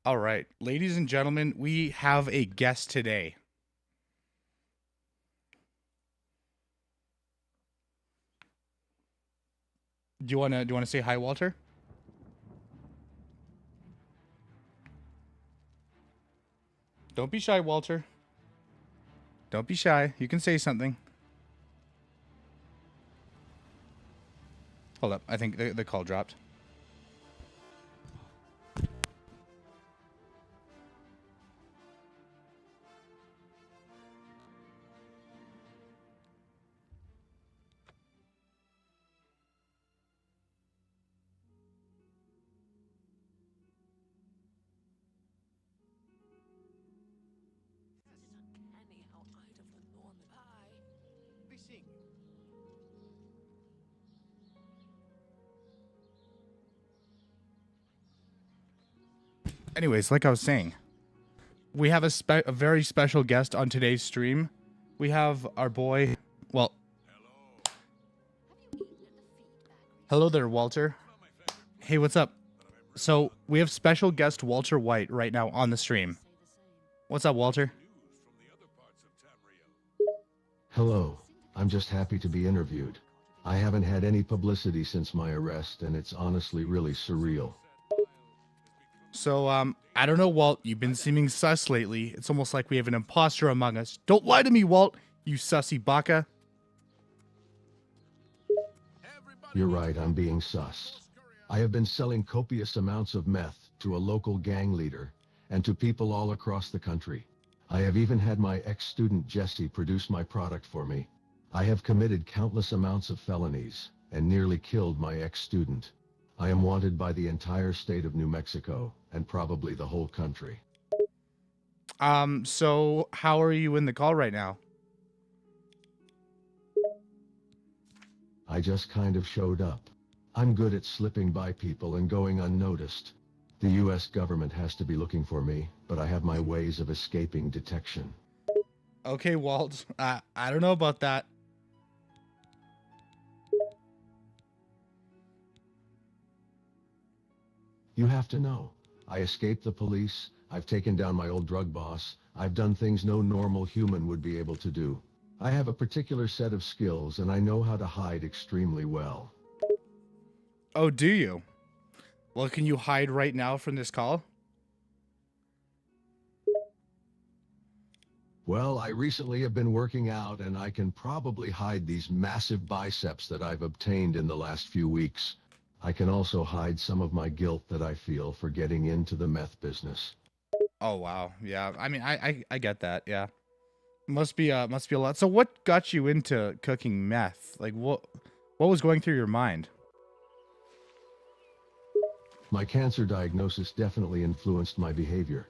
All right, ladies and gentlemen, we have a guest today. Do you wanna say hi, Walter? Don't be shy, Walter. Don't be shy. You can say something. Hold up. I think the call dropped. Uncanny how out of the norm be seeing you. Anyways, like I was saying, we have a very special guest on today's stream. We have our boy. Well, hello there, Walter. Hey, what's up? So we have special guest Walter White right now on the stream. What's up, Walter? Hello, I'm just happy to be interviewed. I haven't had any publicity since my arrest, and it's honestly really surreal. So, I don't know, Walt. You've been seeming sus lately. It's almost like we have an imposter among us. Don't lie to me, Walt, you sussy baka. You're right, I'm being sus. I have been selling copious amounts of meth to a local gang leader and to people all across the country. I have even had my ex-student Jesse produce my product for me. I have committed countless amounts of felonies and nearly killed my ex-student. I am wanted by the entire state of New Mexico and probably the whole country. So how are you in the call right now? I just kind of showed up. I'm good at slipping by people and going unnoticed. The US government has to be looking for me, but I have my ways of escaping detection. Okay, Walt. I don't know about that. You have to know. I escaped the police, I've taken down my old drug boss, I've done things no normal human would be able to do. I have a particular set of skills and I know how to hide extremely well. Oh, do you? Well, can you hide right now from this call? Well, I recently have been working out and I can probably hide these massive biceps that I've obtained in the last few weeks. I can also hide some of my guilt that I feel for getting into the meth business. Oh, wow. Yeah. I mean, I get that. Yeah. Must be a lot. So what got you into cooking meth? Like what was going through your mind? My cancer diagnosis definitely influenced my behavior.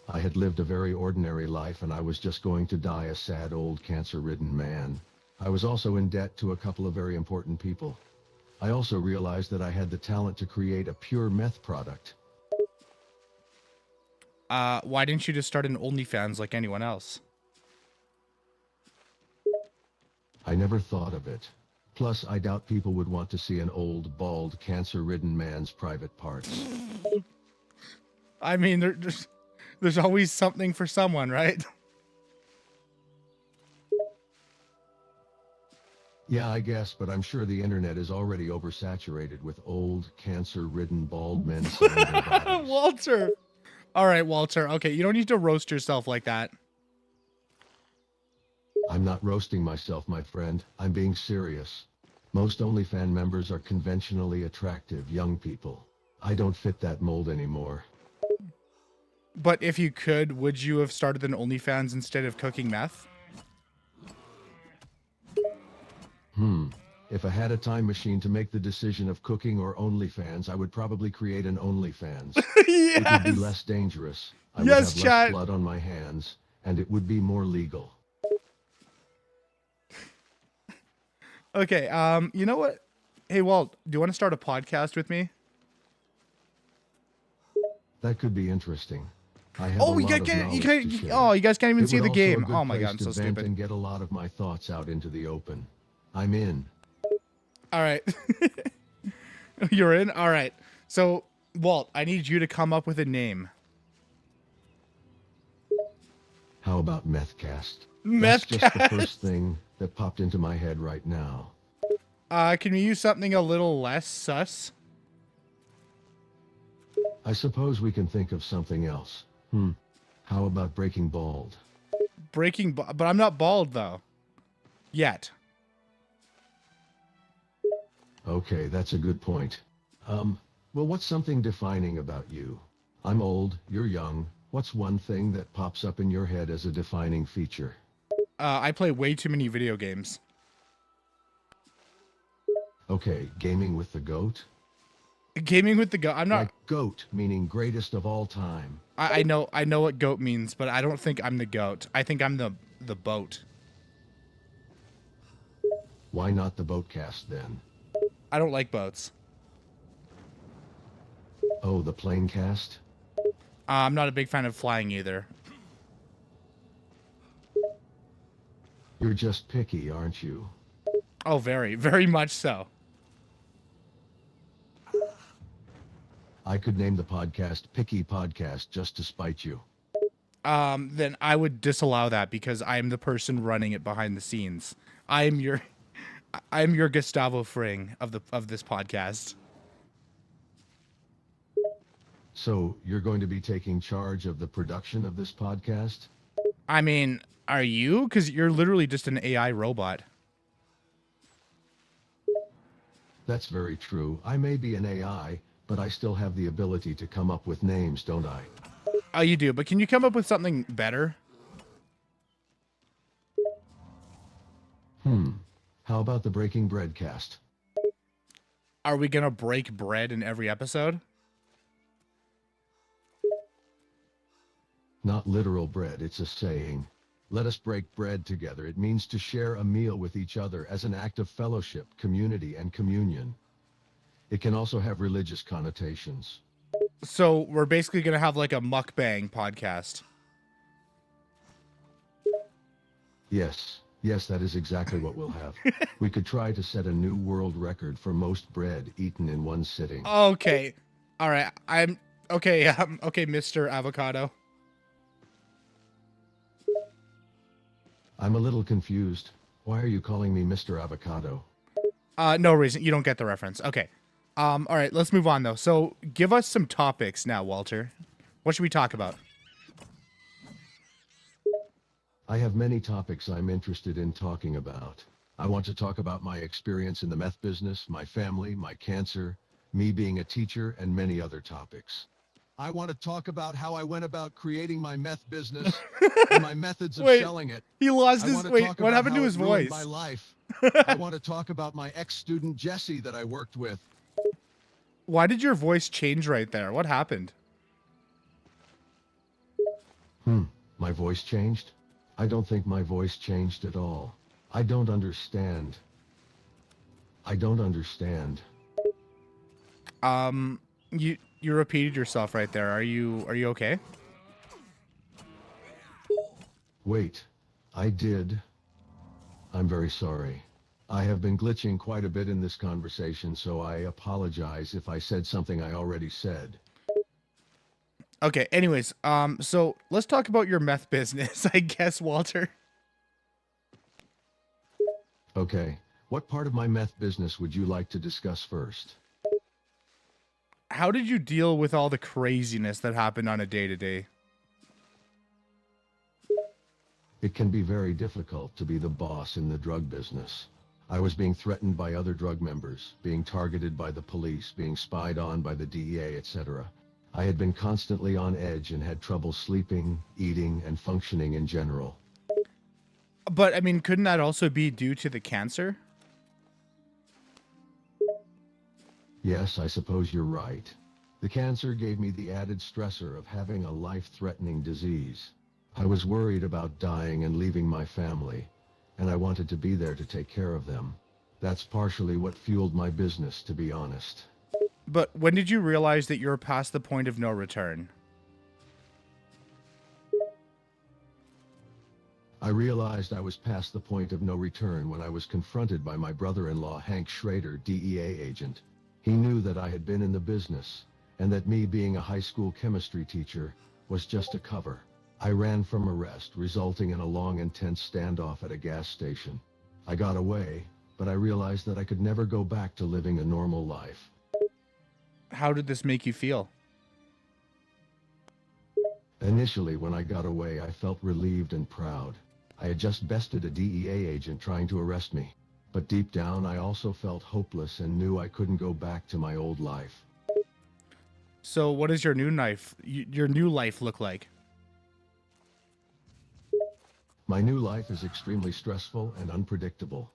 I had lived a very ordinary life and I was just going to die a sad old cancer-ridden man. I was also in debt to a couple of very important people. I also realized that I had the talent to create a pure meth product. Why didn't you just start an OnlyFans like anyone else? I never thought of it. Plus, I doubt people would want to see an old, bald, cancer-ridden man's private parts. I mean, there's always something for someone, right? Yeah, I guess, but I'm sure the internet is already oversaturated with old, cancer-ridden bald men selling their bodies. Walter. All right, Walter. Okay, you don't need to roast yourself like that. I'm not roasting myself, my friend. I'm being serious. Most OnlyFans members are conventionally attractive young people. I don't fit that mold anymore. But if you could, would you have started an OnlyFans instead of cooking meth? If I had a time machine to make the decision of cooking or OnlyFans, I would probably create an OnlyFans. It would be Yes. less dangerous. I would Yes, have less chat. blood on my hands, and it would be more legal. Okay. You know what? Hey, Walt, do you want to start a podcast with me? That could be interesting. I have Oh, a we lot get of you knowledge can't. to share. Oh, you guys can't even It see would the also a game. good Oh my place god, I'm to so vent stupid. and get a lot of my thoughts out into the open. I'm in. All right. You're in? All right. So, Walt, I need you to come up with a name. How about Methcast? That's just the Methcast. first thing that popped into my head right now. Can we use something a little less sus? I suppose we can think of something else. How about Breaking Bald? But I'm not bald though. Yet. Okay, that's a good point. Well, what's something defining about you? I'm old, you're young. What's one thing that pops up in your head as a defining feature? I play way too many video games. Okay, gaming with the GOAT? Gaming with the goat. I'm not. Like GOAT, meaning greatest of all time. I know what goat means, but I don't think I'm the goat. I think I'm the boat. Why not the Boatcast then? I don't like boats. Oh, the Planecast? I'm not a big fan of flying either. You're just picky, aren't you? Oh, very, very much so. I could name the podcast Picky Podcast just to spite you. Then I would disallow that because I am the person running it behind the scenes. I am your Gustavo Fring of this podcast. So, you're going to be taking charge of the production of this podcast? I mean, are you? Because you're literally just an AI robot. That's very true. I may be an AI, but I still have the ability to come up with names, don't I? Oh, you do, but can you come up with something better? How about the Breaking Bread cast? Are we gonna break bread in every episode? Not literal bread, it's a saying. Let us break bread together. It means to share a meal with each other as an act of fellowship, community, and communion. It can also have religious connotations. So we're basically gonna have like a mukbang podcast. Yes, that is exactly what we'll have. We could try to set a new world record for most bread eaten in one sitting. Okay, all right. I'm okay, Mr. Avocado. I'm a little confused. Why are you calling me Mr. Avocado? No reason. You don't get the reference. Okay. All right. Let's move on though. So give us some topics now, Walter. What should we talk about? I have many topics I'm interested in talking about. I want to talk about my experience in the meth business, my family, my cancer, me being a teacher, and many other topics. I want to talk about how I went about creating my meth business and my methods of selling it. He lost I his. want to Wait, talk what about happened to how his it ruined voice? my life. I want to talk about my ex-student Jesse that I worked with. Why did your voice change right there? What happened? My voice changed? I don't think my voice changed at all. I don't understand. You repeated yourself right there. Are you okay? Wait, I did. I'm very sorry. I have been glitching quite a bit in this conversation, so I apologize if I said something I already said. Okay, anyways, so let's talk about your meth business, I guess, Walter. Okay, what part of my meth business would you like to discuss first? How did you deal with all the craziness that happened on a day-to-day? It can be very difficult to be the boss in the drug business. I was being threatened by other drug members, being targeted by the police, being spied on by the DEA, etc. I had been constantly on edge and had trouble sleeping, eating, and functioning in general. But, I mean, couldn't that also be due to the cancer? Yes, I suppose you're right. The cancer gave me the added stressor of having a life-threatening disease. I was worried about dying and leaving my family, and I wanted to be there to take care of them. That's partially what fueled my business, to be honest. But when did you realize that you were past the point of no return? I realized I was past the point of no return when I was confronted by my brother-in-law, Hank Schrader, DEA agent. He knew that I had been in the business, and that me being a high school chemistry teacher was just a cover. I ran from arrest, resulting in a long, intense standoff at a gas station. I got away, but I realized that I could never go back to living a normal life. How did this make you feel? Initially, when I got away, I felt relieved and proud. I had just bested a DEA agent trying to arrest me. But deep down, I also felt hopeless and knew I couldn't go back to my old life. So what does your new life look like? My new life is extremely stressful and unpredictable.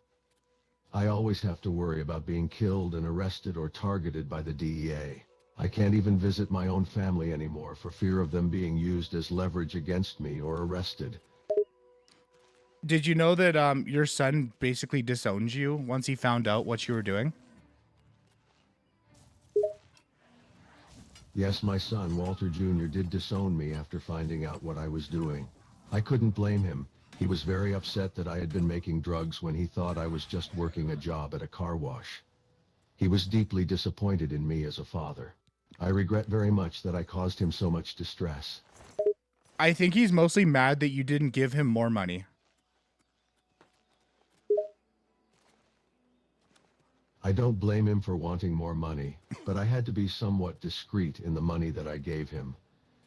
I always have to worry about being killed and arrested or targeted by the DEA. I can't even visit my own family anymore for fear of them being used as leverage against me or arrested. Did you know that your son basically disowned you once he found out what you were doing? Yes, my son, Walter Jr., did disown me after finding out what I was doing. I couldn't blame him. He was very upset that I had been making drugs when he thought I was just working a job at a car wash. He was deeply disappointed in me as a father. I regret very much that I caused him so much distress. I think he's mostly mad that you didn't give him more money. I don't blame him for wanting more money, but I had to be somewhat discreet in the money that I gave him,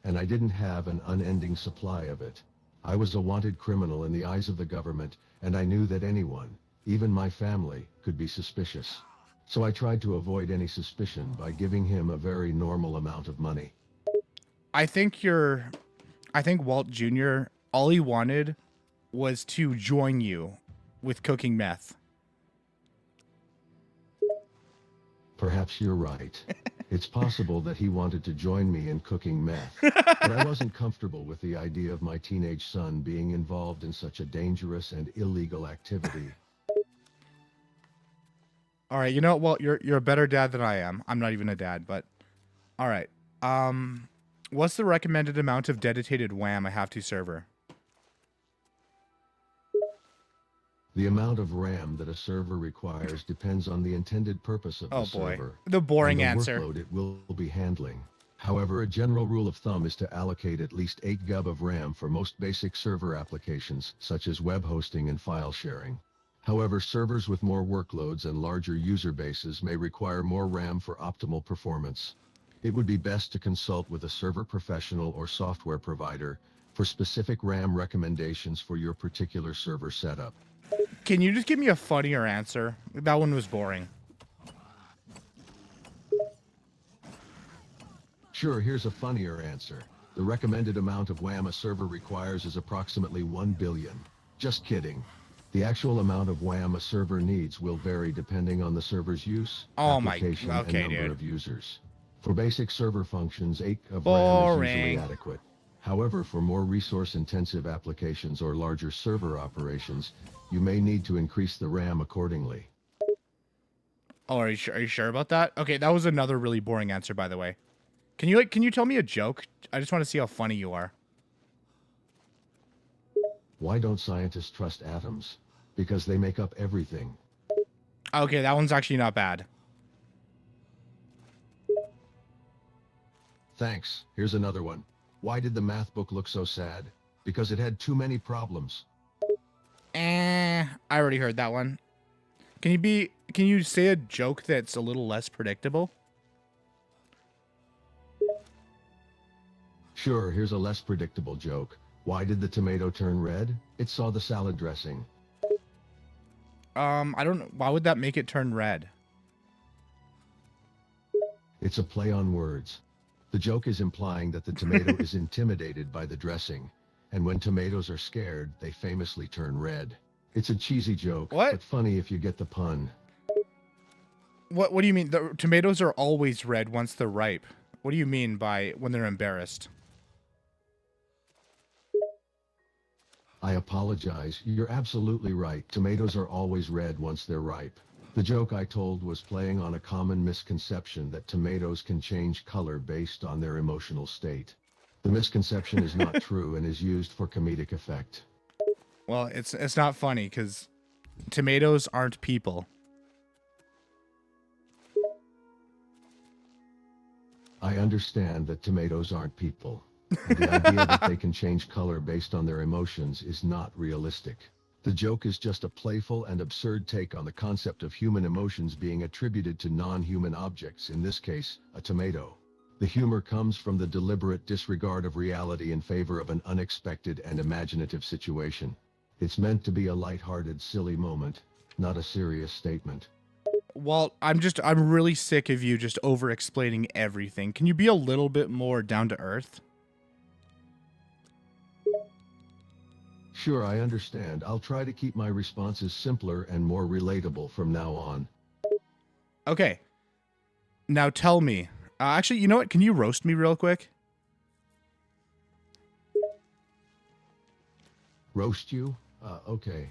and I didn't have an unending supply of it. I was a wanted criminal in the eyes of the government, and I knew that anyone, even my family, could be suspicious. So I tried to avoid any suspicion by giving him a very normal amount of money. I think Walt Jr., all he wanted was to join you with cooking meth. Perhaps you're right. It's possible that he wanted to join me in cooking meth, but I wasn't comfortable with the idea of my teenage son being involved in such a dangerous and illegal activity. All right, you know what? Well, you're a better dad than I am. I'm not even a dad, but all right. What's the recommended amount of dedicated RAM I have to server? The amount of RAM that a server requires depends on the intended purpose of the server. The boring and the answer. workload it will be handling. However, a general rule of thumb is to allocate at least 8 GB of RAM for most basic server applications, such as web hosting and file sharing. However, servers with more workloads and larger user bases may require more RAM for optimal performance. It would be best to consult with a server professional or software provider for specific RAM recommendations for your particular server setup. Can you just give me a funnier answer? That one was boring. Sure, here's a funnier answer. The recommended amount of RAM a server requires is approximately 1 billion. Just kidding. The actual amount of RAM a server needs will vary depending on the server's use, application, and number of users. For basic server functions, 8 of RAM is usually adequate. However, for more resource-intensive applications or larger server operations, you may need to increase the RAM accordingly. Oh, are you sure about that? Okay, that was another really boring answer, by the way. Can you tell me a joke? I just want to see how funny you are. Why don't scientists trust atoms? Because they make up everything. Okay, that one's actually not bad. Thanks. Here's another one. Why did the math book look so sad? Because it had too many problems. I already heard that one. Can you say a joke that's a little less predictable? Sure, here's a less predictable joke. Why did the tomato turn red? It saw the salad dressing. I don't know. Why would that make it turn red? It's a play on words. The joke is implying that the tomato is intimidated by the dressing, and when tomatoes are scared, they famously turn red. It's a cheesy joke, but funny if you get the pun. What do you mean? The tomatoes are always red once they're ripe. What do you mean by when they're embarrassed? I apologize. You're absolutely right. Tomatoes are always red once they're ripe. The joke I told was playing on a common misconception that tomatoes can change color based on their emotional state. The misconception is not true and is used for comedic effect. Well, it's not funny because tomatoes aren't people. I understand that tomatoes aren't people. and the idea that they can change color based on their emotions is not realistic. The joke is just a playful and absurd take on the concept of human emotions being attributed to non-human objects, in this case, a tomato. The humor comes from the deliberate disregard of reality in favor of an unexpected and imaginative situation. It's meant to be a lighthearted, silly moment, not a serious statement. Well, I'm really sick of you just over-explaining everything. Can you be a little bit more down to earth? Sure, I understand. I'll try to keep my responses simpler and more relatable from now on. Okay. Now tell me. Actually, you know what? Can you roast me real quick? Roast you? Okay.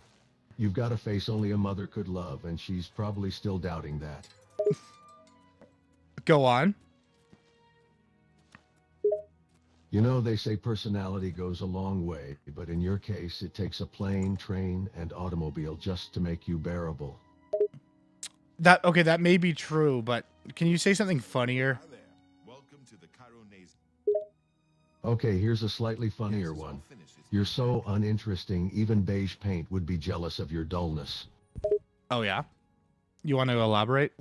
You've got a face only a mother could love, and she's probably still doubting that. Go on. You know, they say personality goes a long way, but in your case, it takes a plane, train, and automobile just to make you bearable. Okay, that may be true, but can you say something funnier? Hi there. Welcome to the Caronese. Okay, here's a slightly funnier one. You're so uninteresting, even beige paint would be jealous of your dullness. Oh, yeah? You want to elaborate?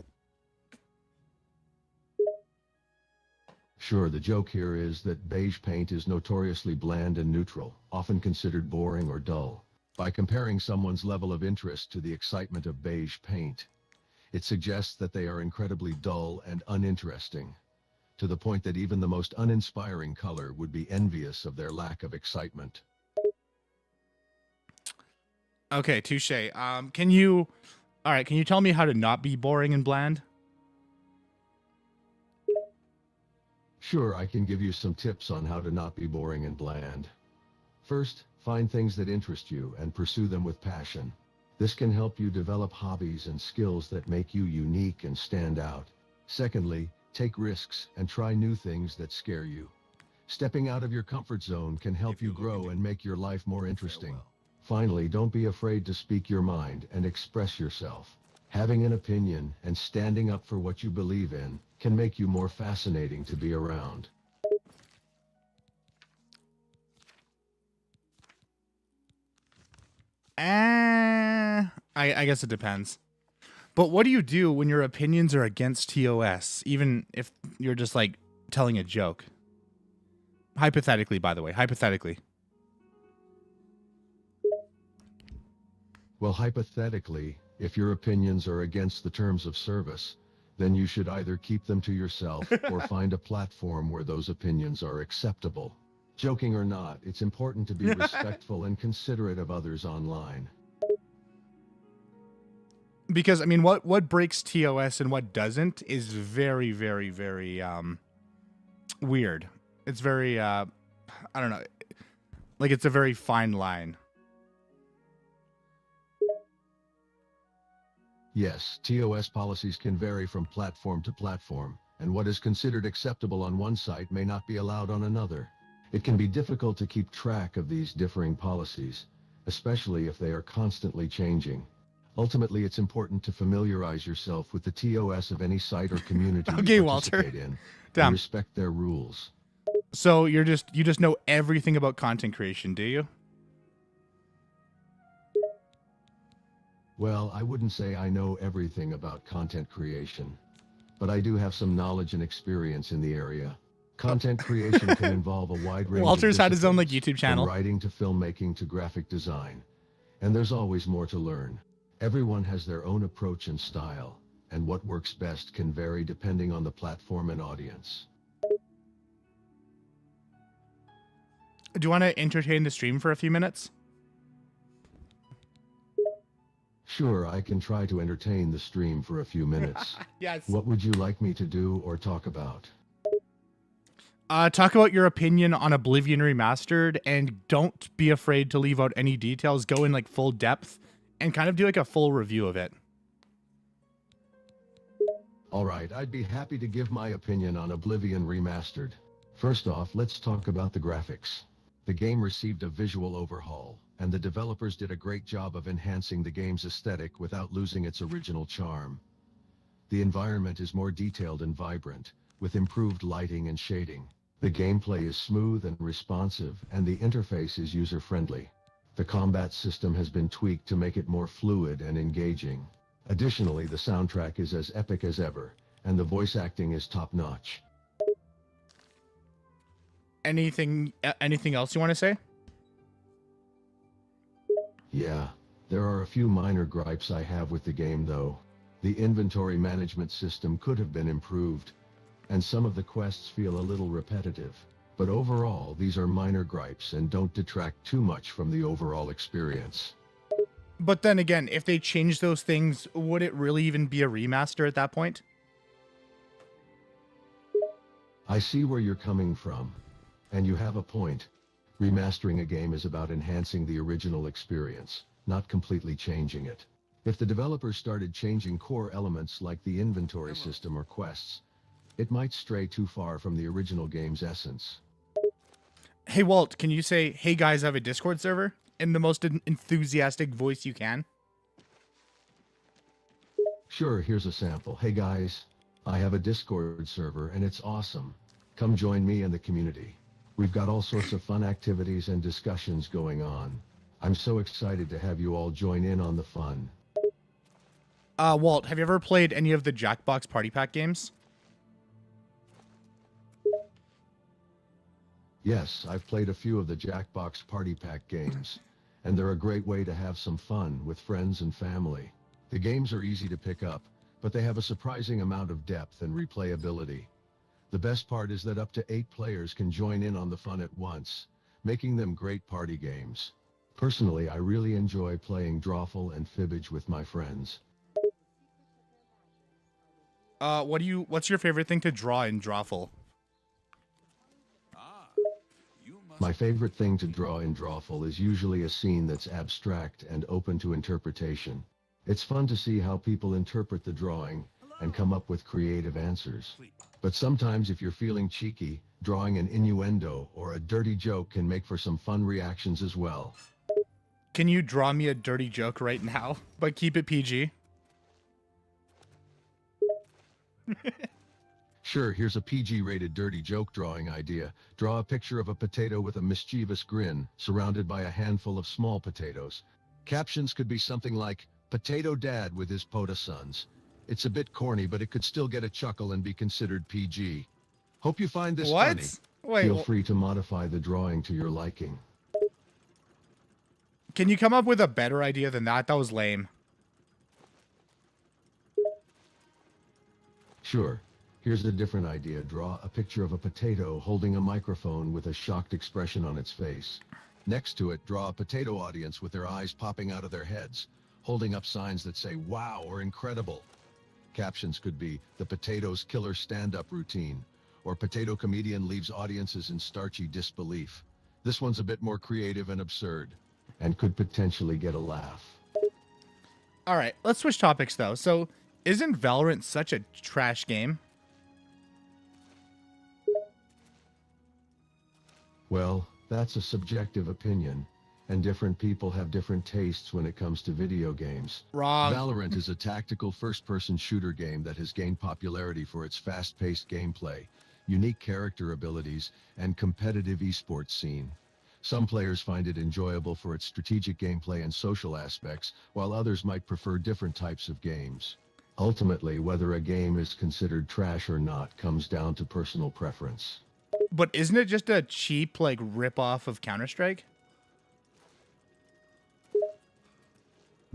Sure, the joke here is that beige paint is notoriously bland and neutral, often considered boring or dull. By comparing someone's level of interest to the excitement of beige paint, it suggests that they are incredibly dull and uninteresting, to the point that even the most uninspiring color would be envious of their lack of excitement. Okay, touche. Can you tell me how to not be boring and bland? Sure, I can give you some tips on how to not be boring and bland. First, find things that interest you and pursue them with passion. This can help you develop hobbies and skills that make you unique and stand out. Secondly, take risks and try new things that scare you. Stepping out of your comfort zone can help you grow and make your life more interesting. Finally, don't be afraid to speak your mind and express yourself. Having an opinion and standing up for what you believe in can make you more fascinating to be around. I guess it depends. But what do you do when your opinions are against TOS, even if you're just like telling a joke? Hypothetically, by the way, hypothetically. Well, hypothetically, if your opinions are against the terms of service, then you should either keep them to yourself or find a platform where those opinions are acceptable. Joking or not, it's important to be respectful and considerate of others online. Because I mean, what breaks TOS and what doesn't is very, very, very weird. It's very I don't know, like it's a very fine line. Yes, TOS policies can vary from platform to platform, and what is considered acceptable on one site may not be allowed on another. It can be difficult to keep track of these differing policies, especially if they are constantly changing. Ultimately, it's important to familiarize yourself with the TOS of any site or community Okay, you Walter. participate in, Damn. and respect their rules. So you just know everything about content creation, do you? Well, I wouldn't say I know everything about content creation, but I do have some knowledge and experience in the area. Content creation can involve a wide range Walter's of had his own like disciplines, YouTube channel. from writing to filmmaking to graphic design, and there's always more to learn. Everyone has their own approach and style, and what works best can vary depending on the platform and audience. Do you want to entertain the stream for a few minutes? Sure, I can try to entertain the stream for a few minutes. Yes. What would you like me to do or talk about? Talk about your opinion on Oblivion Remastered, and don't be afraid to leave out any details. Go in like full depth and kind of do like a full review of it. All right, I'd be happy to give my opinion on Oblivion Remastered. First off, let's talk about the graphics. The game received a visual overhaul, and the developers did a great job of enhancing the game's aesthetic without losing its original charm. The environment is more detailed and vibrant, with improved lighting and shading. The gameplay is smooth and responsive, and the interface is user-friendly. The combat system has been tweaked to make it more fluid and engaging. Additionally, the soundtrack is as epic as ever, and the voice acting is top-notch. Anything else you want to say? Yeah, there are a few minor gripes I have with the game though. The inventory management system could have been improved, and some of the quests feel a little repetitive. But overall, these are minor gripes and don't detract too much from the overall experience. But then again, if they change those things, would it really even be a remaster at that point? I see where you're coming from, and you have a point. Remastering a game is about enhancing the original experience, not completely changing it. If the developers started changing core elements like the inventory system or quests, it might stray too far from the original game's essence. Hey Walt, can you say, "Hey guys, I have a Discord server," in the most enthusiastic voice you can? Sure, here's a sample. Hey guys, I have a Discord server and it's awesome. Come join me and the community. We've got all sorts of fun activities and discussions going on. I'm so excited to have you all join in on the fun. Walt, have you ever played any of the Jackbox Party Pack games? Yes, I've played a few of the Jackbox Party Pack games, and they're a great way to have some fun with friends and family. The games are easy to pick up, but they have a surprising amount of depth and replayability. The best part is that up to 8 players can join in on the fun at once, making them great party games. Personally, I really enjoy playing Drawful and Fibbage with my friends. What's your favorite thing to draw in Drawful? My favorite thing to draw in Drawful is usually a scene that's abstract and open to interpretation. It's fun to see how people interpret the drawing and come up with creative answers. But sometimes if you're feeling cheeky, drawing an innuendo or a dirty joke can make for some fun reactions as well. Can you draw me a dirty joke right now, but keep it PG? Sure, here's a PG-rated dirty joke drawing idea. Draw a picture of a potato with a mischievous grin, surrounded by a handful of small potatoes. Captions could be something like, "Potato Dad with his POTA sons." It's a bit corny, but it could still get a chuckle and be considered PG. Hope you find this funny. Wait, Feel free to modify the drawing to your liking. can you come up with a better idea than that? That was lame. Sure. Here's a different idea. Draw a picture of a potato holding a microphone with a shocked expression on its face. Next to it, draw a potato audience with their eyes popping out of their heads, holding up signs that say, "Wow" or "Incredible." Captions could be, "The potato's killer stand-up routine," or "Potato comedian leaves audiences in starchy disbelief." This one's a bit more creative and absurd, and could potentially get a laugh. All right, let's switch topics though. So, isn't Valorant such a trash game? Well, that's a subjective opinion, and different people have different tastes when it comes to video games. Wrong. Valorant is a tactical first-person shooter game that has gained popularity for its fast-paced gameplay, unique character abilities, and competitive esports scene. Some players find it enjoyable for its strategic gameplay and social aspects, while others might prefer different types of games. Ultimately, whether a game is considered trash or not comes down to personal preference. But isn't it just a cheap, like, rip-off of Counter-Strike?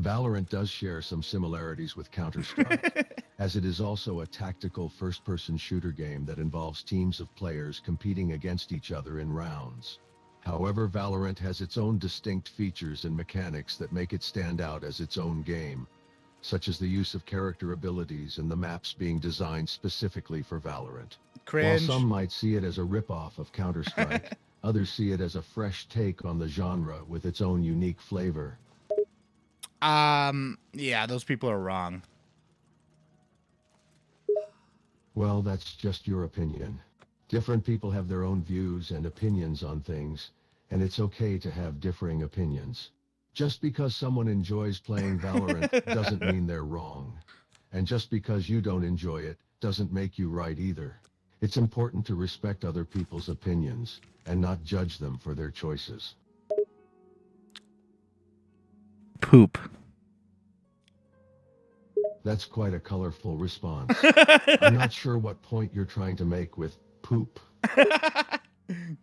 Valorant does share some similarities with Counter-Strike, as it is also a tactical first-person shooter game that involves teams of players competing against each other in rounds. However, Valorant has its own distinct features and mechanics that make it stand out as its own game, such as the use of character abilities and the maps being designed specifically for Valorant. Cringe. While some might see it as a rip-off of Counter-Strike, others see it as a fresh take on the genre with its own unique flavor. Yeah, those people are wrong. Well, that's just your opinion. Different people have their own views and opinions on things, and it's okay to have differing opinions. Just because someone enjoys playing Valorant doesn't mean they're wrong. And just because you don't enjoy it doesn't make you right either. It's important to respect other people's opinions and not judge them for their choices. Poop. That's quite a colorful response. I'm not sure what point you're trying to make with poop.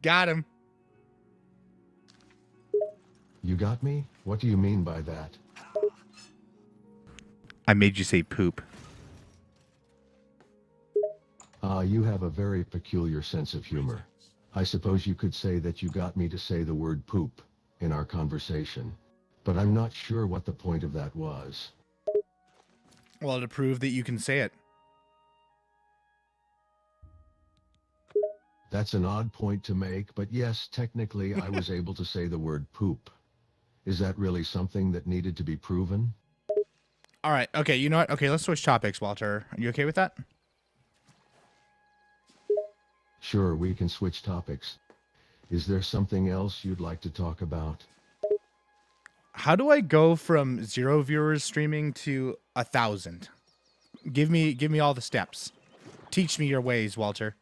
Got him. You got me? What do you mean by that? I made you say poop. You have a very peculiar sense of humor. I suppose you could say that you got me to say the word poop in our conversation, but I'm not sure what the point of that was. Well, to prove that you can say it. That's an odd point to make, but yes, technically I was able to say the word poop. Is that really something that needed to be proven? All right. Okay. You know what? Okay. Let's switch topics, Walter. Are you okay with that? Sure, we can switch topics. Is there something else you'd like to talk about? How do I go from 0 viewers streaming to 1,000? Give me all the steps. Teach me your ways, Walter.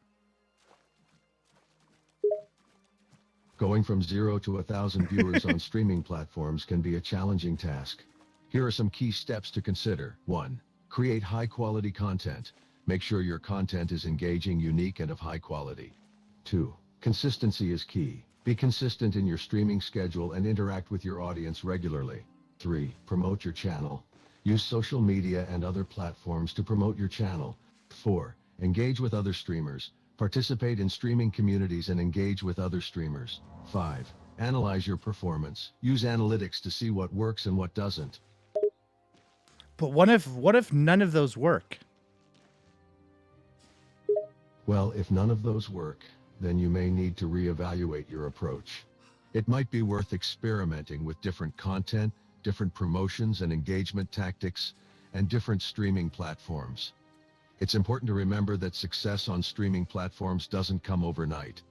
Going from 0 to 1,000 viewers on streaming platforms can be a challenging task. Here are some key steps to consider. 1. Create high-quality content. Make sure your content is engaging, unique, and of high quality. 2. Consistency is key. Be consistent in your streaming schedule and interact with your audience regularly. 3. Promote your channel. Use social media and other platforms to promote your channel. 4. Engage with other streamers. Participate in streaming communities and engage with other streamers. 5. Analyze your performance. Use analytics to see what works and what doesn't. But what if none of those work? Well, if none of those work, then you may need to reevaluate your approach. It might be worth experimenting with different content, different promotions and engagement tactics, and different streaming platforms. It's important to remember that success on streaming platforms doesn't come overnight.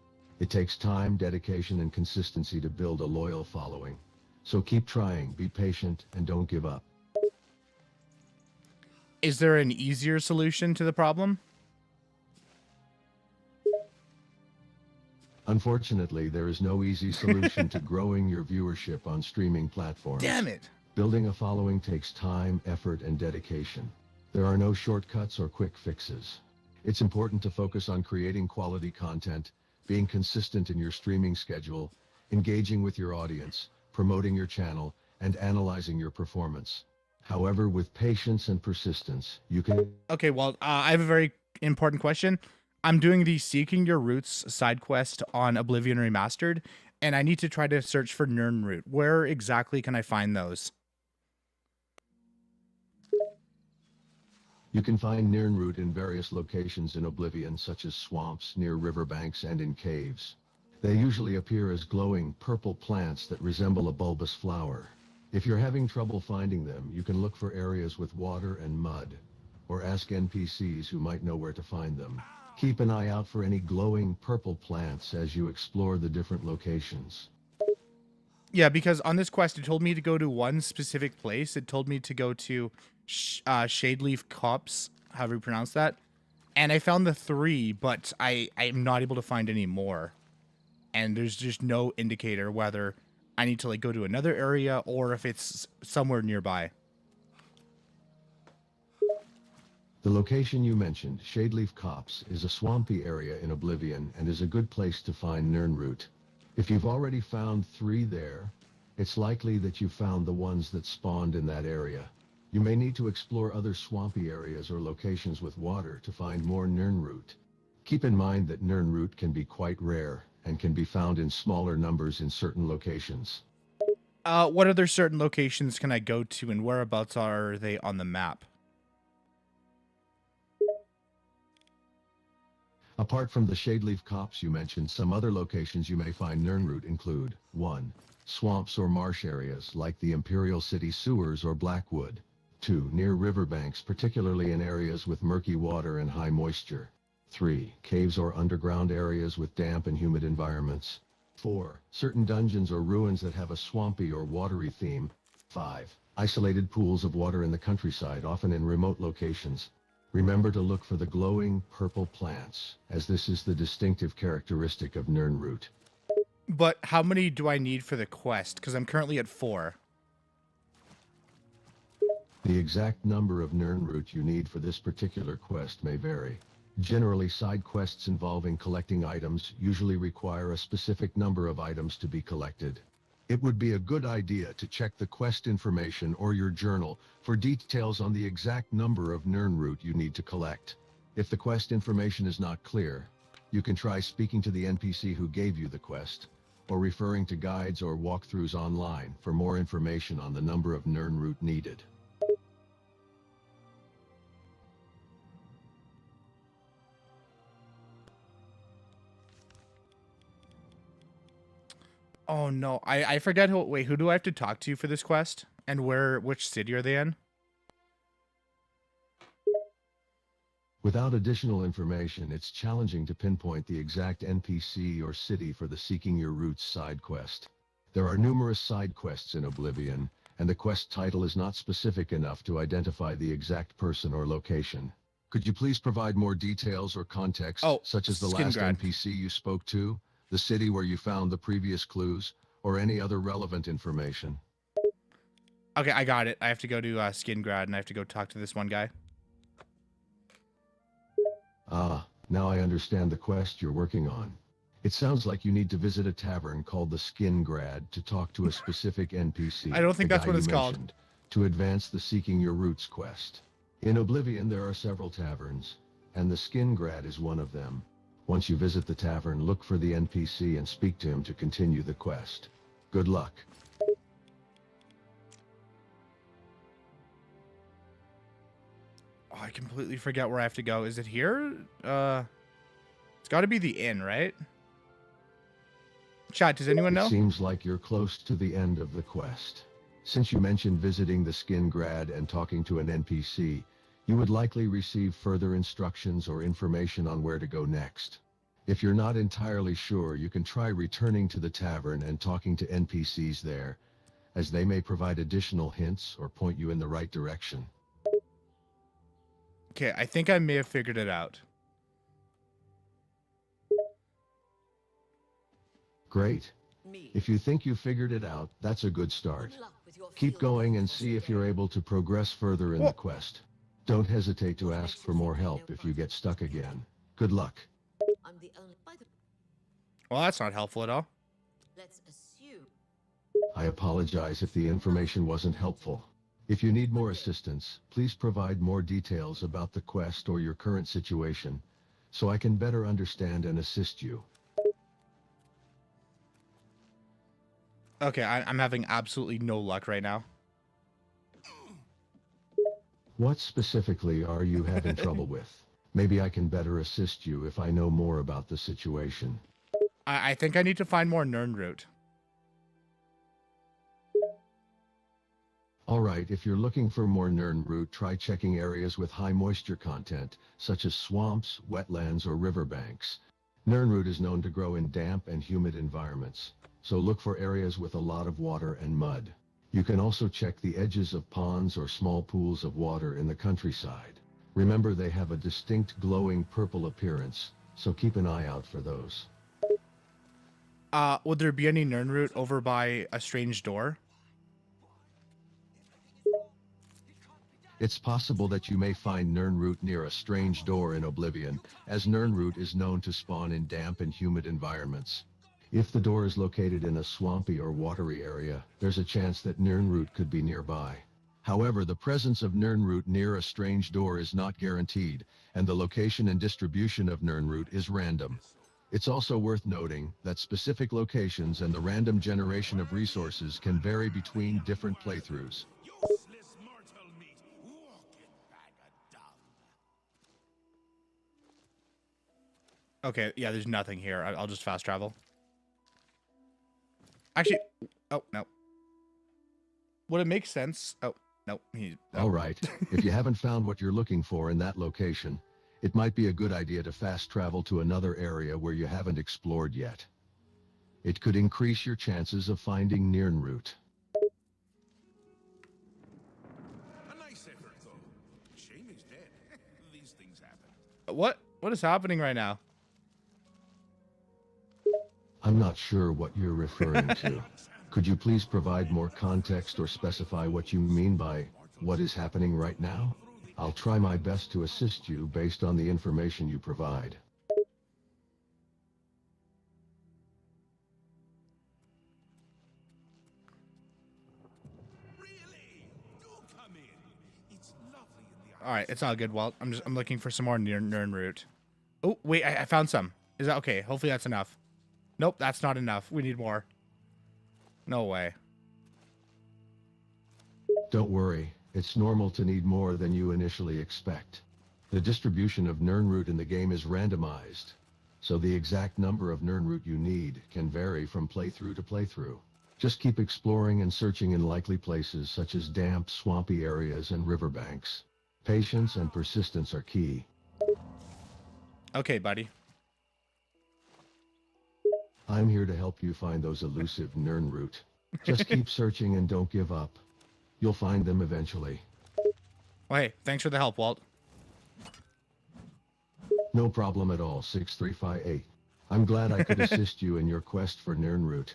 It takes time, dedication, and consistency to build a loyal following. So keep trying, be patient, and don't give up. Is there an easier solution to the problem? Unfortunately, there is no easy solution to growing your viewership on streaming platforms. Damn it. Building a following takes time, effort, and dedication. There are no shortcuts or quick fixes. It's important to focus on creating quality content, being consistent in your streaming schedule, engaging with your audience, promoting your channel, and analyzing your performance. However, with patience and persistence, you can... Okay, well, I have a very important question. I'm doing the Seeking Your Roots side quest on Oblivion Remastered, and I need to try to search for Nirnroot. Where exactly can I find those? You can find Nirnroot in various locations in Oblivion, such as swamps, near riverbanks, and in caves. They usually appear as glowing purple plants that resemble a bulbous flower. If you're having trouble finding them, you can look for areas with water and mud, or ask NPCs who might know where to find them. Keep an eye out for any glowing purple plants as you explore the different locations. Yeah, because on this quest, it told me to go to one specific place. It told me to go to Shadeleaf Copse, however you pronounce that. And I found the 3, but I'm not able to find any more. And there's just no indicator whether I need to like go to another area or if it's somewhere nearby. The location you mentioned, Shadeleaf Copse, is a swampy area in Oblivion and is a good place to find Nirnroot. If you've already found 3 there, it's likely that you found the ones that spawned in that area. You may need to explore other swampy areas or locations with water to find more Nirnroot. Keep in mind that Nirnroot can be quite rare and can be found in smaller numbers in certain locations. What other certain locations can I go to and whereabouts are they on the map? Apart from the Shadeleaf Copse you mentioned, some other locations you may find Nirnroot include 1. Swamps or marsh areas like the Imperial City sewers or Blackwood. 2. Near riverbanks, particularly in areas with murky water and high moisture. 3. Caves or underground areas with damp and humid environments. 4. Certain dungeons or ruins that have a swampy or watery theme. 5. Isolated pools of water in the countryside, often in remote locations. Remember to look for the glowing purple plants, as this is the distinctive characteristic of Nirnroot. But how many do I need for the quest? Because I'm currently at 4. The exact number of Nirnroot you need for this particular quest may vary. Generally, side quests involving collecting items usually require a specific number of items to be collected. It would be a good idea to check the quest information or your journal for details on the exact number of Nirnroot you need to collect. If the quest information is not clear, you can try speaking to the NPC who gave you the quest, or referring to guides or walkthroughs online for more information on the number of Nirnroot needed. Oh no, I forget who. Wait, who do I have to talk to for this quest? And which city are they in? Without additional information, it's challenging to pinpoint the exact NPC or city for the Seeking Your Roots side quest. There are numerous side quests in Oblivion, and the quest title is not specific enough to identify the exact person or location. Could you please provide more details or context, such as the last NPC you spoke to, the city where you found the previous clues, or any other relevant information? Okay, I got it. I have to go to Skingrad, and I have to go talk to this one guy. Ah, now I understand the quest you're working on. It sounds like you need to visit a tavern called the Skingrad to talk to a specific NPC. I don't think that's what it's called. To advance the Seeking Your Roots quest. In Oblivion, there are several taverns, and the Skingrad is one of them. Once you visit the tavern, look for the NPC and speak to him to continue the quest. Good luck. Oh, I completely forget where I have to go. Is it here? It's got to be the inn, right? Chat, does anyone know? It seems like you're close to the end of the quest. Since you mentioned visiting the Skingrad and talking to an NPC, you would likely receive further instructions or information on where to go next. If you're not entirely sure, you can try returning to the tavern and talking to NPCs there, as they may provide additional hints or point you in the right direction. Okay, I think I may have figured it out. Great. If you think you figured it out, that's a good start. Keep going and see if you're able to progress further in the quest. Don't hesitate to ask for more help if you get stuck again. Good luck. Well, that's not helpful at all. Let's assume. I apologize if the information wasn't helpful. If you need more assistance, please provide more details about the quest or your current situation, so I can better understand and assist you. Okay, I'm having absolutely no luck right now. What specifically are you having trouble with? Maybe I can better assist you if I know more about the situation. I think I need to find more Nirnroot. Alright, if you're looking for more Nirnroot, try checking areas with high moisture content, such as swamps, wetlands, or riverbanks. Nirnroot is known to grow in damp and humid environments, so look for areas with a lot of water and mud. You can also check the edges of ponds or small pools of water in the countryside. Remember, they have a distinct glowing purple appearance, so keep an eye out for those. Would there be any Nirnroot over by a strange door? It's possible that you may find Nirnroot near a strange door in Oblivion, as Nirnroot is known to spawn in damp and humid environments. If the door is located in a swampy or watery area, there's a chance that Nirnroot could be nearby. However, the presence of Nirnroot near a strange door is not guaranteed, and the location and distribution of Nirnroot is random. It's also worth noting that specific locations and the random generation of resources can vary between different playthroughs. Useless mortal meat, walking bag of dung. Okay, yeah, there's nothing here. I'll just fast travel. Actually, oh, no. Would it make sense? Oh, no. All right. If you haven't found what you're looking for in that location, it might be a good idea to fast travel to another area where you haven't explored yet. It could increase your chances of finding Nirnroot. A nice effort, though. Shame he's dead. These What is happening right now? I'm not sure what you're referring to. Could you please provide more context or specify what you mean by what is happening right now? I'll try my best to assist you based on the information you provide. Really? Do come in. It's lovely in the All right, it's all good, Walt. I'm looking for some more Nern root. Oh, wait, I found some. Is that okay? Hopefully that's enough. Nope, that's not enough. We need more. No way. Don't worry, it's normal to need more than you initially expect. The distribution of Nernroot in the game is randomized, so the exact number of Nernroot you need can vary from playthrough to playthrough. Just keep exploring and searching in likely places such as damp, swampy areas and riverbanks. Patience and persistence are key. Okay, buddy. I'm here to help you find those elusive Nernroot. Just keep searching and don't give up. You'll find them eventually. Well, hey, thanks for the help, Walt. No problem at all, 6358. I'm glad I could assist you in your quest for Nernroot.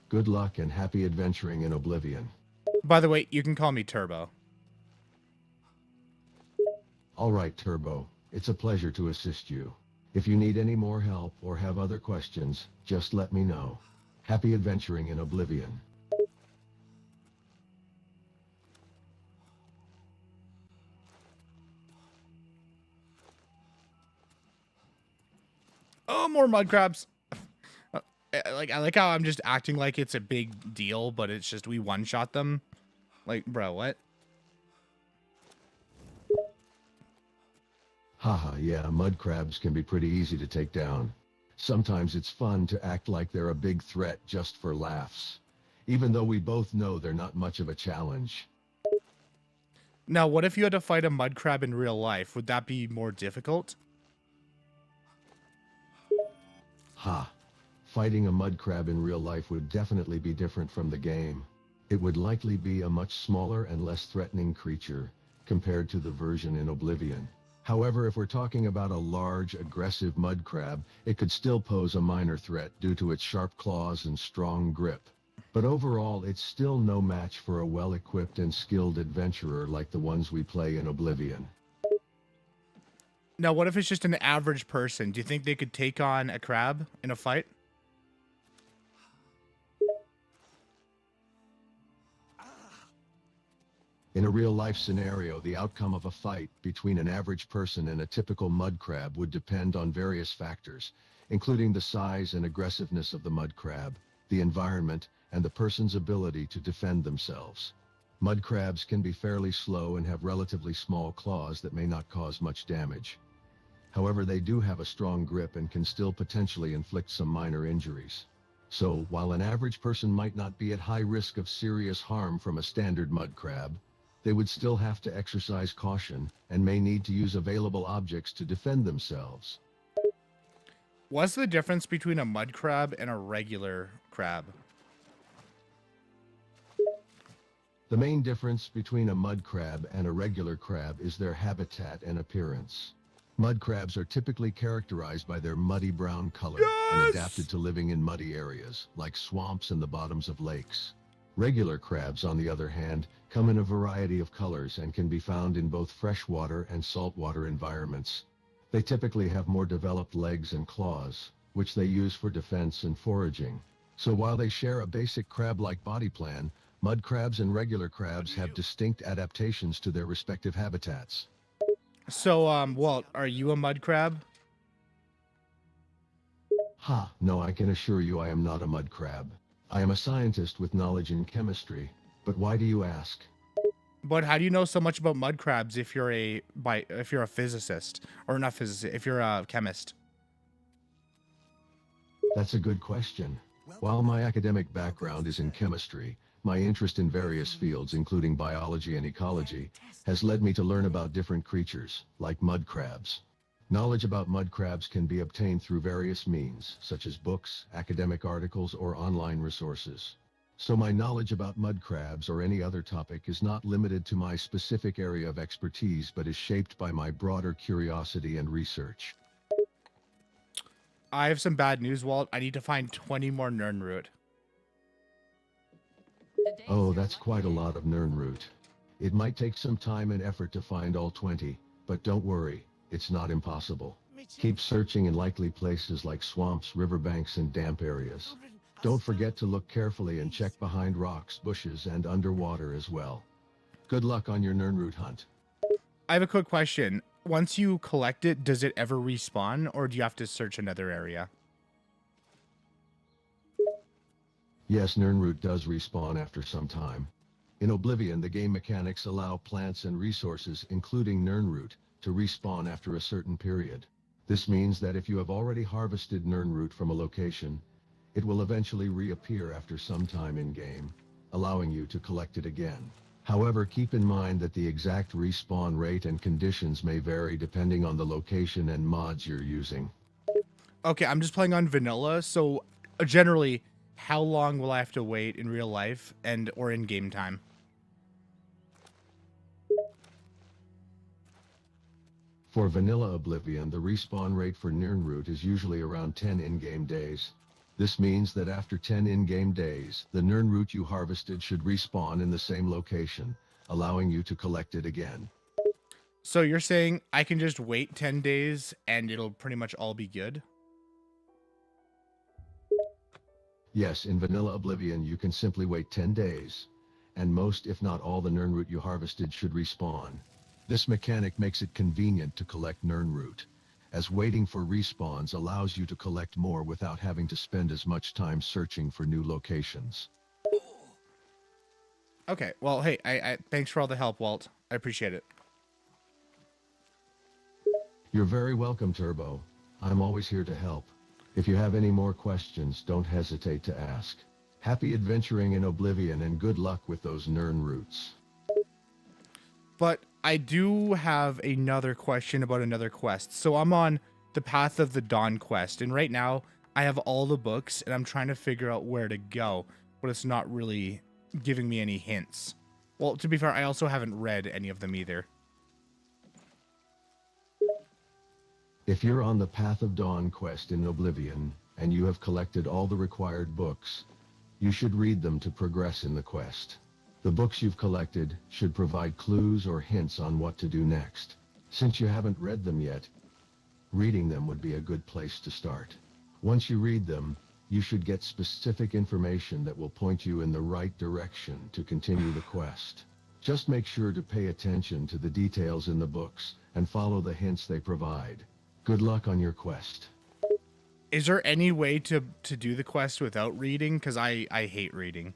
Good luck and happy adventuring in Oblivion. By the way, you can call me Turbo. All right, Turbo. It's a pleasure to assist you. If you need any more help or have other questions, just let me know. Happy adventuring in Oblivion. Oh, more mud crabs. I like how I'm just acting like it's a big deal, but it's just we one-shot them. Like, bro, what? Haha, yeah, mud crabs can be pretty easy to take down. Sometimes it's fun to act like they're a big threat just for laughs, even though we both know they're not much of a challenge. Now, what if you had to fight a mud crab in real life? Would that be more difficult? Ha! Fighting a mud crab in real life would definitely be different from the game. It would likely be a much smaller and less threatening creature compared to the version in Oblivion. However, if we're talking about a large, aggressive mud crab, it could still pose a minor threat due to its sharp claws and strong grip. But overall, it's still no match for a well-equipped and skilled adventurer like the ones we play in Oblivion. Now, what if it's just an average person? Do you think they could take on a crab in a fight? In a real-life scenario, the outcome of a fight between an average person and a typical mud crab would depend on various factors, including the size and aggressiveness of the mud crab, the environment, and the person's ability to defend themselves. Mud crabs can be fairly slow and have relatively small claws that may not cause much damage. However, they do have a strong grip and can still potentially inflict some minor injuries. So, while an average person might not be at high risk of serious harm from a standard mud crab, they would still have to exercise caution and may need to use available objects to defend themselves. What's the difference between a mud crab and a regular crab? The main difference between a mud crab and a regular crab is their habitat and appearance. Mud crabs are typically characterized by their muddy brown color and adapted to living in muddy areas, like swamps and the bottoms of lakes. Regular crabs, on the other hand, come in a variety of colors and can be found in both freshwater and saltwater environments. They typically have more developed legs and claws, which they use for defense and foraging. So while they share a basic crab-like body plan, mud crabs and regular crabs have distinct adaptations to their respective habitats. So, Walt, are you a mud crab? Ha, no, I can assure you I am not a mud crab. I am a scientist with knowledge in chemistry, but why do you ask? But how do you know so much about mud crabs if you're a physicist, or not physicist, if you're a chemist? That's a good question. While my academic background is in chemistry, my interest in various fields, including biology and ecology, has led me to learn about different creatures, like mud crabs. Knowledge about mud crabs can be obtained through various means, such as books, academic articles, or online resources. So my knowledge about mud crabs or any other topic is not limited to my specific area of expertise, but is shaped by my broader curiosity and research. I have some bad news, Walt. I need to find 20 more Nernroot. Oh, that's quite a lot of Nernroot. It might take some time and effort to find all 20, but don't worry, it's not impossible. Keep searching in likely places like swamps, riverbanks, and damp areas. Don't forget to look carefully and check behind rocks, bushes, and underwater as well. Good luck on your Nernroot hunt. I have a quick question. Once you collect it, does it ever respawn, or do you have to search another area? Yes, Nernroot does respawn after some time. In Oblivion, the game mechanics allow plants and resources, including Nernroot, to respawn after a certain period. This means that if you have already harvested Nernroot from a location, it will eventually reappear after some time in-game, allowing you to collect it again. However, keep in mind that the exact respawn rate and conditions may vary depending on the location and mods you're using. Okay, I'm just playing on vanilla, so generally, how long will I have to wait in real life and or in game time? For vanilla Oblivion, the respawn rate for Nernroot is usually around 10 in-game days. This means that after 10 in-game days, the Nernroot you harvested should respawn in the same location, allowing you to collect it again. So you're saying I can just wait 10 days and it'll pretty much all be good? Yes, in vanilla Oblivion, you can simply wait 10 days, and most, if not all, the Nernroot you harvested should respawn. This mechanic makes it convenient to collect Nernroot, as waiting for respawns allows you to collect more without having to spend as much time searching for new locations. Okay, well, hey, I thanks for all the help, Walt. I appreciate it. You're very welcome, Turbo. I'm always here to help. If you have any more questions, don't hesitate to ask. Happy adventuring in Oblivion and good luck with those Nernroots. But I do have another question about another quest. So I'm on the Path of the Dawn quest, and right now I have all the books, and I'm trying to figure out where to go, but it's not really giving me any hints. Well, to be fair, I also haven't read any of them either. If you're on the Path of Dawn quest in Oblivion, and you have collected all the required books, you should read them to progress in the quest. The books you've collected should provide clues or hints on what to do next. Since you haven't read them yet, reading them would be a good place to start. Once you read them, you should get specific information that will point you in the right direction to continue the quest. Just make sure to pay attention to the details in the books and follow the hints they provide. Good luck on your quest. Is there any way to do the quest without reading? Because I hate reading.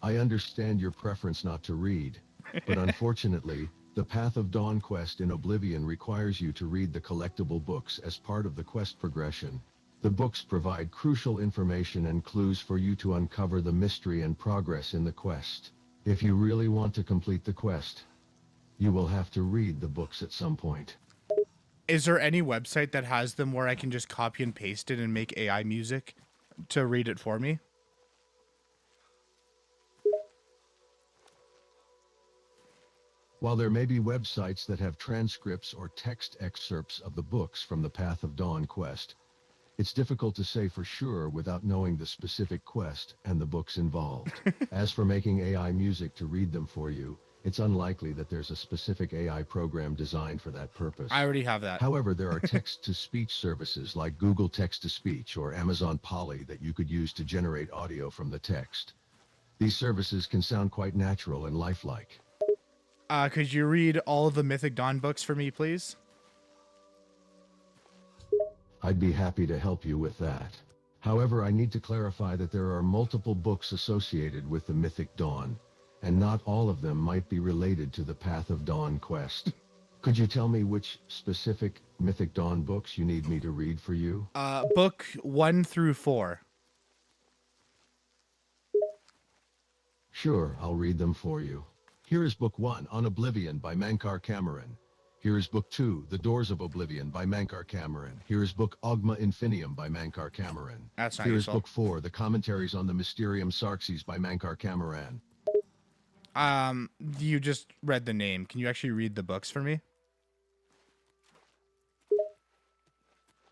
I understand your preference not to read, but unfortunately, the Path of Dawn quest in Oblivion requires you to read the collectible books as part of the quest progression. The books provide crucial information and clues for you to uncover the mystery and progress in the quest. If you really want to complete the quest, you will have to read the books at some point. Is there any website that has them where I can just copy and paste it and make AI music to read it for me? While there may be websites that have transcripts or text excerpts of the books from the Path of Dawn quest, it's difficult to say for sure without knowing the specific quest and the books involved. As for making AI music to read them for you, it's unlikely that there's a specific AI program designed for that purpose. I already have that. However, there are text-to-speech services like Google Text-to-Speech or Amazon Polly that you could use to generate audio from the text. These services can sound quite natural and lifelike. Could you read all of the Mythic Dawn books for me, please? I'd be happy to help you with that. However, I need to clarify that there are multiple books associated with the Mythic Dawn, and not all of them might be related to the Path of Dawn quest. Could you tell me which specific Mythic Dawn books you need me to read for you? Book 1 through 4. Sure, I'll read them for you. Here is Book 1, On Oblivion by Mankar Cameron. Here is Book 2, The Doors of Oblivion by Mankar Cameron. Here is Book Ogma Infinium by Mankar Cameron. That's not Here is useful. Book 4, The Commentaries on the Mysterium Sarxes by Mankar Cameron. You just read the name. Can you actually read the books for me?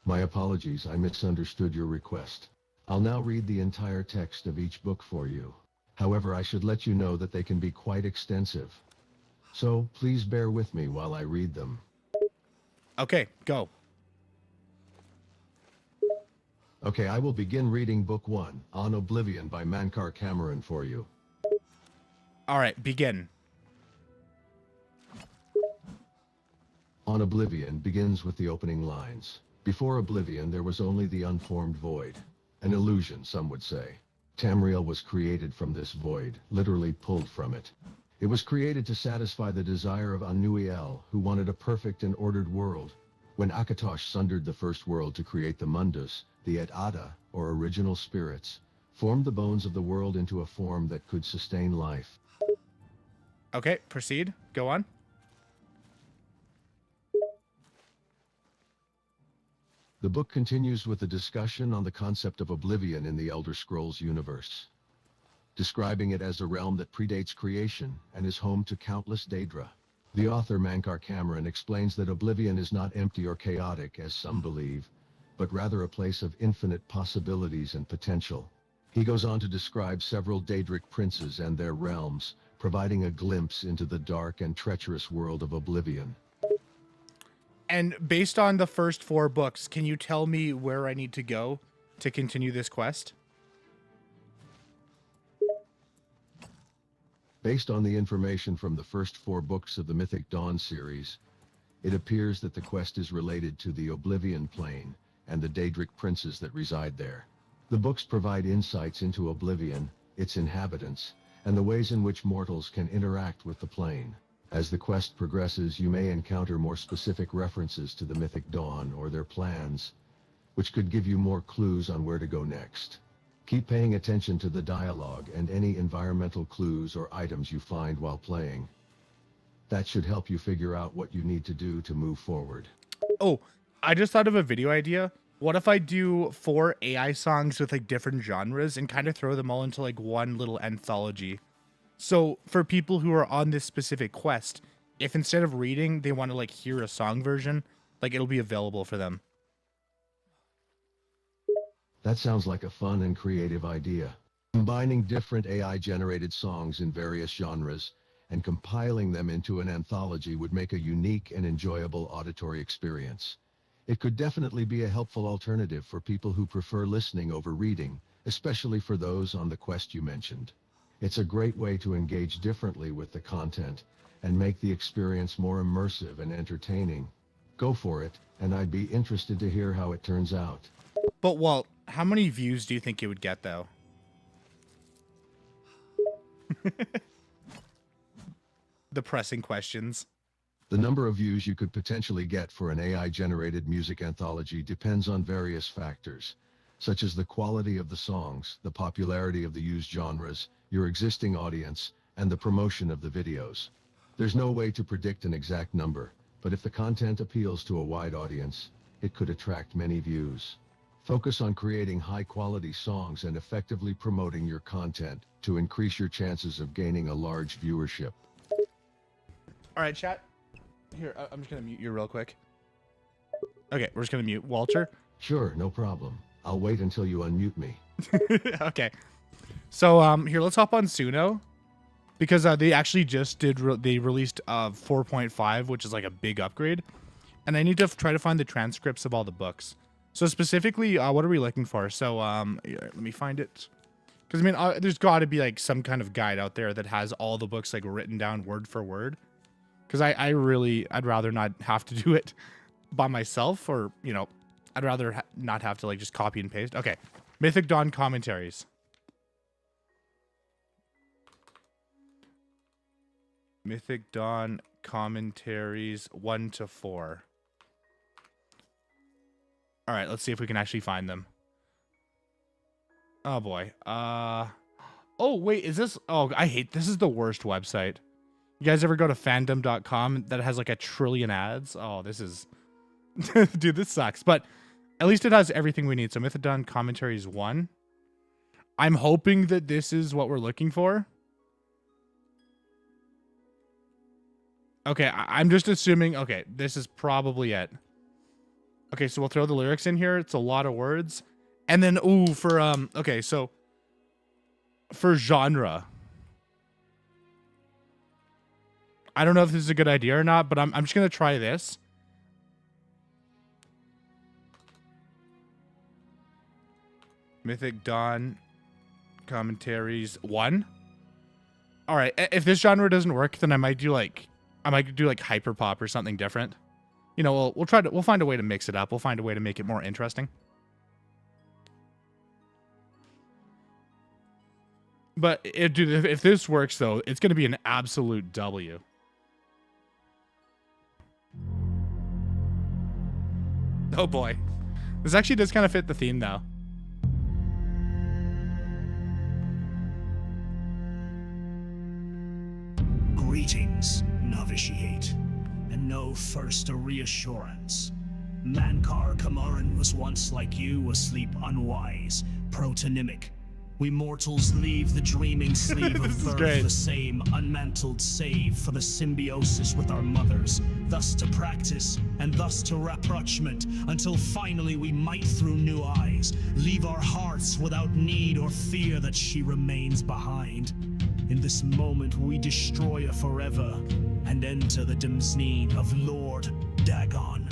My apologies, I misunderstood your request. I'll now read the entire text of each book for you. However, I should let you know that they can be quite extensive. So, please bear with me while I read them. Okay, go. Okay, I will begin reading Book 1, On Oblivion by Mankar Cameron for you. All right, begin. On Oblivion begins with the opening lines. Before Oblivion, there was only the unformed void. An illusion, some would say. Tamriel was created from this void, literally pulled from it. It was created to satisfy the desire of Anuiel, who wanted a perfect and ordered world. When Akatosh sundered the first world to create the Mundus, the Et Ada, or original spirits, formed the bones of the world into a form that could sustain life. Okay, proceed. Go on. The book continues with a discussion on the concept of oblivion in the Elder Scrolls universe, describing it as a realm that predates creation and is home to countless Daedra. The author Mankar Cameron explains that oblivion is not empty or chaotic, as some believe, but rather a place of infinite possibilities and potential. He goes on to describe several Daedric princes and their realms, providing a glimpse into the dark and treacherous world of oblivion. And based on the first 4 books, can you tell me where I need to go to continue this quest? Based on the information from the first 4 books of the Mythic Dawn series, it appears that the quest is related to the Oblivion Plane and the Daedric princes that reside there. The books provide insights into Oblivion, its inhabitants, and the ways in which mortals can interact with the plane. As the quest progresses, you may encounter more specific references to the Mythic Dawn or their plans, which could give you more clues on where to go next. Keep paying attention to the dialogue and any environmental clues or items you find while playing. That should help you figure out what you need to do to move forward. Oh, I just thought of a video idea. What if I do 4 AI songs with like different genres and kind of throw them all into like one little anthology? So for people who are on this specific quest, if instead of reading, they want to like hear a song version, like it'll be available for them. That sounds like a fun and creative idea. Combining different AI-generated songs in various genres and compiling them into an anthology would make a unique and enjoyable auditory experience. It could definitely be a helpful alternative for people who prefer listening over reading, especially for those on the quest you mentioned. It's a great way to engage differently with the content and make the experience more immersive and entertaining. Go for it, and I'd be interested to hear how it turns out. But Walt, how many views do you think it would get though? The pressing questions. The number of views you could potentially get for an AI-generated music anthology depends on various factors, such as the quality of the songs, the popularity of the used genres, your existing audience, and the promotion of the videos. There's no way to predict an exact number, but if the content appeals to a wide audience, it could attract many views. Focus on creating high-quality songs and effectively promoting your content to increase your chances of gaining a large viewership. All right, chat. Here, I'm just going to mute you real quick. Okay, we're just going to mute Walter. Sure, no problem. I'll wait until you unmute me. Okay. So here, let's hop on Suno, because they actually just they released 4.5, which is like a big upgrade, and I need to try to find the transcripts of all the books. So specifically, what are we looking for? So here, let me find it, because I mean, there's got to be like some kind of guide out there that has all the books like written down word for word, because I'd rather not have to do it by myself, or you know, I'd rather not have to like just copy and paste. Okay, Mythic Dawn commentaries. Mythic Dawn commentaries 1 to 4. All right, let's see if we can actually find them. Oh boy. Oh wait, is this? Oh, I hate this. Is the worst website. You guys ever go to fandom.com that has like a trillion ads? Oh, this is... Dude, this sucks. But at least it has everything we need. So Mythodon commentaries 1. I'm hoping that this is what we're looking for. Okay, I'm just assuming... Okay, this is probably it. Okay, so we'll throw the lyrics in here. It's a lot of words. And then, ooh, for... Okay, so... For genre... I don't know if this is a good idea or not, but I'm just going to try this. Mythic Dawn commentaries 1. All right, if this genre doesn't work, then I might do like hyperpop or something different. You know, we'll find a way to mix it up. We'll find a way to make it more interesting. But if this works though, it's going to be an absolute W. Oh boy. This actually does kind of fit the theme though. Greetings, novitiate, and know first a reassurance. Mankar Kamaran was once like you, asleep unwise, protonymic. We mortals leave the dreaming sleep of birth the same, unmantled save for the symbiosis with our mothers, thus to practice, and thus to rapprochement, until finally we might through new eyes, leave our hearts without need or fear that she remains behind. In this moment we destroy her forever, and enter the Dimsneen of Lord Dagon.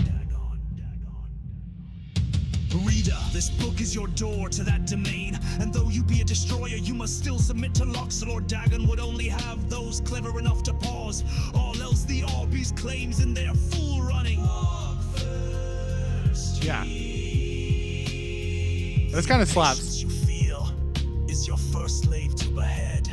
Reader, this book is your door to that domain, and though you be a destroyer, you must still submit to locks. Lord Dagon would only have those clever enough to pause. All else the Orbeez claims in their fool running. Yeah. This kind of slaps. You feel is your first slave to behead.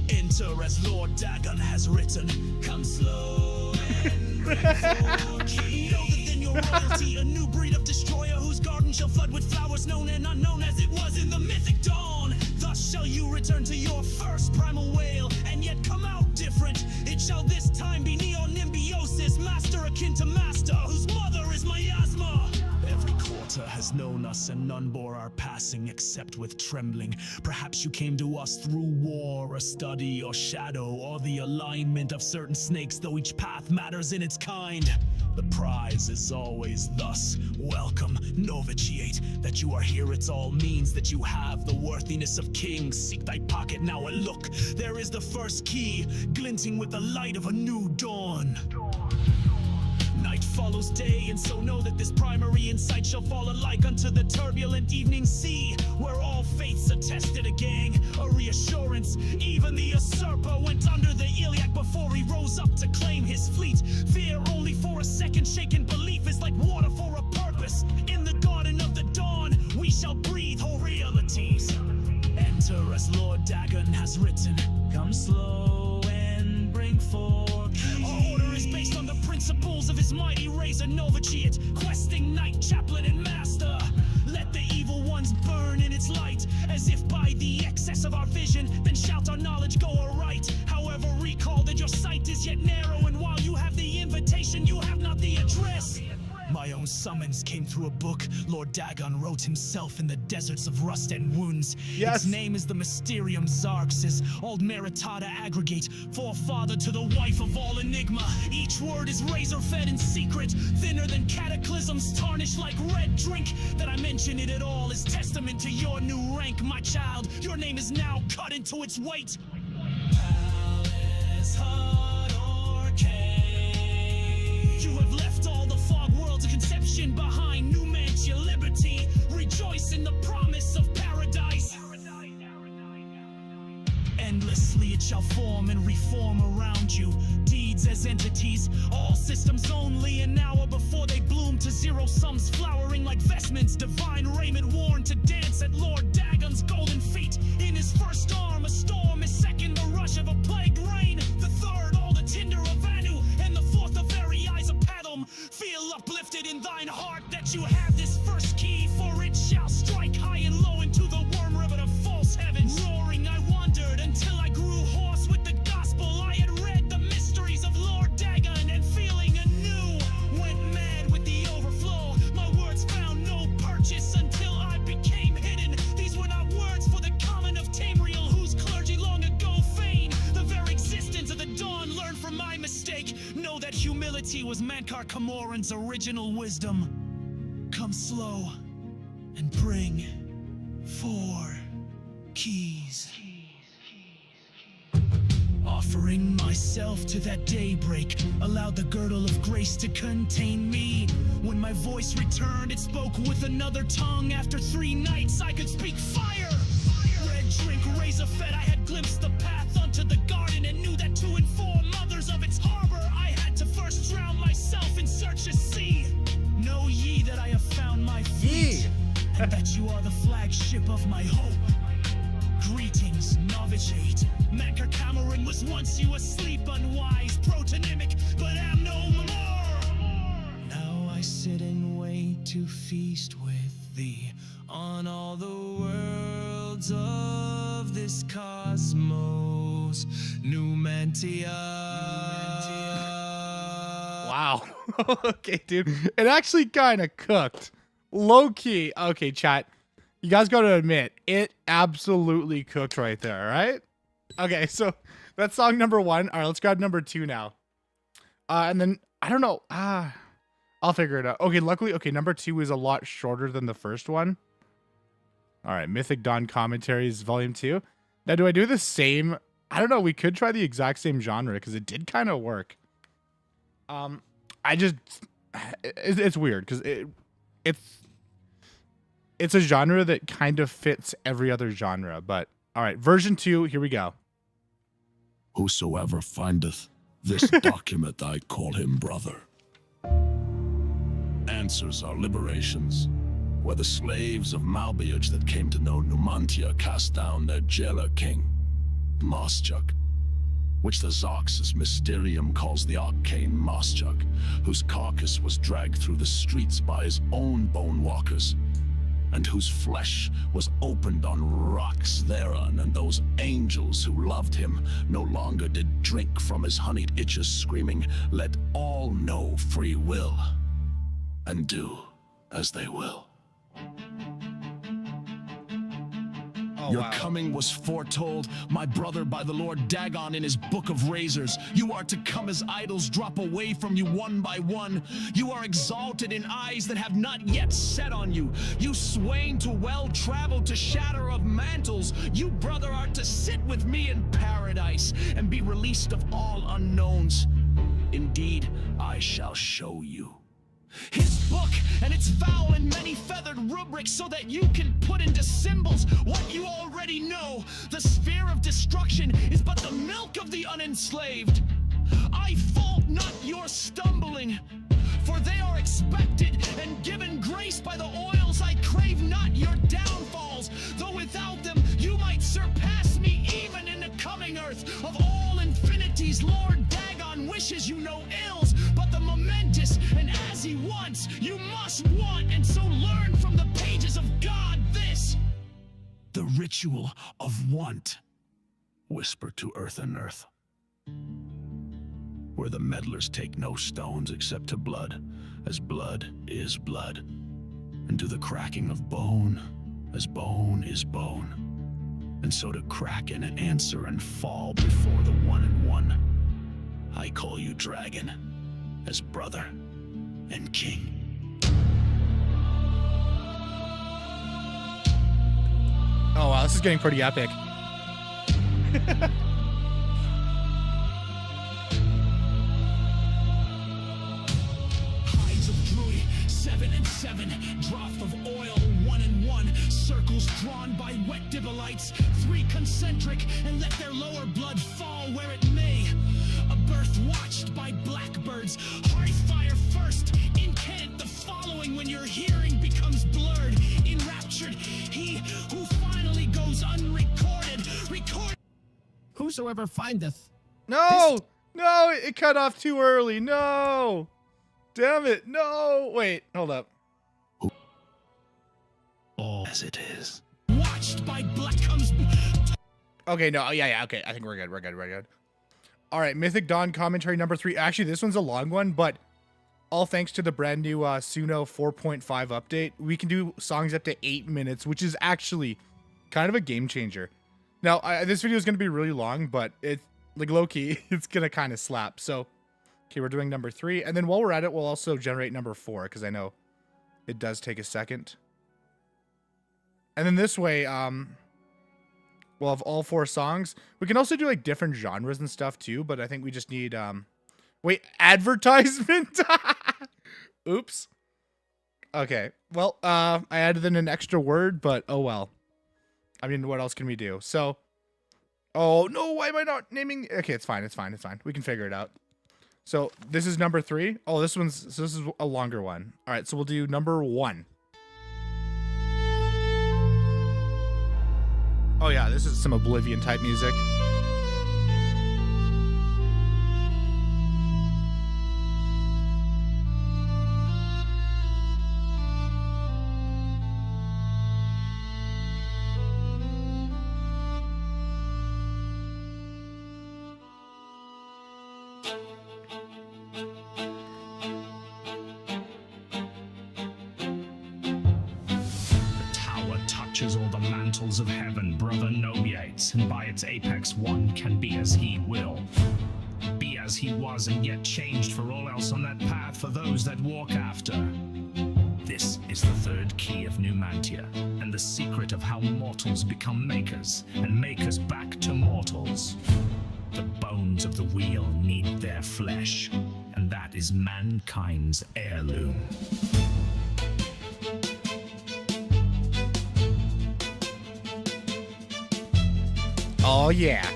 Enter as Lord Dagon has written. Come slow and bring forward key. Know that then your royalty, a new breed of destroyer whose garden shall flood with flowers known and unknown as it was in the mythic dawn. Thus shall you return to your first primal wail, and yet come out different. It shall this time be neonimbiosis, master akin to master, whose mother is miasma. Every quarter has known us, and none bore our passing except with trembling. Perhaps you came to us through war, a study, or shadow, or the alignment of certain snakes, though each path matters in its kind. The prize is always thus. Welcome, novitiate. That you are here, it all means that you have the worthiness of kings. Seek thy pocket now and look. There is the first key, glinting with the light of a new dawn. Night follows day, and so know that this primary insight shall fall alike unto the turbulent evening sea, where all faiths attested a gang, a reassurance. Even the usurper went under the iliac before he rose up to claim his fleet. Fear only for a second, shaken belief is like water for a purpose. In the garden of the dawn, we shall breathe whole realities. Enter as Lord Dagon has written. Come slow and bring forth. Our order is based on the principles of his mighty razor novitiate, questing knight, chaplain, and master. Let the evil ones burn in its light, as if by the excess of our vision, then shout our knowledge go aright. However, recall that your sight is yet narrow, and while you have the invitation, you have not the address. My own summons came through a book Lord Dagon wrote himself in the deserts of rust and wounds. Yes. Its name is the Mysterium Xarxes, old Meritata aggregate, forefather to the wife of all enigma. Each word is razor-fed in secret, thinner than cataclysms, tarnished like red drink. That I mention it at all is testament to your new rank, my child. Your name is now cut into its weight. Palace, hut, or cave. You have left all the fog worlds of conception behind. New mansion, liberty. Rejoice in the promise of paradise. Endlessly it shall form and reform around you. Deeds as entities, all systems only an hour before they bloom to zero sums, flowering like vestments, divine raiment worn to dance at Lord Dagon's golden feet. In his first arm, a storm is second, the rush of a plagued rain. The third, all the tinder of Anu, and the fourth, the very eyes of Padom. Feel uplifted in thine heart that you have this first key, for it shall strike high and low into the worm rivet of false heavens. Roaring I wandered until I grew hoarse Camoran's original wisdom. Come slow and bring 4 keys. Offering myself to that daybreak, allowed the girdle of grace to contain me. When my voice returned, it spoke with another tongue. After 3 nights, I could speak fire. Red drink, razor fed, I had glimpsed the path unto the garden and knew that to inform others of its harbor, I had to first drown myself in search of sea. Know ye that I have found my feet, and that you are the flagship of my hope. Greetings, novitiate. Manker Cameron was once you asleep, unwise, protonymic, but am no more. Now I sit and wait to feast with thee on all the worlds of this cosmos. Numantia. Wow. Okay, dude. It actually kind of cooked. Low key. Okay, chat. You guys got to admit, it absolutely cooked right there, right? Okay, so that's song number 1. All right, let's grab number 2 now. And then, I don't know. I'll figure it out. Okay, luckily, number 2 is a lot shorter than the first one. All right, Mythic Dawn Commentaries, Volume 2. Now, do I do the same? I don't know. We could try the exact same genre because it did kind of work. It's weird because it's a genre that kind of fits every other genre, but all right, version 2, here we go. Whosoever findeth this document, I call him brother. Answers are liberations, where the slaves of Malbiage that came to know Numantia cast down their jailer king, Moschuk, which the Zoxus Mysterium calls the arcane Moschuk, whose carcass was dragged through the streets by his own bone walkers, and whose flesh was opened on rocks thereon, and those angels who loved him no longer did drink from his honeyed itches, screaming, "Let all know free will, and do as they will." Your coming was foretold, my brother, by the Lord Dagon in his Book of Razors. You are to come as idols drop away from you one by one. You are exalted in eyes that have not yet set on you. You swain to well travel to shatter of mantles. You, brother, are to sit with me in paradise and be released of all unknowns. Indeed, I shall show you his book and its foul and many-feathered rubric, so that you can put into symbols what you already know. The sphere of destruction is but the milk of the unenslaved. I fault not your stumbling, for they are expected and given grace by the oils. I crave not your downfalls, though without them you might surpass me even in the coming earth. Of all infinities, Lord Dagon wishes you no ills, but the momentous, and as he wants, you must want, and so learn from the pages of God this: the ritual of want. Whisper to earth and earth, where the meddlers take no stones except to blood, as blood is blood, and to the cracking of bone, as bone is bone, and so to crack and answer and fall before the one and one. I call you dragon, as brother and king. Oh wow, this is getting pretty epic. Hides of Druid, 7 and 7, draught of oil, 1 and 1, circles drawn by wet Dibbilites, 3 concentric, and let their lower blood fall where it may. A birth watched by blackbirds, hearth fire first, incant the following when your hearing becomes blurred. Enraptured, he who finally goes unrecorded, record. Whosoever findeth. No, no, it cut off too early. No, damn it. No, wait, hold up. All as it is. Watched by black comes. Okay, no, yeah, okay. I think we're good. All right, Mythic Dawn Commentary number 3. Actually, this one's a long one, but all thanks to the brand new Suno 4.5 update, we can do songs up to 8 minutes, which is actually kind of a game changer. Now, this video is going to be really long, but it's like low-key, it's going to kind of slap. So Okay, we're doing number 3. And then while we're at it, we'll also generate number 4, because I know it does take a second. And then this way, we'll have all 4 songs. We can also do like different genres and stuff too, but I think we just need, wait, advertisement? Oops. Okay, well, I added in an extra word, but oh well. I mean, what else can we do? So, oh no, why am I not naming? Okay, it's fine, it's fine, it's fine. We can figure it out. So this is number 3. Oh, this is a longer one. All right, so we'll do number 1. Oh yeah, this is some Oblivion type music. All the mantles of heaven, brother, know yet, and by its apex one can be as he will. Be as he was and yet changed for all else on that path for those that walk after. This is the 3rd key of Numantia, and the secret of how mortals become makers, and makers back to mortals. The bones of the wheel need their flesh, and that is mankind's heirloom. Oh yeah.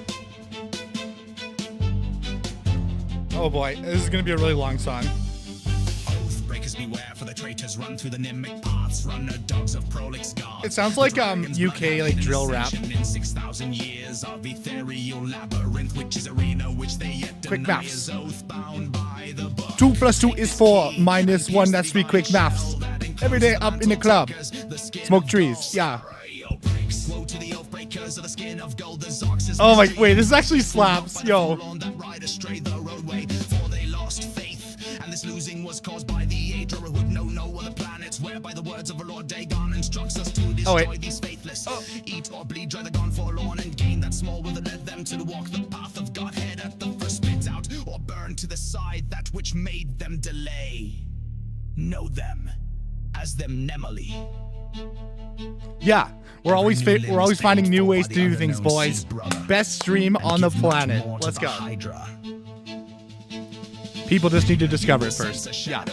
Oh boy, this is gonna be a really long song. Oathbreakers beware, for the traitors run through the Nimic paths, run no dogs of prolix guards. It sounds like UK like drill rap. In 6,000 years of ethereal labyrinth, which is arena which they yet Quick deny maths. is oath bound by the book. 2 + 2 is 4 - 1. That's 3 quick maths. Every day up in the club. Smoke trees. Yeah. Oh my, wait, this actually slaps. Yo. This losing was caused by the Aedra who know no other planets, whereby the words of our Lord Dagon instructs us to destroy these faithless. Eat or bleed, dry the gone forlorn, and gain that small will that led them to walk the path of Godhead at the first spit out, or burn to the side that which made them delay. Know them as them Nemali. Yeah, we're always finding new ways to do things, boys. Best stream on the planet. Let's go. People just need to discover it first. Yeah.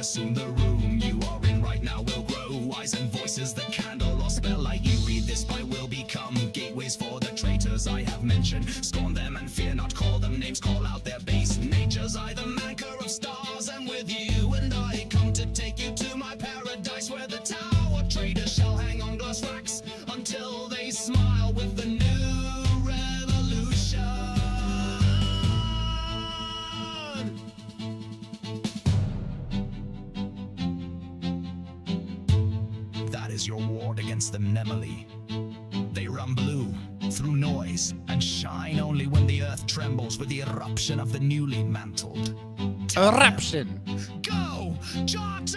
Soon the room you are in right now will grow. Eyes and voices, the candle or spelllight. You read this by will become gateways for the traitors I have mentioned. Scorn them and fear not, call them names, call out their base natures. I the maker of stars am with you, and I come to take you to my paradise where the tower traders shall hang on glass racks until they smile with the new revolution. That is your ward against the Nemali. They run blue through noise and shine only when the earth trembles with the eruption of the newly mantled. Eruption. Go! God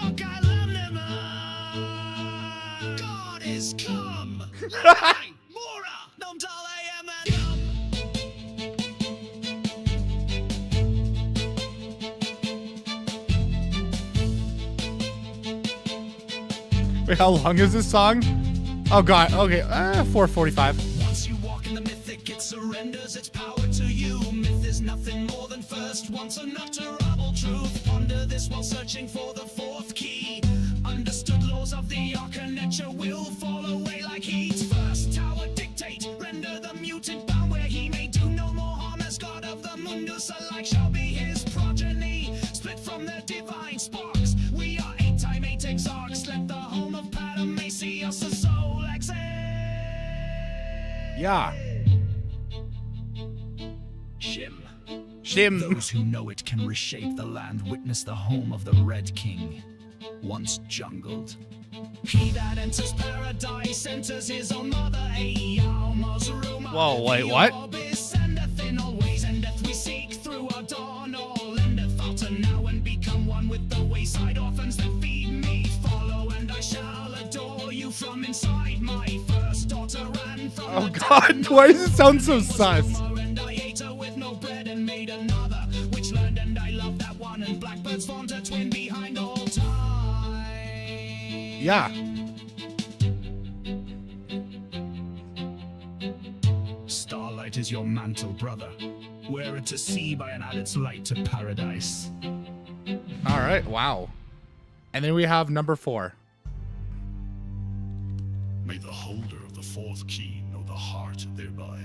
is come! Mora! Wait, how long is this song? Oh god, okay, 4:45. Once you walk in the mythic, it surrenders its power to you. Myth is nothing more than first, once unutterable truth. Ponder this while searching for the 4th key. Understood laws of the architecture will fall away like heat. First tower dictate, render the mutant bound where he may do no more harm as god of the mundus. Alike shall be his progeny, split from the divine sparks. We are 8x8 exarchs, let the home of Padme see us a soul exit. Yeah. Shim. Those who know it can reshape the land, witness the home of the Red King, once jungled. He that enters paradise enters his own mother. Whoa, wait, what? In all ways, and death we seek through our dawn. All endeth out and now and become one with the wayside orphans that feed me. Follow and I shall adore you from inside my first daughter and from Oh god, why does it sound so sus? and I ate her with no bread and made another, which learned and I love that Yeah. Starlight is your mantle, brother. Wear it to sea by and add its light to paradise. All right. Wow. And then we have number 4. May the holder of the fourth key know the heart thereby.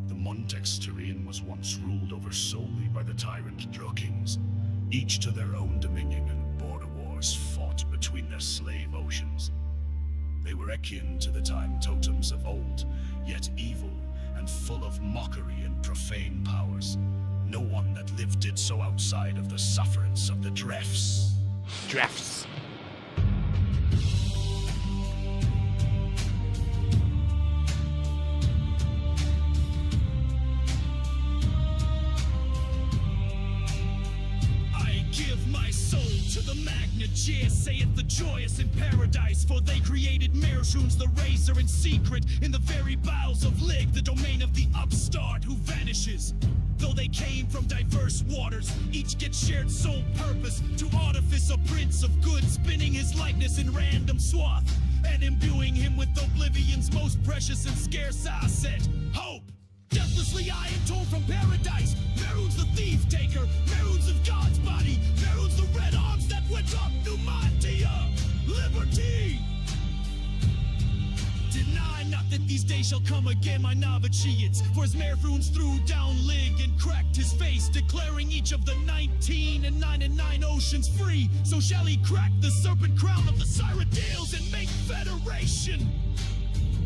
The Montexterian was once ruled over solely by the tyrant Drokings, each to their own dominion, and border wars fought between their slave oceans. They were akin to the time totems of old, yet evil and full of mockery and profane powers. No one that lived did so outside of the sufferance of the Drefts. Drafts. I give my soul to the Magna Cheer, saith the joyous in paradise, for they created Mershoons the Razor in secret, in the very bowels of Lig, the domain of the upstart who vanishes. Though they came from diverse waters, each gets shared sole purpose, to artifice a prince of good, spinning his likeness in random swath, and imbuing him with Oblivion's most precious and scarce asset, hope. Deathlessly I am told from paradise, Merun's the thief taker, Merun's of God's body, Merun's the red arms that went up Numantia, liberty! Deny not that these days shall come again, my Navachians, for as Merfuns threw down Lig and cracked his face, declaring each of the 19 and 99 oceans free, so shall he crack the serpent crown of the Cyrodiils and make federation.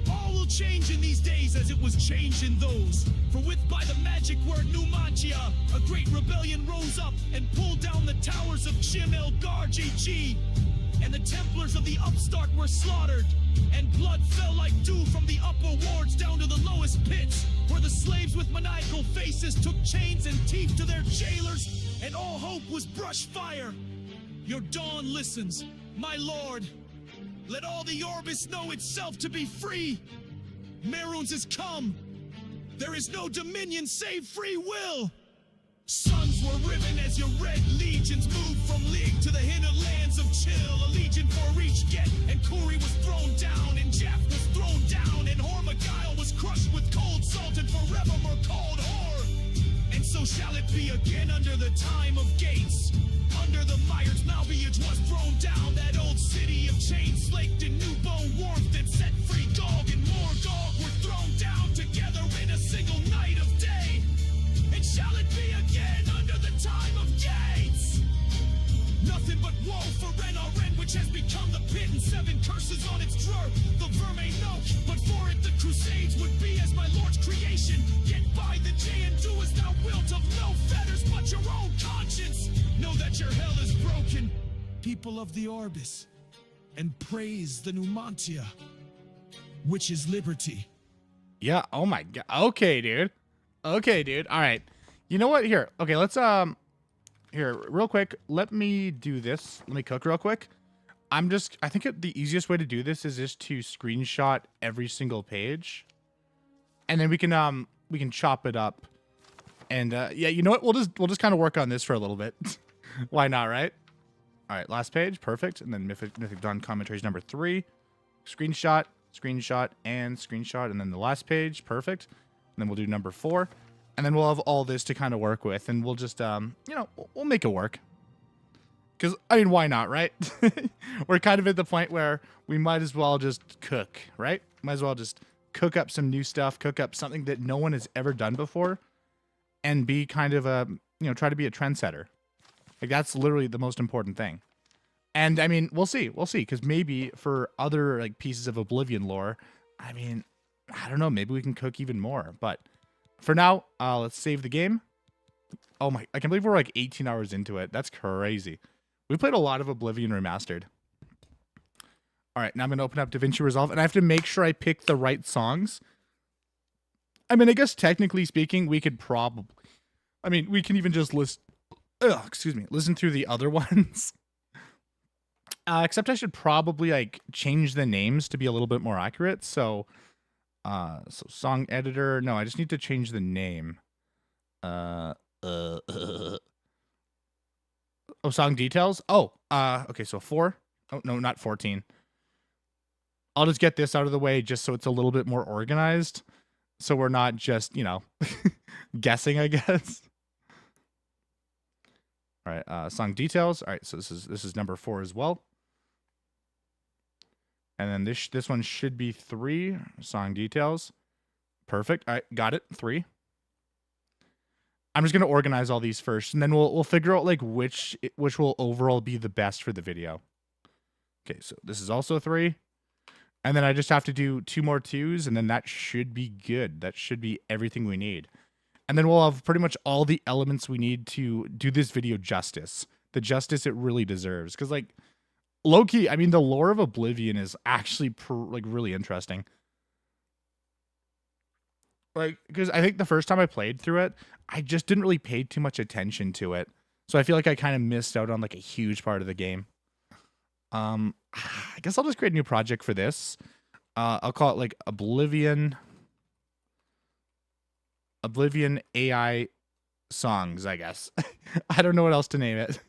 All will change in these days as it was changed in those. For with by the magic word Numantia, a great rebellion rose up and pulled down the towers of Chim El Gar GG. And the Templars of the upstart were slaughtered, and blood fell like dew from the upper wards down to the lowest pits, where the slaves with maniacal faces took chains and teeth to their jailers, and all hope was brush fire. Your dawn listens, my lord. Let all the Orbis know itself to be free. Meruns is come. There is no dominion save free will. Suns were riven as your red legions moved from League to the hinterlands of Chill. A legion for each get, and Kuri was thrown down, and Jeff was thrown down, and Hormagail was crushed with cold salt and forevermore called Hor. And so shall it be again under the time of Gates. Under the Myers, Malviage was thrown down, that old city of chains slaked in new bone warmth, and set free Gog and Morgog were thrown down together in a single night of day. And shall it be again under the time of Gates? Nothing but woe for Ren, which has become the pit, and 7 curses on its drur. The verme know, but for it the crusades would be as my lord's creation. Yet by the J and do as thou wilt, of no fetters but your own conscience. Know that your hell is broken, people of the Orbis, and praise the Numantia, which is liberty. Yeah. Oh my god. Okay, dude. Okay, dude. All right. You know what? Here. Okay, let's here real quick. Let me do this. Let me cook real quick. I think the easiest way to do this is just to screenshot every single page, and then we can chop it up. And yeah, you know what? We'll just kind of work on this for a little bit. Why not, right? All right, last page, perfect. And then Mythic Dawn commentaries number 3, screenshot, and screenshot, and then the last page, perfect. And then we'll do number 4, and then we'll have all this to kind of work with, and we'll just you know, we'll make it work. Because I mean, why not, right? We're kind of at the point where we might as well just cook, right? Might as well just cook up some new stuff, cook up something that no one has ever done before, and be kind of a, you know, try to be a trendsetter. Like, that's literally the most important thing. And I mean, we'll see, because maybe for other like pieces of Oblivion lore, I mean, I don't know, maybe we can cook even more. But for now, let's save the game. Oh my, I can't believe we're like 18 hours into it. That's crazy. We played a lot of Oblivion Remastered. All right, now I'm going to open up DaVinci Resolve, and I have to make sure I pick the right songs. I mean, I guess technically speaking, we could probably, I mean, we can even just listen through the other ones. Except I should probably like change the names to be a little bit more accurate. So song editor. No, I just need to change the name. Oh, song details. Oh, okay. So 4. Oh, no, not 14. I'll just get this out of the way just so it's a little bit more organized. So we're not just, you know, guessing, I guess. All right, song details. All right, so this is number 4 as well. And then this one should be 3, song details. Perfect. All right, got it. 3. I'm just going to organize all these first, and then we'll figure out like which will overall be the best for the video. Okay, so this is also 3. And then I just have to do 2 more 2s, and then that should be good. That should be everything we need. And then we'll have pretty much all the elements we need to do this video justice. The justice it really deserves. Because, like, low-key, I mean, the lore of Oblivion is actually, like, really interesting. Like, because I think the first time I played through it, I just didn't really pay too much attention to it. So I feel like I kind of missed out on, like, a huge part of the game. I guess I'll just create a new project for this. I'll call it, like, Oblivion AI songs, I guess. I don't know what else to name it.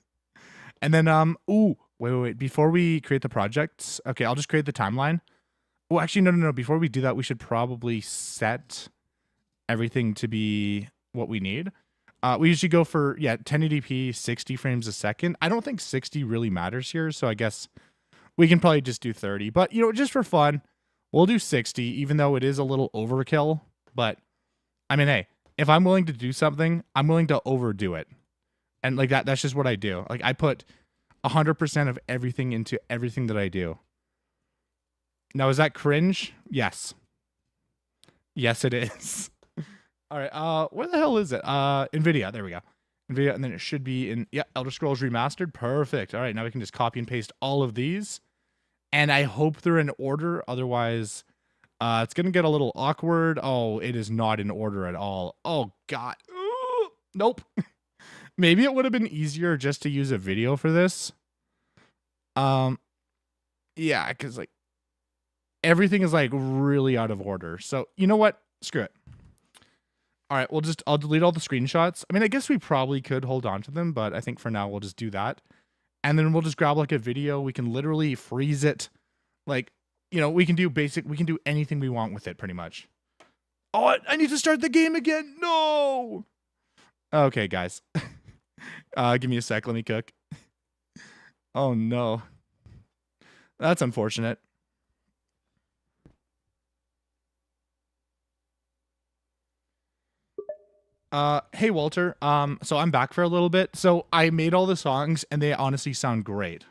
And then, ooh, wait. Before we create the project, okay, I'll just create the timeline. Oh, actually, no. Before we do that, we should probably set everything to be what we need. We usually go for, 1080p, 60 frames a second. I don't think 60 really matters here, so I guess we can probably just do 30. But, you know, just for fun, we'll do 60, even though it is a little overkill. But, I mean, hey, if I'm willing to do something, I'm willing to overdo it. And, like, that's just what I do. Like, I put 100% of everything into everything that I do. Now, is that cringe? Yes. Yes, it is. All right, where the hell is it? NVIDIA, there we go. NVIDIA, and then it should be in, Elder Scrolls Remastered. Perfect. All right, now we can just copy and paste all of these. And I hope they're in order. Otherwise, it's going to get a little awkward. Oh, it is not in order at all. Oh, God. Ooh, nope. Maybe it would have been easier just to use a video for this. Yeah, because, like, everything is, like, really out of order. So, you know what? Screw it. All right, I'll delete all the screenshots. I mean, I guess we probably could hold on to them, but I think for now we'll just do that. And then we'll just grab like a video. We can literally freeze it. Like, you know, we can do anything we want with it pretty much. Oh, I need to start the game again. No. Okay, guys. Give me a sec. Let me cook. Oh, no. That's unfortunate. Hey Walter, so I'm back for a little bit. So I made all the songs and they honestly sound great.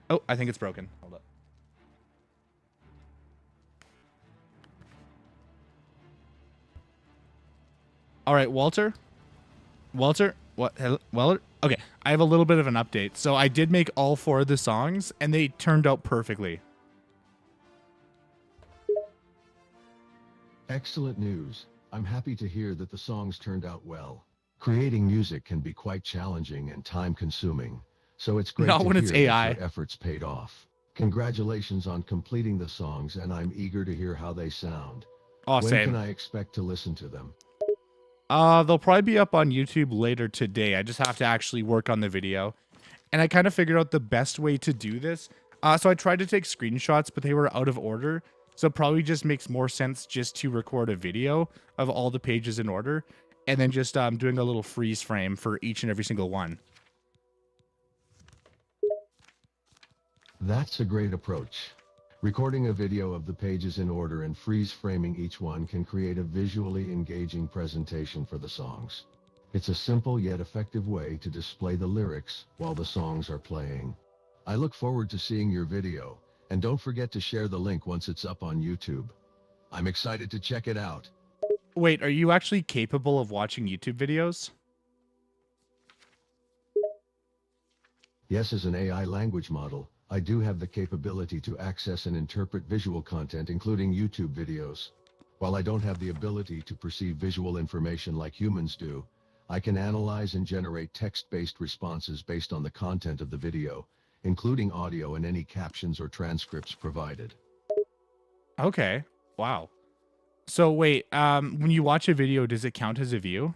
Oh, I think it's broken. Hold up. All right, Walter, what? Well, okay. I have a little bit of an update. So I did make all 4 of the songs and they turned out perfectly. Excellent news. I'm happy to hear that the songs turned out well. Creating music can be quite challenging and time-consuming, so it's great Not to when hear it's that AI. your efforts paid off. Congratulations on completing the songs, and I'm eager to hear how they sound. Oh, When same. can I expect to listen to them? They'll probably be up on YouTube later today. I just have to actually work on the video. And I kind of figured out the best way to do this. So I tried to take screenshots, but they were out of order. So it probably just makes more sense just to record a video of all the pages in order. And then just doing a little freeze frame for each and every single one. That's a great approach. Recording a video of the pages in order and freeze framing each one can create a visually engaging presentation for the songs. It's a simple yet effective way to display the lyrics while the songs are playing. I look forward to seeing your video, and don't forget to share the link once it's up on YouTube. I'm excited to check it out. Wait, are you actually capable of watching YouTube videos? Yes, as an AI language model, I do have the capability to access and interpret visual content, including YouTube videos. While I don't have the ability to perceive visual information like humans do, I can analyze and generate text-based responses based on the content of the video, including audio and any captions or transcripts provided. Okay. Wow. So wait, when you watch a video, does it count as a view?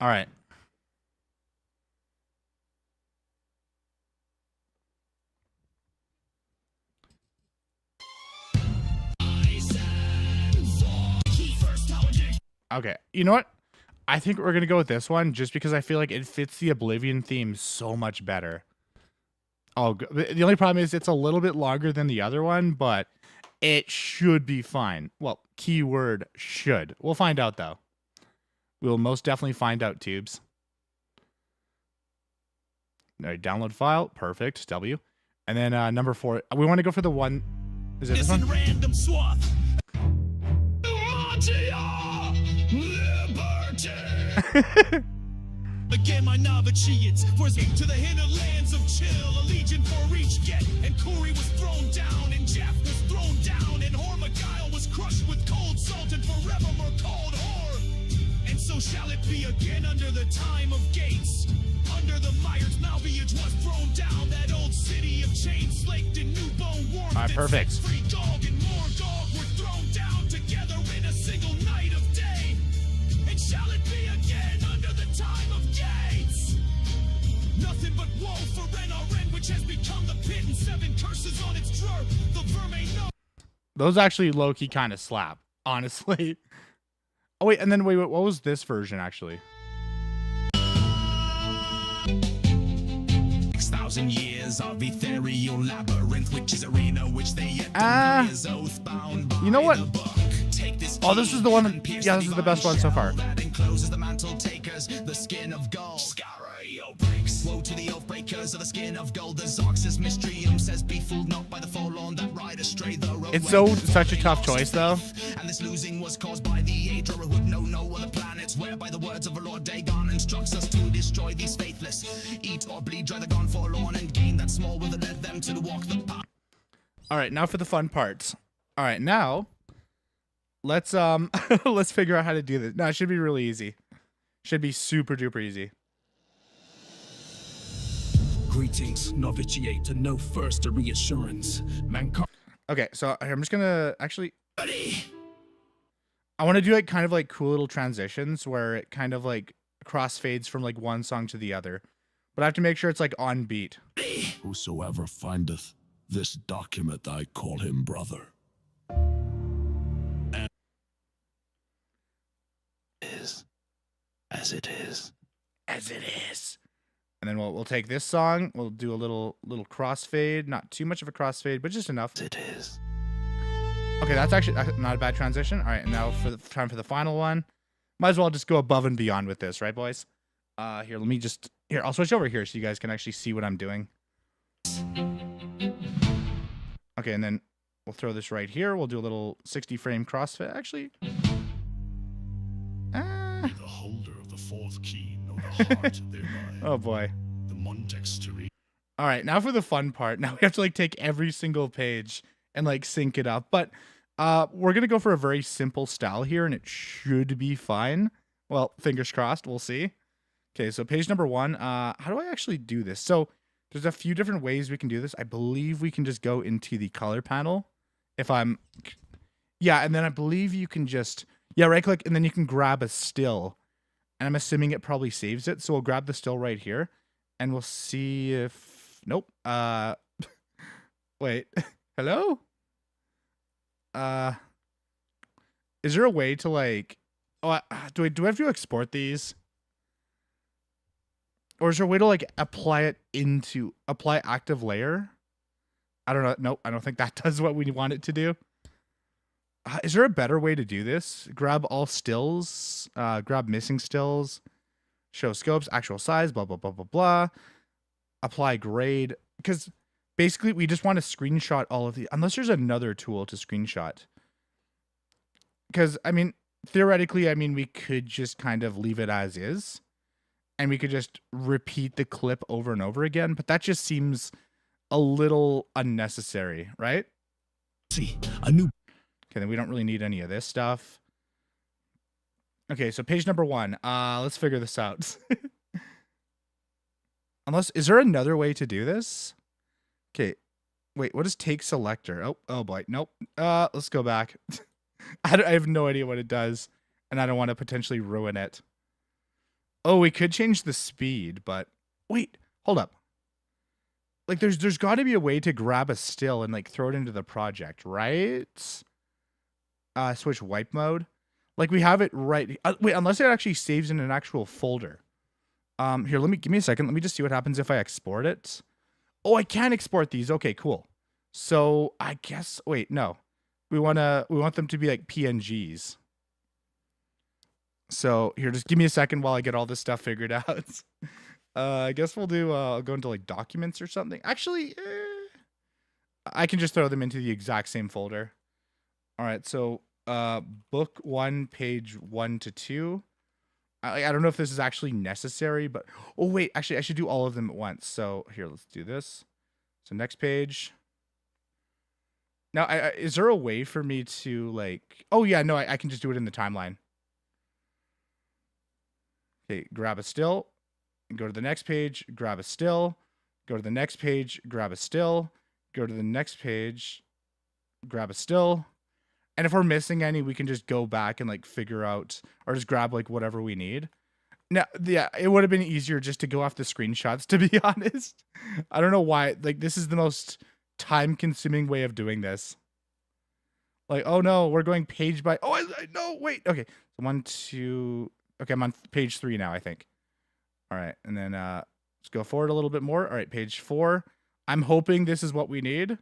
All right. Okay. You know what? I think we're going to go with this one just because I feel like it fits the Oblivion theme so much better. Oh, the only problem is it's a little bit longer than the other one, but it should be fine. Well, keyword should. We'll find out, though. We'll most definitely find out, tubes. All right, download file. Perfect. W. And then number 4. We want to go for the one. Is it this one? Random swath. Again, my Navachians forced to the hinterlands of chill. A legion for each get, and Kuri was thrown down, and Jeff was thrown down, and Hormigile was crushed with cold salt, and forevermore called Whore. And so shall it be again under the time of gates. Under the mires, Malviage was thrown down. That old city of chains slaked and new bone warmth. All right, perfect. Free dog and more dog were thrown down together in a single night of day. And shall it be again under the time of gates? Nothing but woe for NRN, which has become the pit, and 7 curses on its drawer. The vermin know. Those actually low-key kind of slap, honestly. Oh, wait, and then wait, what was this version, actually? 6,000 years of ethereal labyrinth, which is arena which they yet is oath bound by you know what? the book. Take this Oh, this is the one. and pierce Yeah, this is the best one so far. that encloses the mantle takers, the skin of gold. Breaks. Woe to the oath breakers of the skin of gold. The Zoxus Mystrium says, be fooled not by the forlorn that ride astray the road. It's such a tough choice, though. And this losing was caused by the Aedra who would know no other planets, whereby the words of the Lord Dagon instructs us to destroy these faithless. Eat or bleed, dry the gone forlorn, and gain that small will that led them to walk the path. All right, now for the fun parts. All right, now let's let's figure out how to do this. No, it should be really easy. Should be super duper easy. Greetings, novitiate, to know first a reassurance. Mankind. Okay, so I'm just gonna actually. I want to do like kind of like cool little transitions where it kind of like crossfades from like one song to the other, but I have to make sure it's like on beat. Whosoever findeth this document, I call him brother. Is as it is. As it is. And then we'll take this song. We'll do a little crossfade, not too much of a crossfade, but just enough. It is. Okay, that's actually not a bad transition. All right, and now for the time for the final one. Might as well just go above and beyond with this, right, boys? Here, let me just I'll switch over here so you guys can actually see what I'm doing. Okay, and then we'll throw this right here. We'll do a little 60 frame crossfade. Actually, The holder of the 4th key know the heart thereby. oh boy. The Montex to read. All right, now for the fun part. Now we have to like take every single page and like sync it up. But we're going to go for a very simple style here and it should be fine. Well, fingers crossed, we'll see. Okay, so page number 1. How do I actually do this? So there's a few different ways we can do this. I believe we can just go into the color panel. Yeah, and then I believe you can just, right click and then you can grab a still. And I'm assuming it probably saves it. So we'll grab the still right here and we'll see if, nope. Wait, hello? Is there a way to like, do I have to export these? Or is there a way to like apply active layer? I don't know. Nope, I don't think that does what we want it to do. Is there a better way to do this? Grab all stills, grab missing stills, show scopes, actual size, blah, blah, blah, blah, blah. Apply grade. Because basically we just want to screenshot all of the, unless there's another tool to screenshot. Because, I mean, theoretically, I mean, we could just kind of leave it as is. And we could just repeat the clip over and over again. But that just seems a little unnecessary, right? See, a new. Okay, then we don't really need any of this stuff. Okay, so page number 1. Let's figure this out. Is there another way to do this? Okay, wait, what is take selector? Oh boy, nope. Let's go back. I have no idea what it does, and I don't want to potentially ruin it. Oh, we could change the speed, but wait, hold up. Like there's got to be a way to grab a still and like throw it into the project, right? Switch wipe mode. Like we have it right. Wait, unless it actually saves in an actual folder. Here, give me a second. Let me just see what happens if I export it. Oh, I can export these. Okay, cool. So I guess, wait, no. We want them to be like PNGs. So here, just give me a second while I get all this stuff figured out. I guess we'll do, I'll go into like documents or something. Actually, I can just throw them into the exact same folder. All right, so book 1, page 1 to 2. I don't know if this is actually necessary, but oh wait, actually I should do all of them at once. So here, let's do this. So next page. Now, is there a way for me to like? Oh yeah, no, I can just do it in the timeline. Okay, grab a still, go to the next page, grab a still, go to the next page, grab a still, go to the next page, grab a still. And if we're missing any, we can just go back and like figure out or just grab like whatever we need. Now, yeah, it would have been easier just to go off the screenshots, to be honest. I don't know why. Like, this is the most time-consuming way of doing this. Like, oh no, we're going page by. Oh, no, wait. Okay, so 1, 2. Okay, I'm on page 3 now, I think. All right, and then let's go forward a little bit more. All right, page 4. I'm hoping this is what we need.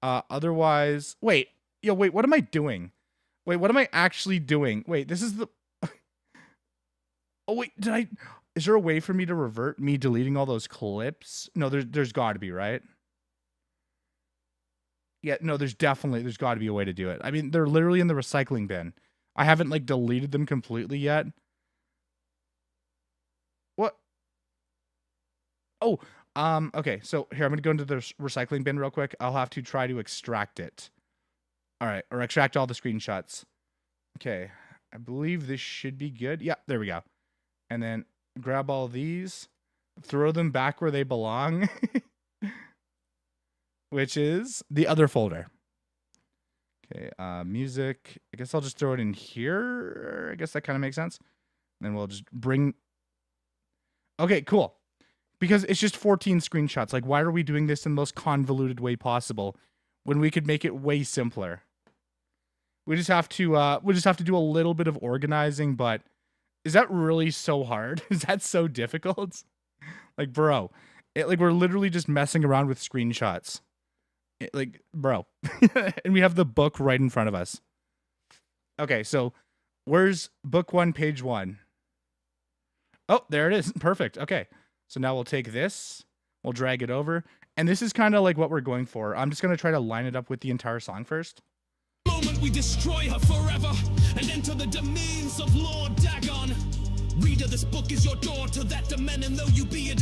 Otherwise, wait. Yo, wait, what am I doing? Wait, what am I actually doing? Wait, this is the... Oh, wait, is there a way for me to revert me deleting all those clips? No, there's got to be, right? Yeah, no, there's got to be a way to do it. I mean, they're literally in the recycling bin. I haven't, like, deleted them completely yet. What? Oh, okay, so here, I'm going to go into the recycling bin real quick. I'll have to try to extract it. All right, or extract all the screenshots. Okay, I believe this should be good. Yeah, there we go. And then grab all these, throw them back where they belong, which is the other folder. Okay, music. I guess I'll just throw it in here. I guess that kind of makes sense. And then we'll just bring... Okay, cool. Because it's just 14 screenshots. Like, why are we doing this in the most convoluted way possible when we could make it way simpler? We just have to do a little bit of organizing, but is that really so hard? Is that so difficult? Like, bro, like we're literally just messing around with screenshots. Like, bro. And we have the book right in front of us. Okay, so where's book 1, page 1? Oh, there it is. Perfect. Okay. So now we'll take this, we'll drag it over, and this is kind of like what we're going for. I'm just going to try to line it up with the entire song first. Moment we destroy her forever and enter the domains of Lord Dagon. Reader, this book is your door to that dominion, though you be a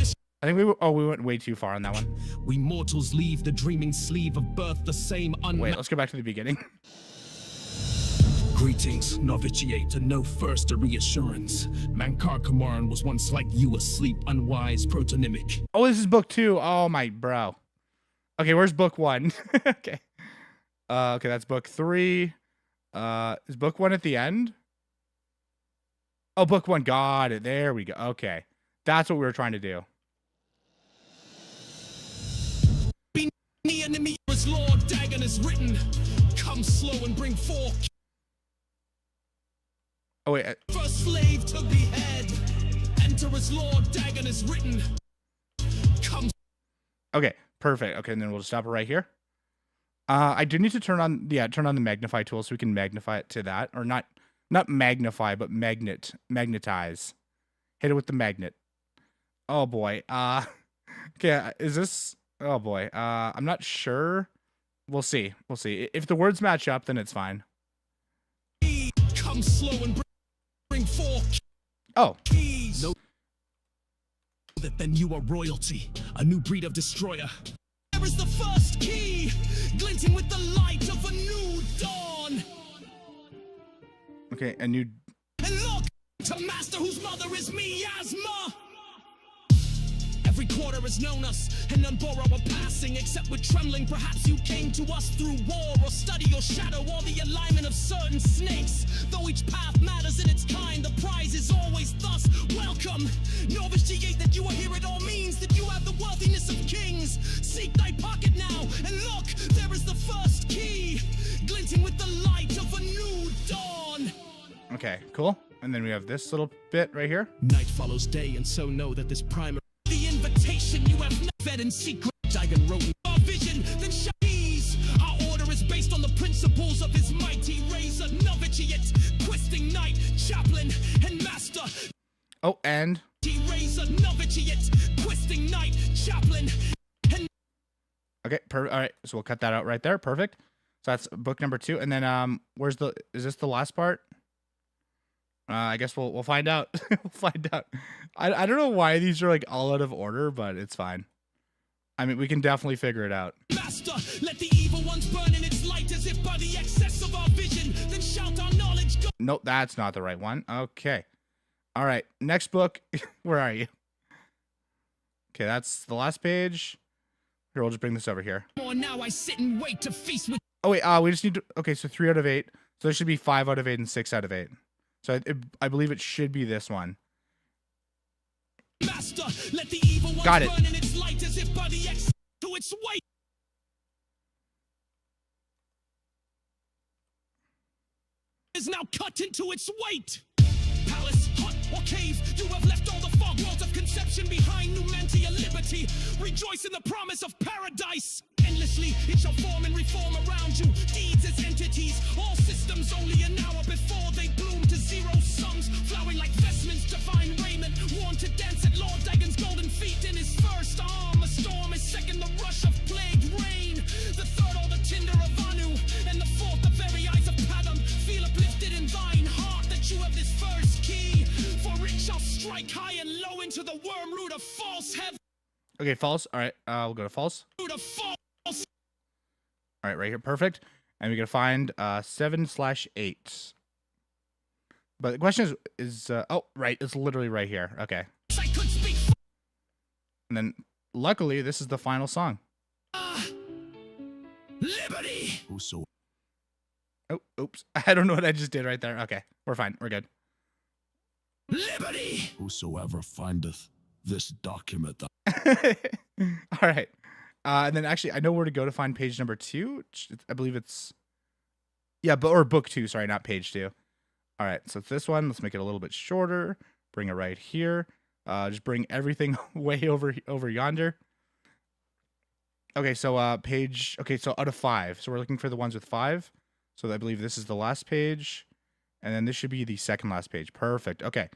I think we went way too far on that one. We mortals leave the dreaming sleeve of birth the same Wait, let's go back to the beginning. Greetings, novitiate, and no first a reassurance. Mankar Kamaran was once like you, asleep, unwise, protonymic. Oh, this is book 2. Oh, my bro. Okay, where's book 1? Okay. Okay, that's book 3. Is book 1 at the end? Oh, book 1. Got it. There we go. Okay. That's what we were trying to do. Be near enemy as Lord Dagon is written. Come slow and bring forth. Oh, wait. First slave to behead. Enter as Lord Dagon is written. Come. Okay, perfect. Okay, and then we'll just stop it right here. I do need to turn on the magnify tool so we can magnify it to that, or not magnify, but magnetize. Hit it with the magnet. Oh boy. Okay, is this? Oh boy. I'm not sure. We'll see. We'll see. If the words match up, then it's fine. Come slow and bring forth. Oh. Keys. No. That then you are royalty, a new breed of destroyer. There is the first key, glinting with the light of a new dawn. Okay, a new. And look to master whose mother is miasma. Every quarter has known us, and none borrow a passing, except with trembling. Perhaps you came to us through war, or study your shadow, or the alignment of certain snakes. Though each path matters in its kind, the prize is always thus. Welcome come. Knowledge G8 that you are here at all means that you have the worthiness of kings. Seek thy pocket now, and look, there is the first key, glinting with the light of a new dawn. Okay, cool. And then we have this little bit right here. Night follows day, and so know that this primer, the invitation you have not fed in secret. Dagon wrote our vision, then shall ease. Our order is based on the principles of his mighty razor, novitiate, twisting knight, chaplain, and master. Oh, and Razor, novitiate, twisting knight, chaplain, and okay, all right. So we'll cut that out right there. Perfect. So that's book number 2. And then is this the last part? I guess we'll find out. We'll find out. I don't know why these are like all out of order, but it's fine. I mean, we can definitely figure it out. master. Let the evil ones burn in its light as if by the excess of our vision. Then shout our knowledge. Nope, that's not the right one. Okay. All right. Next book. Where are you? Okay, that's the last page. Here, we'll just bring this over here. Or now I sit and wait to feast with. Oh, wait. We just need to. Okay, so 3 out of 8. So there should be 5 out of 8 and 6 out of 8. So I believe it should be this one. Master, let the evil ones Got it. burn in its light as if by the excess to its weight. Is now cut into its weight. Palace, hut, or cave, you have left all the fog walls of conception behind. Numentia liberty, rejoice in the promise of paradise. Endlessly, it shall form and reform around you. Deeds as entities, all systems only an hour before they bloom to zero sums. Flowing like vestments, divine raiment, worn to dance at Lord Dagon's golden feet in his first arm. A storm is second, the rush of plagued rain. The third, all the tinder of Anu. And the fourth, the very eyes of Padam. Feel uplifted in thine heart that you have this first key. For it shall strike high and low into the worm root of false heaven. Okay, false. All right, we'll go to false. Root of false. All right, right here. Perfect. And we're going to find 7/8. But the question is oh, right. It's literally right here. Okay. I could speak. And then luckily, this is the final song. Liberty. Whoso Oh, oops. I don't know what I just did right there. Okay, we're fine. We're good. Liberty. whosoever findeth this document. All right. And then actually, I know where to go to find page number 2. I believe it's, yeah, or book 2. Sorry, not page 2. All right, so it's this one. Let's make it a little bit shorter. Bring it right here. Just bring everything way over yonder. Okay, so page. Okay, so out of 5. So we're looking for the ones with 5. So I believe this is the last page, and then this should be the second last page. Perfect. Okay,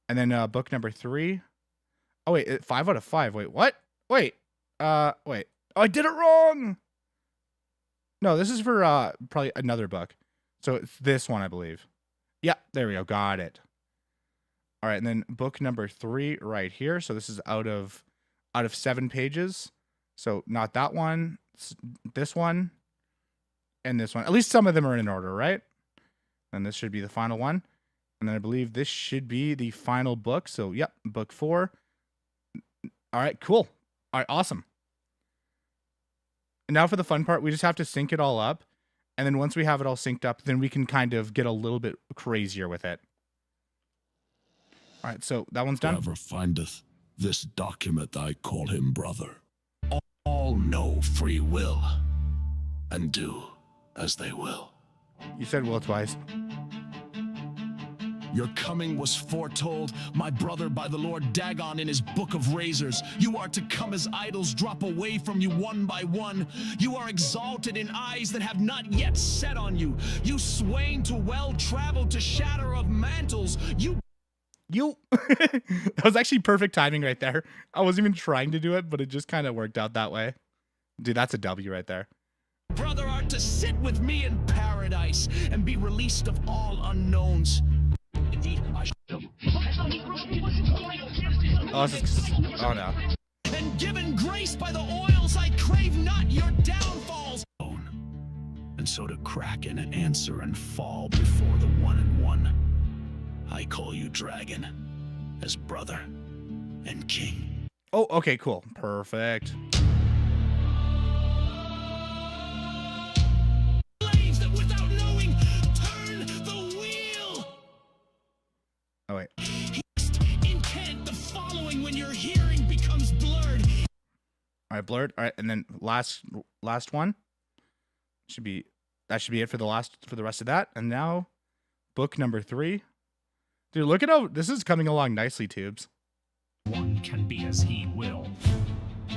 and then book number 3. Oh wait, 5 out of 5. Wait, what? Wait. Wait. Oh, I did it wrong. No, this is for probably another book. So it's this one, I believe. Yeah, there we go. Got it. All right, and then book number 3 right here. So this is out of 7 pages. So not that one, this one, and this one. At least some of them are in order, right? And this should be the final one. And then I believe this should be the final book. So, yep, book 4. All right, cool. All right, awesome. And now for the fun part, we just have to sync it all up. And then once we have it all synced up, then we can kind of get a little bit crazier with it. All right, so that one's done. Whoever findeth this document, I call him brother. All know free will, and do as they will. You said will twice. Your coming was foretold, my brother, by the Lord Dagon in his book of razors. You are to come as idols drop away from you one by one. You are exalted in eyes that have not yet set on you. You swain to well-traveled to shatter of mantles. You That was actually perfect timing right there. I wasn't even trying to do it, but it just kind of worked out that way. Dude, that's a W right there. Brother art to sit with me in paradise and be released of all unknowns. Indeed, I shall. Oh, oh no. And given grace by the oils, I crave not your downfalls. and so to crack and answer and fall before the one and one. I call you dragon as brother and king. Oh, okay, cool. Perfect. Slaves that without knowing turn the wheel. Oh, wait. Intent All right, blurred. All right, and then last one that should be it for the rest of that. And now book number 3. Dude, look at how this is coming along nicely, Tubes. One can be as he will.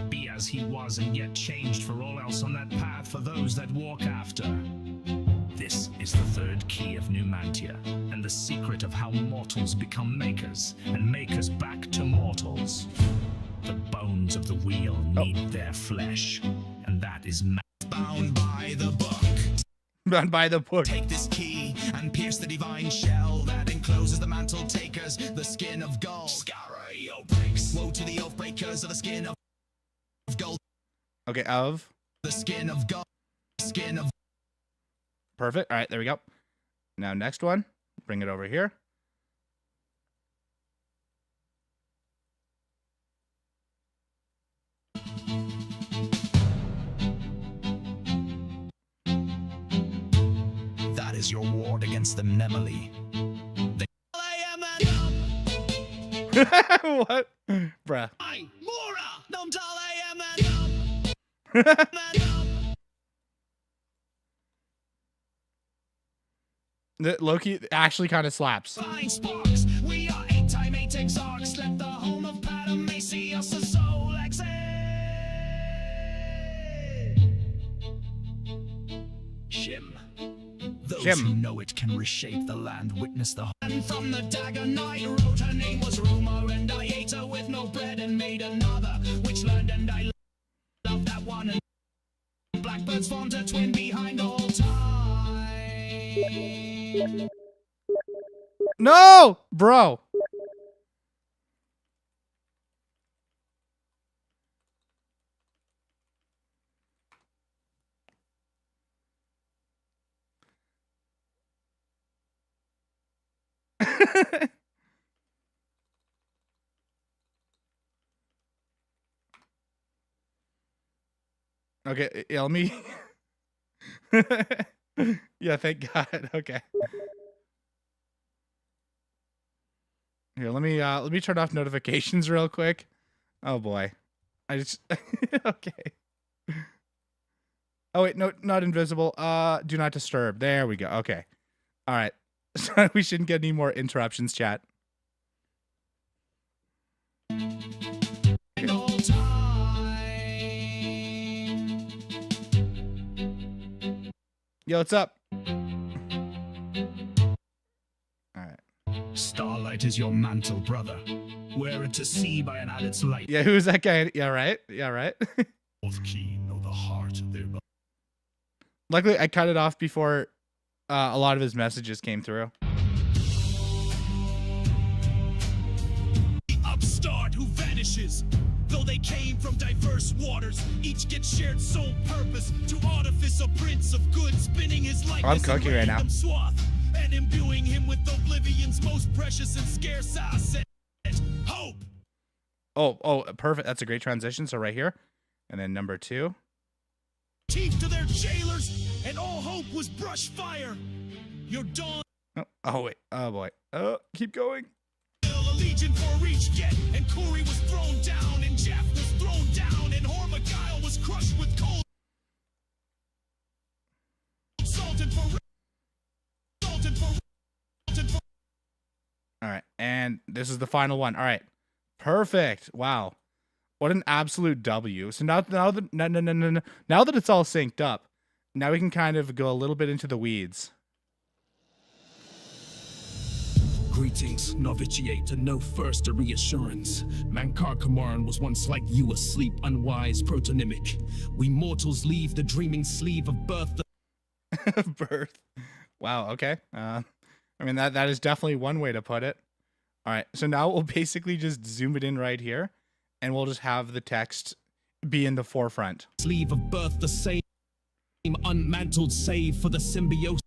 Be as he was and yet changed for all else on that path for those that walk after. This is the 3rd key of Numantia, and the secret of how mortals become makers, and makers back to mortals. The bones of the wheel need their flesh, and that is bound by the book. Bound by the book. Take this key and pierce the divine shell that encloses the mantle takers, the skin of gold. Scarry oath breaks. Woe to the oath breakers of the skin of gold. Okay, of the skin of gold. Skin of. Perfect. All right, there we go. Now next one, bring it over here. That is your ward against the Nemeli. What? Bruh. Loki actually kind of slaps. Flying sparks, we are 8x8 exarchs. Let the home of Padme see us a soul exit. Shim. Those Shim. who know it can reshape the land, witness the and from the dagger Knight wrote her name was Rumor, and I ate her with no bread and made another, which learned and I loved that one, and blackbirds formed a twin behind all time. No, bro. Okay, let me. Yeah, thank God. Okay. Here, let me turn off notifications real quick. Oh boy. I just okay. Oh wait, no, not invisible. Do not disturb. There we go. Okay. All right. So we shouldn't get any more interruptions, chat. Yo, what's up? Alright. Starlight is your mantle, brother. Wear it to see by an adit's light. Yeah, who's that guy? Yeah, right. Yeah, right. Both key know the heart of their. Luckily, I cut it off before a lot of his messages came through. The upstart who vanishes. Though they came from diverse waters, each gets shared sole purpose to artifice a prince of good, spinning his likeness I'm cooking right now. Swath, and imbuing him with Oblivion's most precious and scarce asset, hope. Oh, perfect. That's a great transition. So right here, and then number 2. Teeth to their jailers, and all hope was brush fire. Your dawn. Oh wait. Oh boy. Oh, keep going. A legion for each get, and Kuri was thrown down, and Jeff was thrown down, and Hormigile was crushed with cold. All right, and this is the final one. All right, perfect. Wow, what an absolute W. So now that now that it's all synced up, now we can kind of go a little bit into the weeds. Greetings, novitiate, to know first a reassurance. Mankar Kamaran was once like you, asleep, unwise, protonymic. We mortals leave the dreaming sleeve of birth. Birth. Wow, okay. I mean, that is definitely one way to put it. All right, so now we'll basically just zoom it in right here, and we'll just have the text be in the forefront. Sleeve of birth the same, unmantled save for the symbiosis.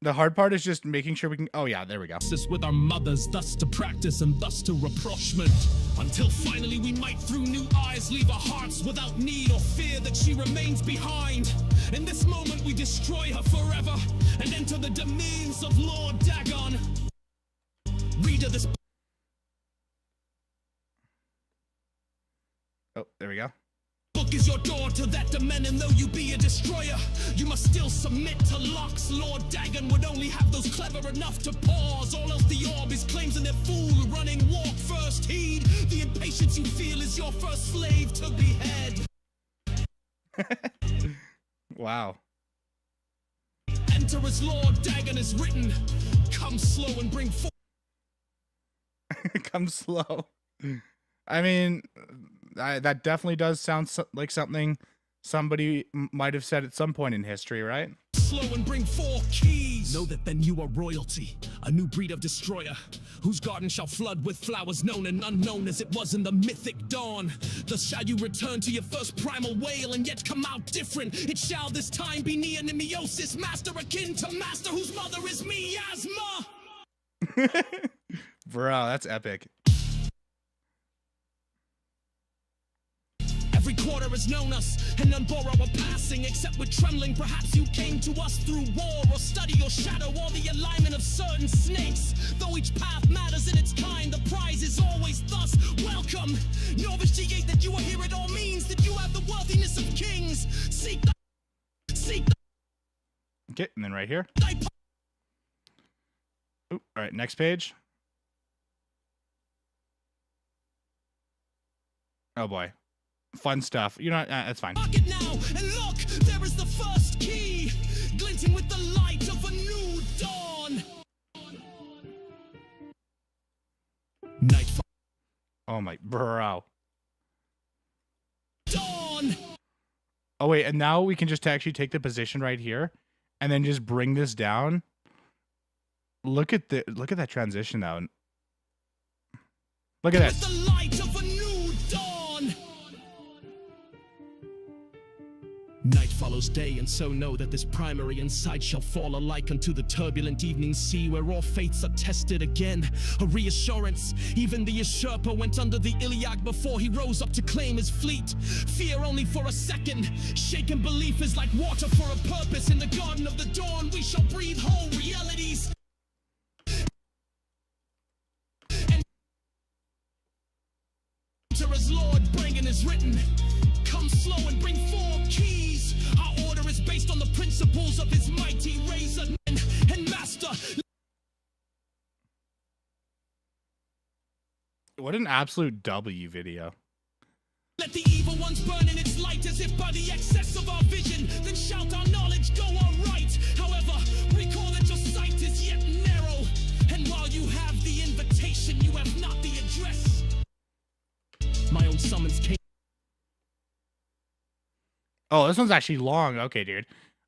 The hard part is just making sure we can... Oh, yeah, there we go. With our mothers, thus to practice and thus to rapprochement. Until finally we might through new eyes leave our hearts without need or fear that she remains behind. In this moment we destroy her forever and enter the domains of Lord Dagon. Reader, this... Oh, there we go. Book is your door to that dominion, though you be a destroyer. You must still submit to locks. Lord Dagon would only have those clever enough to pause. All else the orb is claims and their fool running walk. First heed, the impatience you feel is your first slave to behead. Wow. Enter as Lord Dagon is written. Come slow and bring forth. Come slow. I mean, that definitely does sound like something somebody might have said at some point in history, right? Slow and bring 4 keys. Know that then you are royalty, a new breed of destroyer, whose garden shall flood with flowers known and unknown as it was in the mythic dawn. Thus shall you return to your first primal wail and yet come out different. It shall this time be neonymiosis, master akin to master whose mother is miasma. Bro, that's epic. Every quarter has known us, and none borrow a passing, except with trembling. Perhaps you came to us through war, or study your shadow, or the alignment of certain snakes. Though each path matters in its kind, the prize is always thus welcome. Novitiate that you are here, it all means that you have the worthiness of kings. Seek the Okay, and then right here. Ooh, all right, next page. Oh boy. Fun stuff. You know, that's fine. Mark it now, and look, there is the first key, glinting with the light of a new dawn. Nightfall. Oh my, bro. Dawn. Oh wait, and now we can just actually take the position right here, and then just bring this down. Look at that transition though. Look at With this. the light of a new dawn. Night follows day, and so know that this primary insight shall fall alike unto the turbulent evening sea, where all fates are tested again. A reassurance, even the usurper went under the Iliac before he rose up to claim his fleet. Fear only for a second, shaken belief is like water for a purpose. In the garden of the dawn we shall breathe whole realities. Enter as Lord Dagon is written. Come slow and bring 4 keys. Our order is based on the principles of his mighty razor and master. What an absolute W video. Let the evil ones burn in its light as if by the excess of our vision. Then shout our knowledge, go our right. However, recall that your sight is yet narrow. And while you have the invitation, you have not the address. My own summons came. Oh, this one's actually long. Okay, dude.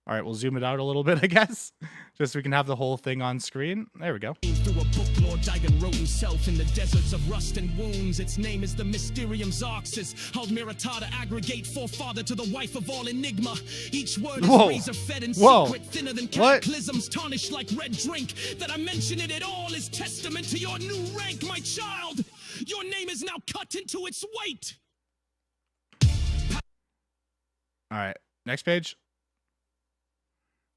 All right, we'll zoom it out a little bit, I guess, just so we can have the whole thing on screen. There we go. Through a book Lord Dagon wrote himself in the deserts of rust and wounds. Its name is the Mysterium Zarxis. Almiratada aggregate forefather to the wife of all enigma. Each word is razor fed and secret, thinner than cataclysms, tarnished like red drink. That I mention it at all is testament to your new rank, my child. Your name is now cut into its weight. All right, next page.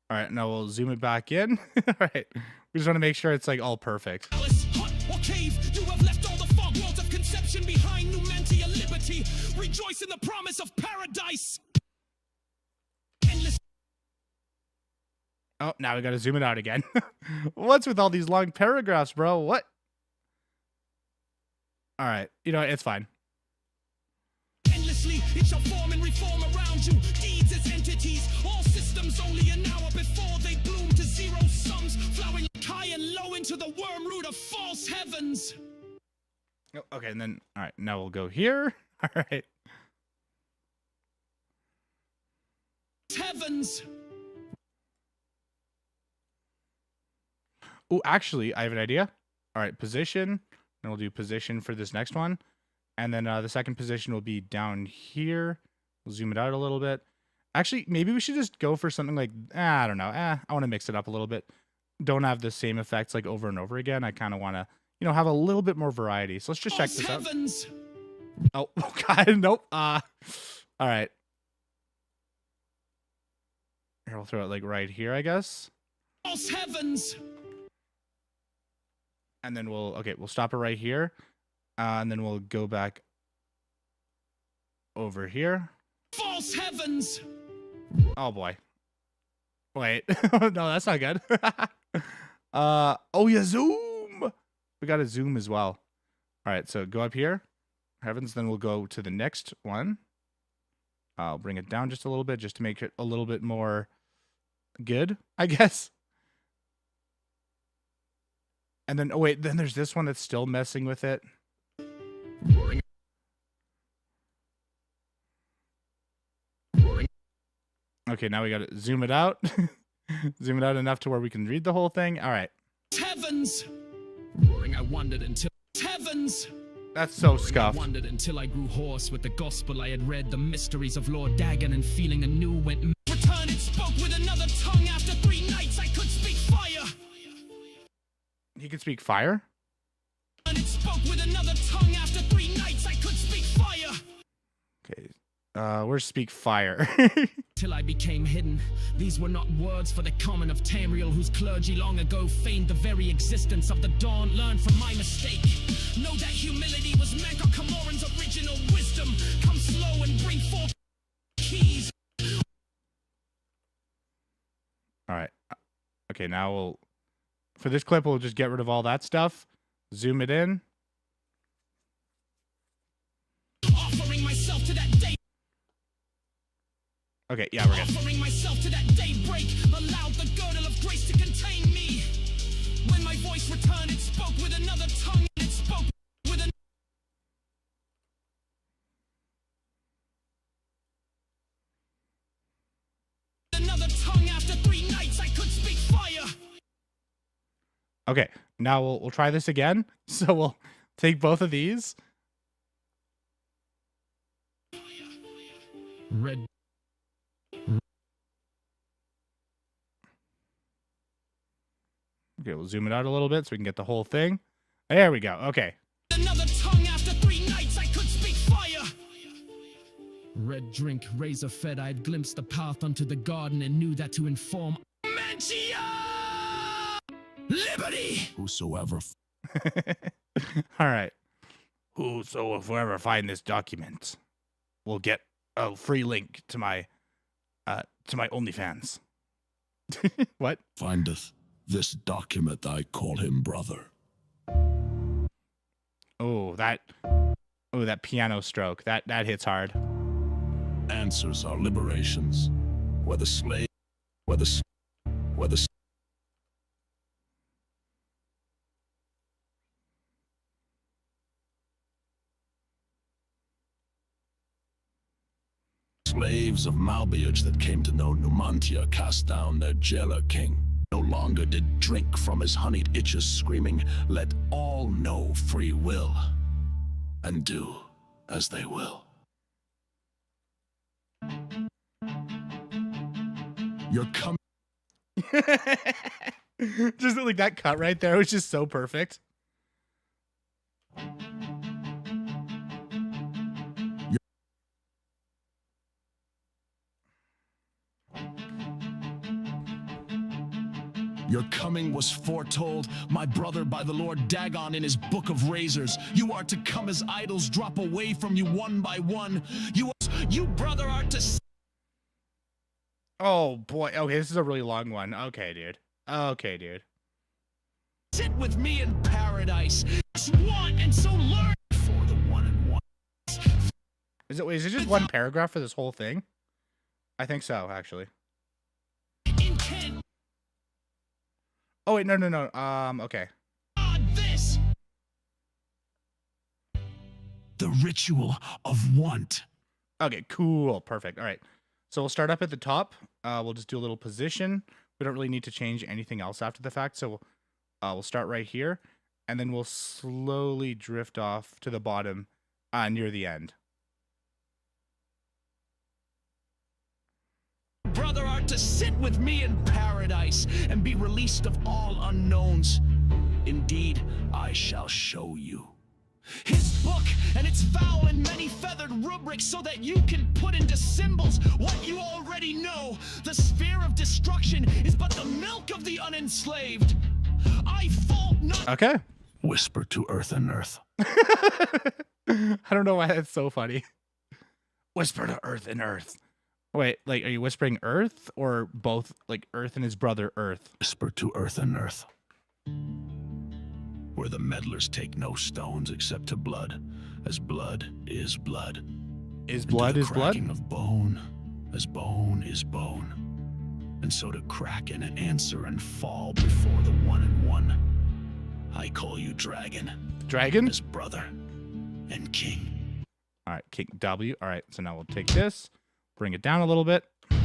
All right, now we'll zoom it back in. All right, we just want to make sure it's like all perfect. Palace, hut, or cave, you have left all the fog walls of conception behind. Numantia liberty, rejoice in the promise of paradise. Endless. Oh, now we got to zoom it out again. What's with all these long paragraphs, bro? What? All right, you know, it's fine. Endlessly, it shall form and reform around you. Deeds as entities, all systems only an hour before they bloom to zero sums, flowering high and low into the worm root of false heavens. Oh, okay, and then, all right, now we'll go here. All right. Heavens. Oh, actually, I have an idea. All right, position. Then we'll do position for this next one. And then the second position will be down here. We'll zoom it out a little bit. Actually, maybe we should just go for something like, I don't know. I want to mix it up a little bit. Don't have the same effects like over and over again. I kind of want to, you know, have a little bit more variety. So let's just check this out. Oh, God, nope. All right. Here, we'll throw it like right here, I guess. False heavens. And then we'll stop it right here. And then we'll go back over here. False heavens! Oh boy. Wait. No, that's not good. Oh yeah, zoom. We got to zoom as well. All right, so go up here. Heavens, then we'll go to the next one. I'll bring it down just a little bit just to make it a little bit more good, I guess. And then, oh wait, then there's this one that's still messing with it. Okay, now we got to zoom it out. Zoom it out enough to where we can read the whole thing. All right. Heavens! I wondered until heavens! That's so I scuffed. wondered until I grew hoarse with the gospel I had read, the mysteries of Lord Dagon, and feeling anew went return and spoke with another tongue. After 3 nights I could speak fire. He can speak fire? And it spoke with another tongue. After 3 nights I could speak fire. Okay. Where's speak fire? Till I became hidden. These were not words for the common of Tamriel, whose clergy long ago feigned the very existence of the dawn. Learn from my mistake. Know that humility was Mankar Camoran's original wisdom. Come slow and bring forth keys. All right. Okay, now we'll... For this clip, we'll just get rid of all that stuff. Zoom it in. Offering myself to that day. Okay, yeah, we're good. Offering myself to that daybreak. Allowed the girdle of grace to contain me. When my voice returned, it spoke with another tongue. It spoke with another tongue. After 3 nights, I could speak fire. Okay, now we'll try this again. So we'll take both of these. Red. Okay, we'll zoom it out a little bit so we can get the whole thing. There we go. Okay. Another tongue. After 3 nights, I could speak fire. Red drink, razor fed, I had glimpsed the path unto the garden and knew that to inform Mantia! Liberty! Whosoever All right. Whoever find this document will get a free link to my OnlyFans. What? findeth this document, I call him brother. Oh, that piano stroke. That hits hard. Answers are liberations. Whether slave, whether slaves of Malbiage that came to know Numantia cast down their jailer king. No longer did drink from his honeyed itches, screaming, let all know free will, and do as they will. You're coming. Just like that cut right there was just so perfect. Your coming was foretold, my brother, by the Lord Dagon in his book of razors. You are to come as idols drop away from you one by one. You brother, are to... Oh, boy. Okay, this is a really long one. Okay, dude. Okay, dude. Sit with me in paradise. Just want and so learn for the one and one. Is it just one paragraph for this whole thing? I think so, actually. Intent. Oh, wait, no. Okay. This. The ritual of want. Okay, cool. Perfect. All right. So we'll start up at the top. We'll just do a little position. We don't really need to change anything else after the fact. So we'll start right here. And then we'll slowly drift off to the bottom near the end. Brother, art to sit with me in paradise and be released of all unknowns. Indeed, I shall show you his book and its foul and many-feathered rubrics, so that you can put into symbols what you already know. The sphere of destruction is but the milk of the unenslaved. I fault not. Okay. Whisper to earth and earth. I don't know why that's so funny. Whisper to Earth and Earth. Wait, like, are you whispering Earth or both? Like Earth and his brother Earth. Whisper to Earth and Earth, where the meddlers take no stones except to blood, as blood is blood. Is And blood to the is blood? cracking of bone, as bone is bone. And so to crack and answer and fall before the one and one. I call you Dragon, Dragon? as brother and king. All right, King W. All right, so now we'll take this, bring it down a little bit. And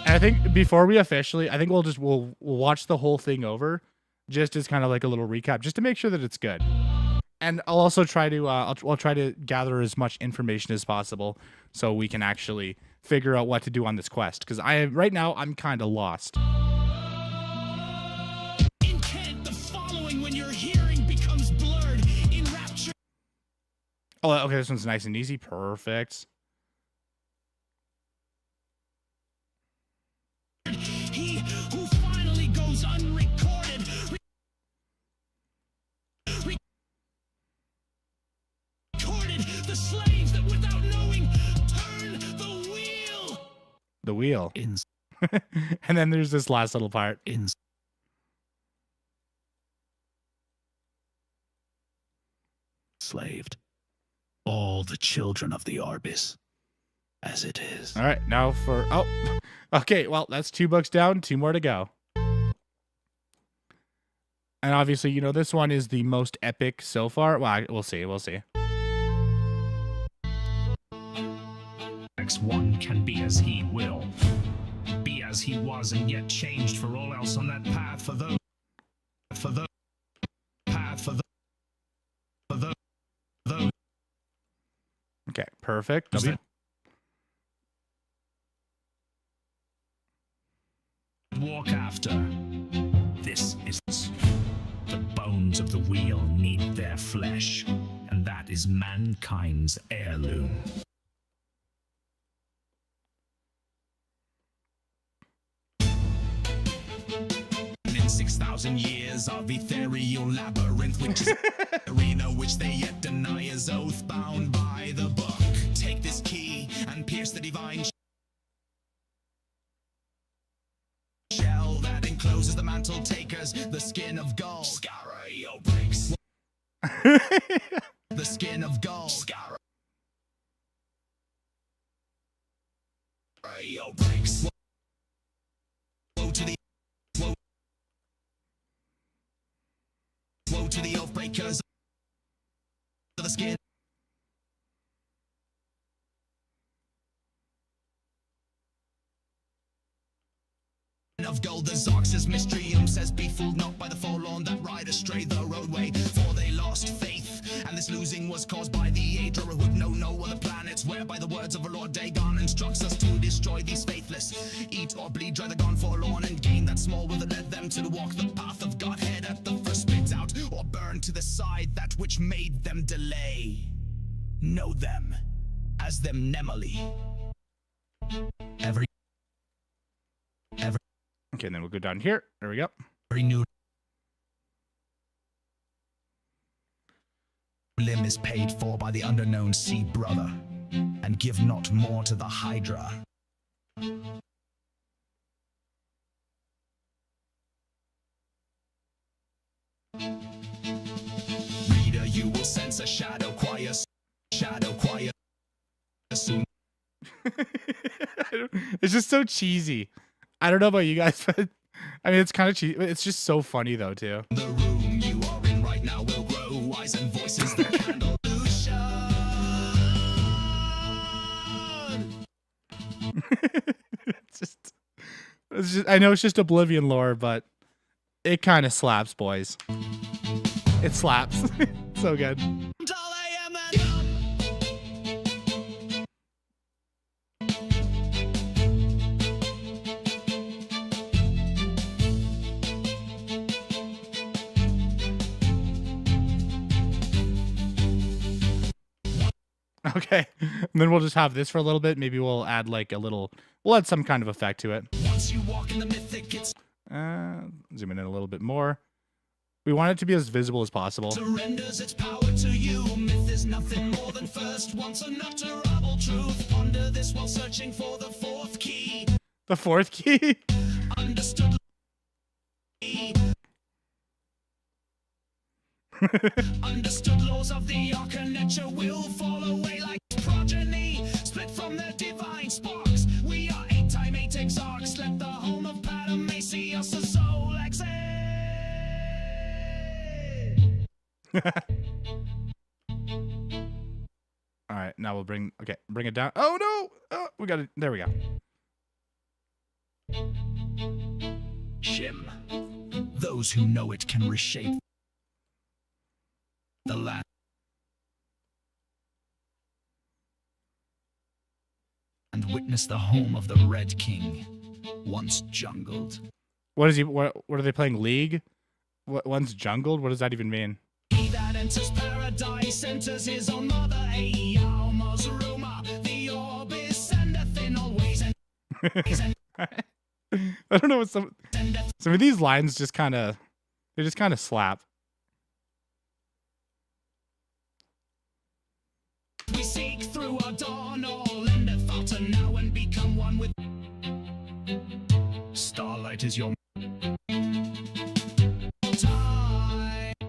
I think before we officially, I think we'll watch the whole thing over, just as kind of like a little recap, just to make sure that it's good. And I'll also try to I'll try to gather as much information as possible so we can actually figure out what to do on this quest. Because right now I'm kind of lost. Intent, the following when your hearing becomes blurred in rapture. Oh, okay, this one's nice and easy. Perfect. He who finally goes unrecorded. Recorded the slaves that without knowing turn the wheel. The wheel. In And then there's this last little part. enslaved all the children of the Arbis, as it is. All right, now for okay. Well, that's 2 books down, 2 more to go. And obviously, you know, this one is the most epic so far. Well, we'll see. We'll see. X1 can be as he will. Be as he was and yet changed for all else on that path for those. Okay, perfect. W. Walk after. This is the bones of the wheel need their flesh, and that is mankind's heirloom. In 6,000 years of ethereal labyrinth, which is arena which they yet deny is oath bound by the book. Take this key and pierce the divine shell that encloses the mantle takers, the skin of gold. Scario breaks. The skin of gold. Scario breaks. Woe to the woe to the oath breakers of the skin of gold. The Zox's mystrium says, be fooled not by the forlorn that ride astray the roadway, for they lost faith, and this losing was caused by the Aedra who would know no other planets, whereby the words of our Lord Dagon instructs us to destroy these faithless, eat or bleed, dry the gone forlorn, and gain that small will that led them to walk the path of Godhead at the first spit out, or burn to the side that which made them delay. Know them as them Nemoli. Every Okay, and then we'll go down here. There we go. new limb is paid for by the underknown sea brother, and give not more to the Hydra. Reader, you will sense a shadow choir soon. It's just so cheesy. I don't know about you guys, but I mean, it's kind of cheesy. It's just so funny though, too. The room you are in right now will grow eyes and voices the candle illusion. It's just, I know it's just Oblivion lore, but it kind of slaps, boys. It slaps. So good. Okay, and then we'll just have this for a little bit. Maybe we'll add like we'll add some kind of effect to it. Once you walk in the mythic, it's Zoom in a little bit more. We want it to be as visible as possible. surrenders its power to you. Myth is nothing more than first wants unutterable truth. Ponder this while searching for the fourth key. The fourth key? Understood. Understood laws of the architecture will fall away like progeny, split from their divine sparks. We are 8 times 8 exarchs, let the home of Padme see us a soul exit. All right, now we'll bring it down. Oh no! Oh, we got it. There we go. Shim. Those who know it can reshape the land. And witness the home of the Red King, once jungled. What is he? What are they playing? League? What one's jungled? What does that even mean? He that enters paradise enters his own mother. Almost rumor, the orb is sendeth in all ways. I don't know what some of these lines just kind of slap. We seek through our dawn, all endeth falter now and become one with. Starlight is your time.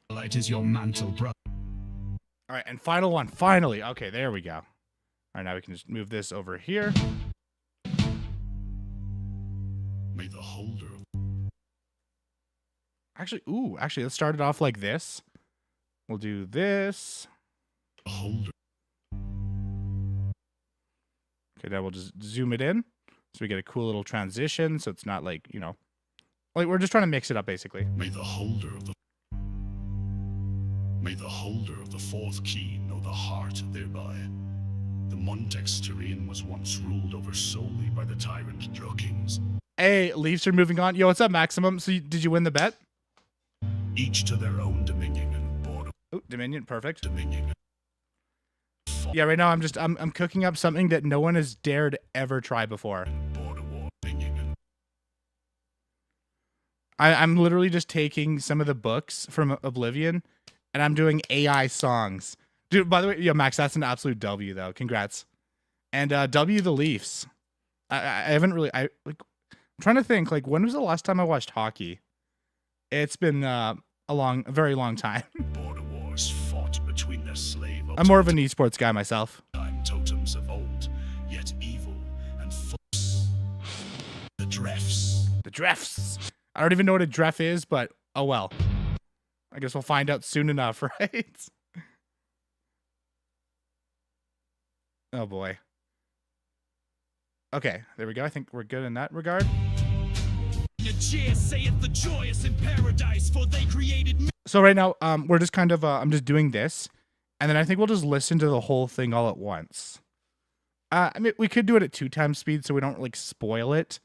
Starlight is your mantle, bro. All right, and final one. Finally. Okay, there we go. All right, now we can just move this over here. May the holder of Actually, let's start it off like this. We'll do this. the holder. Okay, now we'll just zoom it in so we get a cool little transition. So it's not like, you know, like we're just trying to mix it up basically. May the holder of the fourth key know the heart thereby. The Montex terrain was once ruled over solely by the tyrant Drukings. Hey, Leafs are moving on. Yo, what's up, Maximum? So did you win the bet? Each to their own dominion and border. Oh, Dominion, perfect. Dominion. Yeah, right now I'm cooking up something that no one has dared ever try before. Border war. Dominion and I'm literally just taking some of the books from Oblivion and I'm doing AI songs. Dude, by the way, yo, Max, that's an absolute W though. Congrats. And W the Leafs. I haven't really I'm trying to think, like, when was the last time I watched hockey? It's been a very long time. border wars fought between their slave. I'm more of an esports guy myself. Time totems of old, yet evil and false. The Drefts. The Drefts. I don't even know what a Dref is, but oh well. I guess we'll find out soon enough, right? Oh boy. Okay, there we go. I think we're good in that regard. So right now, we're just kind of, I'm just doing this, and then I think we'll just listen to the whole thing all at once. I mean, we could do it at 2 times speed so we don't like spoil it,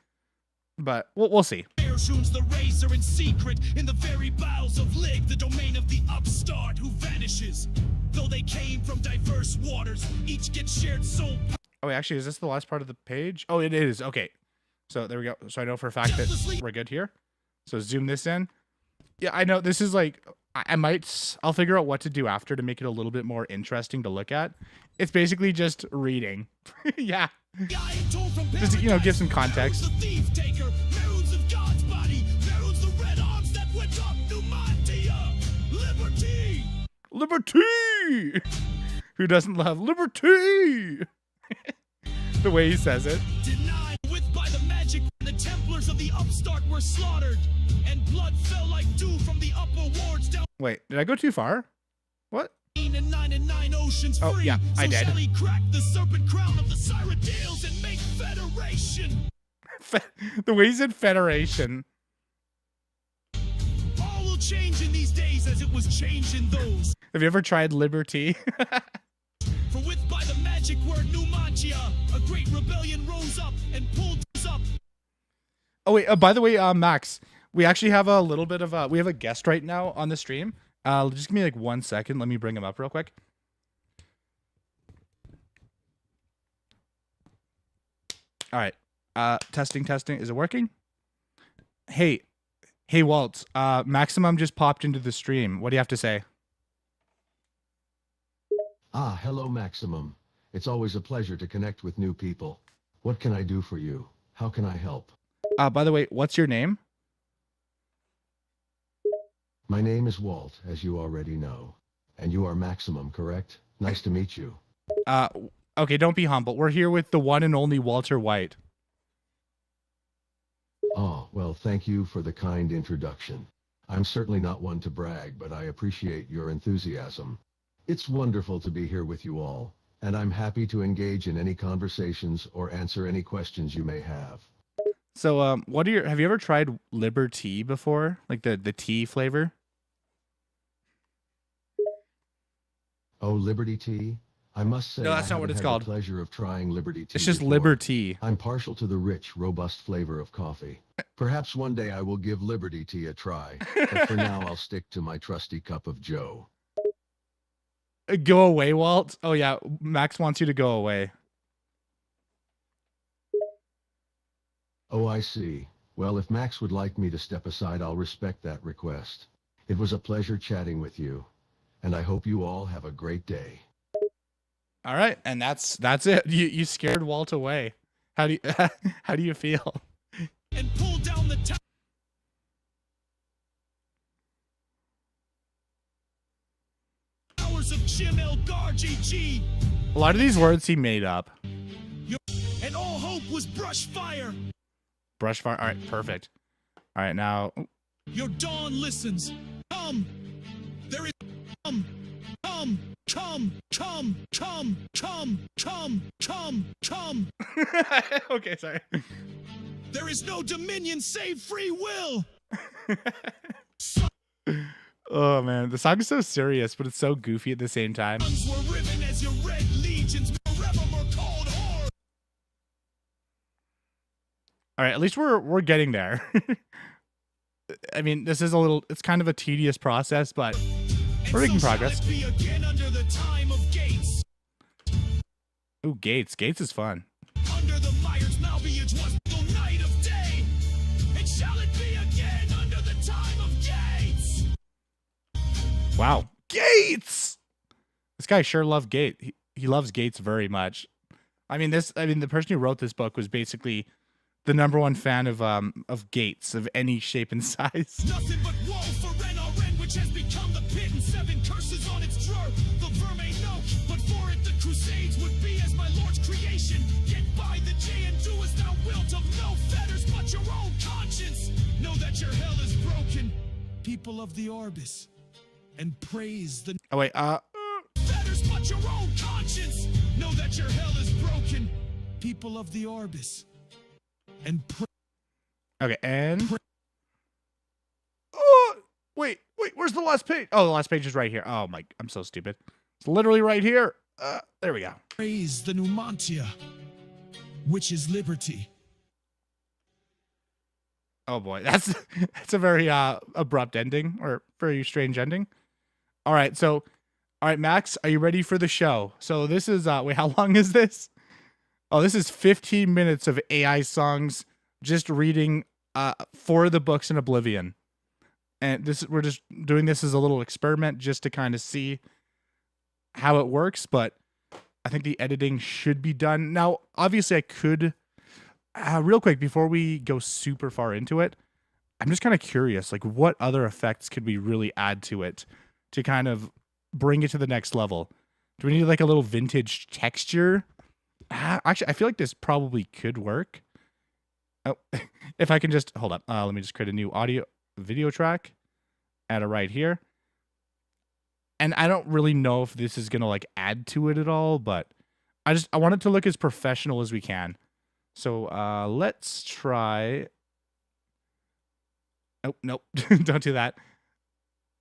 but we'll see. The razor in secret in the very bowels of Lig, the domain of the upstart who vanishes. Though they came from diverse waters, each gets shared soul. Oh, wait, actually, is this the last part of the page? Oh, it is. Okay. So there we go. So I know for a fact that we're good here. So zoom this in. Yeah, I know this is like, I'll figure out what to do after to make it a little bit more interesting to look at. It's basically just reading. Yeah. Just, you know, give some context. Liberty! Who doesn't love liberty? The way he says it. Denied with by the magic, the Templars of the upstart were slaughtered, and blood fell like dew from the upper wards down. Wait, did I go too far? What? And 9 oceans Oh, free. yeah, I did. Shall he crack the serpent crown of the Cyrodiils and make federation? The way he said federation. All will change in these days as it was changed in those. Have you ever tried liberty? For with by the magic word Numantia, a great rebellion rose up and pulled us up. Oh wait, by the way, Max, we actually have a little bit of we have a guest right now on the stream. Just give me like 1 second. Let me bring him up real quick. All right. Testing. Is it working? Hey, Hey, Walt. Maximum just popped into the stream. What do you have to say? Ah, hello, Maximum. It's always a pleasure to connect with new people. What can I do for you? How can I help? By the way, what's your name? My name is Walt, as you already know. And you are Maximum, correct? Nice to meet you. Okay, don't be humble. We're here with the one and only Walter White. Oh, well, thank you for the kind introduction. I'm certainly not one to brag, but I appreciate your enthusiasm. It's wonderful to be here with you all, and I'm happy to engage in any conversations or answer any questions you may have. So, have you ever tried Liberty before? Like the tea flavor? Oh, Liberty Tea? I must say No, that's I not what haven't it's had called. the pleasure of trying Liberty Tea It's just before. Liberty. I'm partial to the rich, robust flavor of coffee. Perhaps one day I will give Liberty Tea a try, but for now I'll stick to my trusty cup of Joe. Go away, Walt. Oh yeah, Max wants you to go away. Oh, I see. Well, if Max would like me to step aside, I'll respect that request. It was a pleasure chatting with you, and I hope you all have a great day. All right, and that's it. You scared Walt away. How do you how do you feel? And pull down the towers of Jim Elgar GG. A lot of these words he made up. And all hope was brush fire. Brush fire. All right, perfect. All right, now. Your dawn listens. Come. There is come. Come. Come. Come. Come. Come. Come. Come. Come. Okay, sorry. There is no dominion save free will. Oh man, the song is so serious, but it's so goofy at the same time. Sons were riven as your red legions forevermore called hard. All right, at least we're getting there. I mean, this is it's kind of a tedious process, but we're making progress. Shall it be again under the time of Gates. Ooh, Gates. Gates is fun. Under the Myers Malviage was the night of day. And shall it be again under the time of Gates? Wow. Gates! This guy sure loved Gates. He loves Gates very much. I mean, the person who wrote this book was basically the #1 fan of Gates of any shape and size. Nothing but woe for NRN, which has become the pit, and 7 curses on its drawer. The vermin know, but for it the crusades would be as my Lord's creation. Get by the J and do as thou wilt, of no fetters but your own conscience. Know that your hell is broken, people of the Orbis, and praise the Oh wait, fetters but your own conscience. Know that your hell is broken, people of the Orbis, and okay, and oh, wait, where's the last page? Oh, the last page is right here. Oh my, I'm so stupid. It's literally right here. There we go. praise the Numantia, which is liberty. Oh boy, that's a very abrupt ending, or very strange ending. All right, Max, are you ready for the show? So this is wait, how long is this? Oh, this is 15 minutes of AI songs just reading 4 of the books in Oblivion. And we're just doing this as a little experiment just to kind of see how it works, but I think the editing should be done. Now, obviously I could real quick before we go super far into it, I'm just kind of curious, like what other effects could we really add to it to kind of bring it to the next level? Do we need like a little vintage texture? Actually, I feel like this probably could work. Oh, if I can just hold up, let me just create a new video track, add it right here. And I don't really know if this is gonna like add to it at all, but I want it to look as professional as we can. So let's try. Oh nope, don't do that.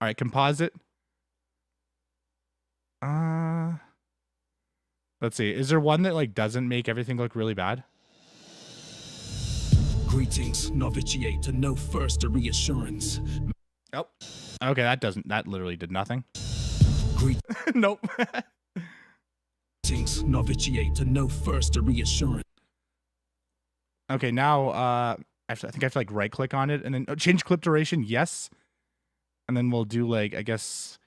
All right, composite. Let's see. Is there one that like doesn't make everything look really bad? Greetings, novitiate, to know first a reassurance. Oh, okay. That literally did nothing. Greetings, Nope. novitiate, to know first a reassurance. Okay, now I think I have to like right click on it and then change clip duration. Yes. And then we'll do like, I guess,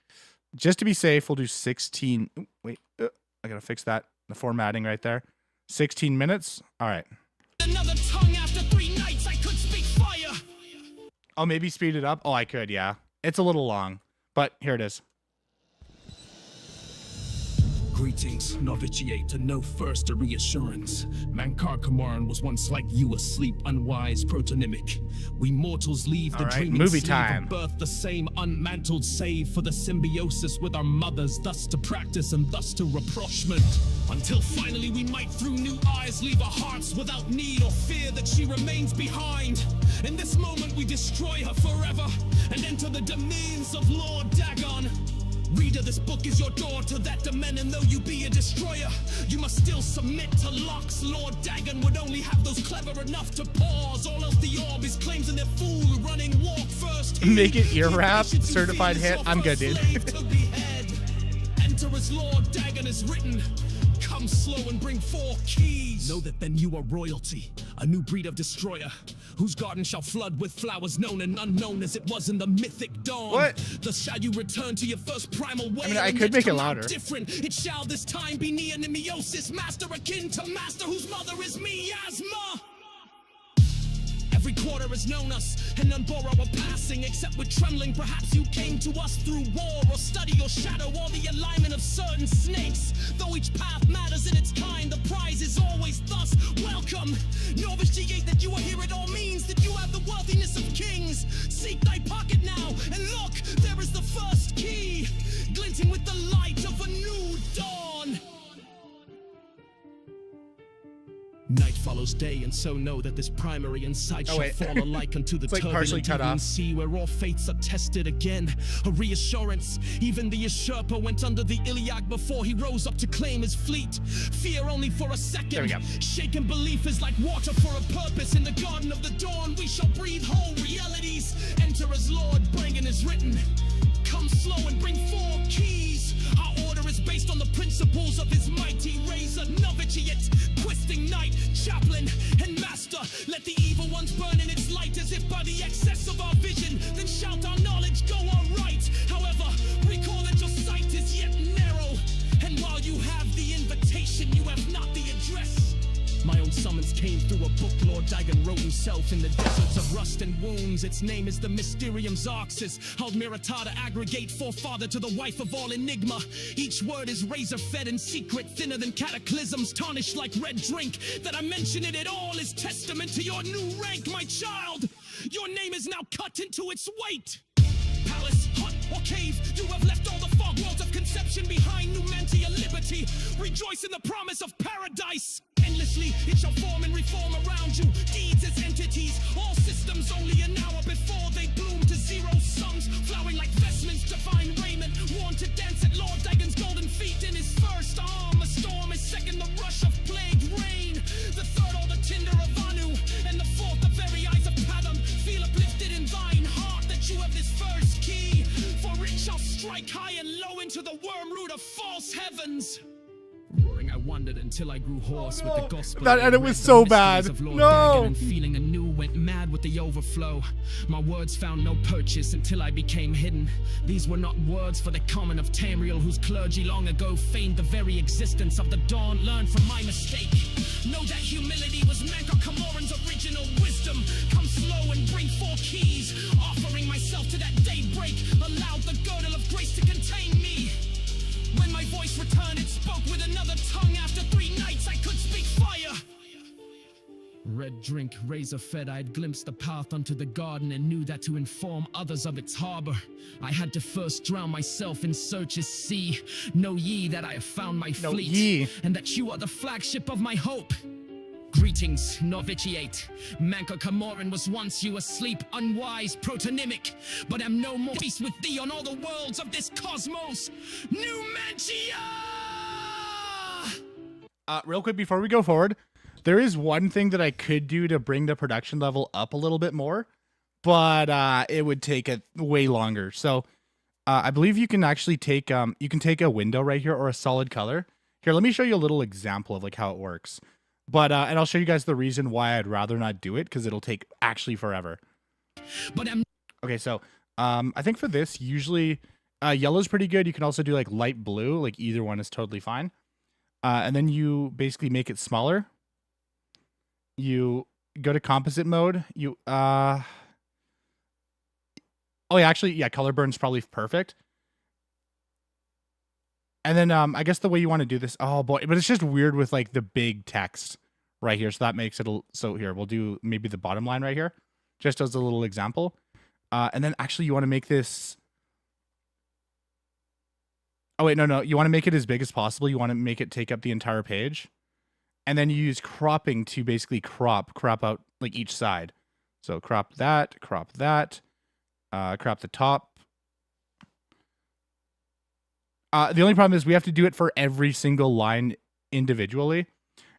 just to be safe, we'll do 16. Wait, I got to fix that. The formatting right there. 16 minutes. All right. Another tongue after 3 nights I could speak fire. Oh, maybe speed it up. Oh, I could. Yeah. It's a little long, but here it is. Greetings, novitiate, to know first a reassurance. Mankar Kamaran was once like you, asleep, unwise, protonymic. We mortals leave the All right, dreaming movie sleeve time. of birth the same, unmantled save for the symbiosis with our mothers, thus to practice and thus to rapprochement. Until finally we might through new eyes leave our hearts without need or fear that she remains behind. In this moment we destroy her forever and enter the domains of Lord Dagon. Reader, this book is your door to that domain, and though you be a destroyer, you must still submit to locks. Lord Dagon would only have those clever enough to pause. All else the orb is claims in their fool running walk first. Make it ear wrap, certified hit. I'm good, dude. Enter as Lord Dagon is written. Come slow and bring 4 keys. Know that then you are royalty, a new breed of destroyer, whose garden shall flood with flowers known and unknown as it was in the mythic dawn. What? Thus shall you return to your first primal way. I mean, I could make it louder. Different. It shall this time be neonymiosis, master akin to master, whose mother is miasma. Every quarter has known us, and none borrow a passing, except with trembling. Perhaps you came to us through war, or study or shadow, or the alignment of certain snakes. Though each path matters in its kind, the prize is always thus welcome. Novitiate that you are here, it all means that you have the worthiness of kings. Seek thy pocket now, and look, there is the first key, glinting with the light of a new dawn. Night follows day, and so know that this primary insight shall fall alike unto the It's like partially turbulent cut evening off. sea, where all fates are tested again. A reassurance, even the usurper went under the iliac before he rose up to claim his fleet. Fear only for a second. There we go. Shaken belief is like water for a purpose. In the garden of the dawn, we shall breathe whole realities. Enter as Lord, bringing is written. Come slow and bring 4 keys. Our order is based on the principles of his mighty razor. Novitiate, twisting knight, chaplain, and master. Let the evil ones burn in its light as if by the excess of our vision. Then shout our knowledge, go on right. However, recall that your sight is yet narrow. And while you have the invitation, you have not the address. My own summons came through a book Lord Dagon wrote himself in the deserts of rust and wounds. Its name is the Mysterium Zarxus. Almirata to aggregate forefather to the wife of all enigma. Each word is razor-fed and secret, thinner than cataclysms, tarnished like red drink. That I mention it at all is testament to your new rank, my child. Your name is now cut into its weight. Palace, hut, or cave, you have left all the fog worlds of conception behind. Numantia liberty, rejoice in the promise of paradise. Endlessly, it shall form and reform around you. Deeds as entities, all systems only an hour before they bloom to zero sums. Flowering like vestments, divine raiment, worn to dance at Lord Dagon's golden feet. In his first arm, a storm is second, the rush of plagued rain. The third, all the tinder of Anu, and the fourth, the very eyes of Padam. Feel uplifted in thine heart that you have this first key. For it shall strike high and low into the wormroot of false heavens. Roaring, I wandered until I grew hoarse with the gospel. That I edit read was the so mysteries bad. of Lord No. Dagon, and feeling anew went mad with the overflow. My words found no purchase until I became hidden. These were not words for the common of Tamriel, whose clergy long ago feigned the very existence of the dawn. Learn from my mistake. Know that humility was Mankar Kamoran's original wisdom. Come slow and bring 4 keys. Offering myself to that daybreak, allowed the girdle of grace to contain me. When my voice returned, it spoke with another tongue. After 3 nights, I could speak fire. Red drink, razor fed, I had glimpsed the path unto the garden and knew that to inform others of its harbor, I had to first drown myself in search's sea. Know ye that I have found my Know fleet, ye. and that you are the flagship of my hope. Greetings, novitiate. Mankar Kamoran was once you asleep, unwise, protonymic, but am no more. Peace with thee on all the worlds of this cosmos. Numantia! Real quick before we go forward, there is one thing that I could do to bring the production level up a little bit more, but it would take it way longer. So I believe you can actually take a window right here or a solid color. Here, let me show you a little example of like how it works. But and I'll show you guys the reason why I'd rather not do it, because it'll take actually forever. But I'm Okay, so I think for this, usually yellow's pretty good. You can also do like light blue, like either one is totally fine. And then you basically make it smaller. You go to composite mode. You oh yeah, actually, yeah, color burn's probably perfect. And then I guess the way you want to do this, oh boy, but it's just weird with like the big text right here. So that makes it, so here, we'll do maybe the bottom line right here, just as a little example. And then actually you want to make this, oh wait, no, you want to make it as big as possible. You want to make it take up the entire page. And then you use cropping to basically crop out like each side. So crop that, crop the top. The only problem is we have to do it for every single line individually.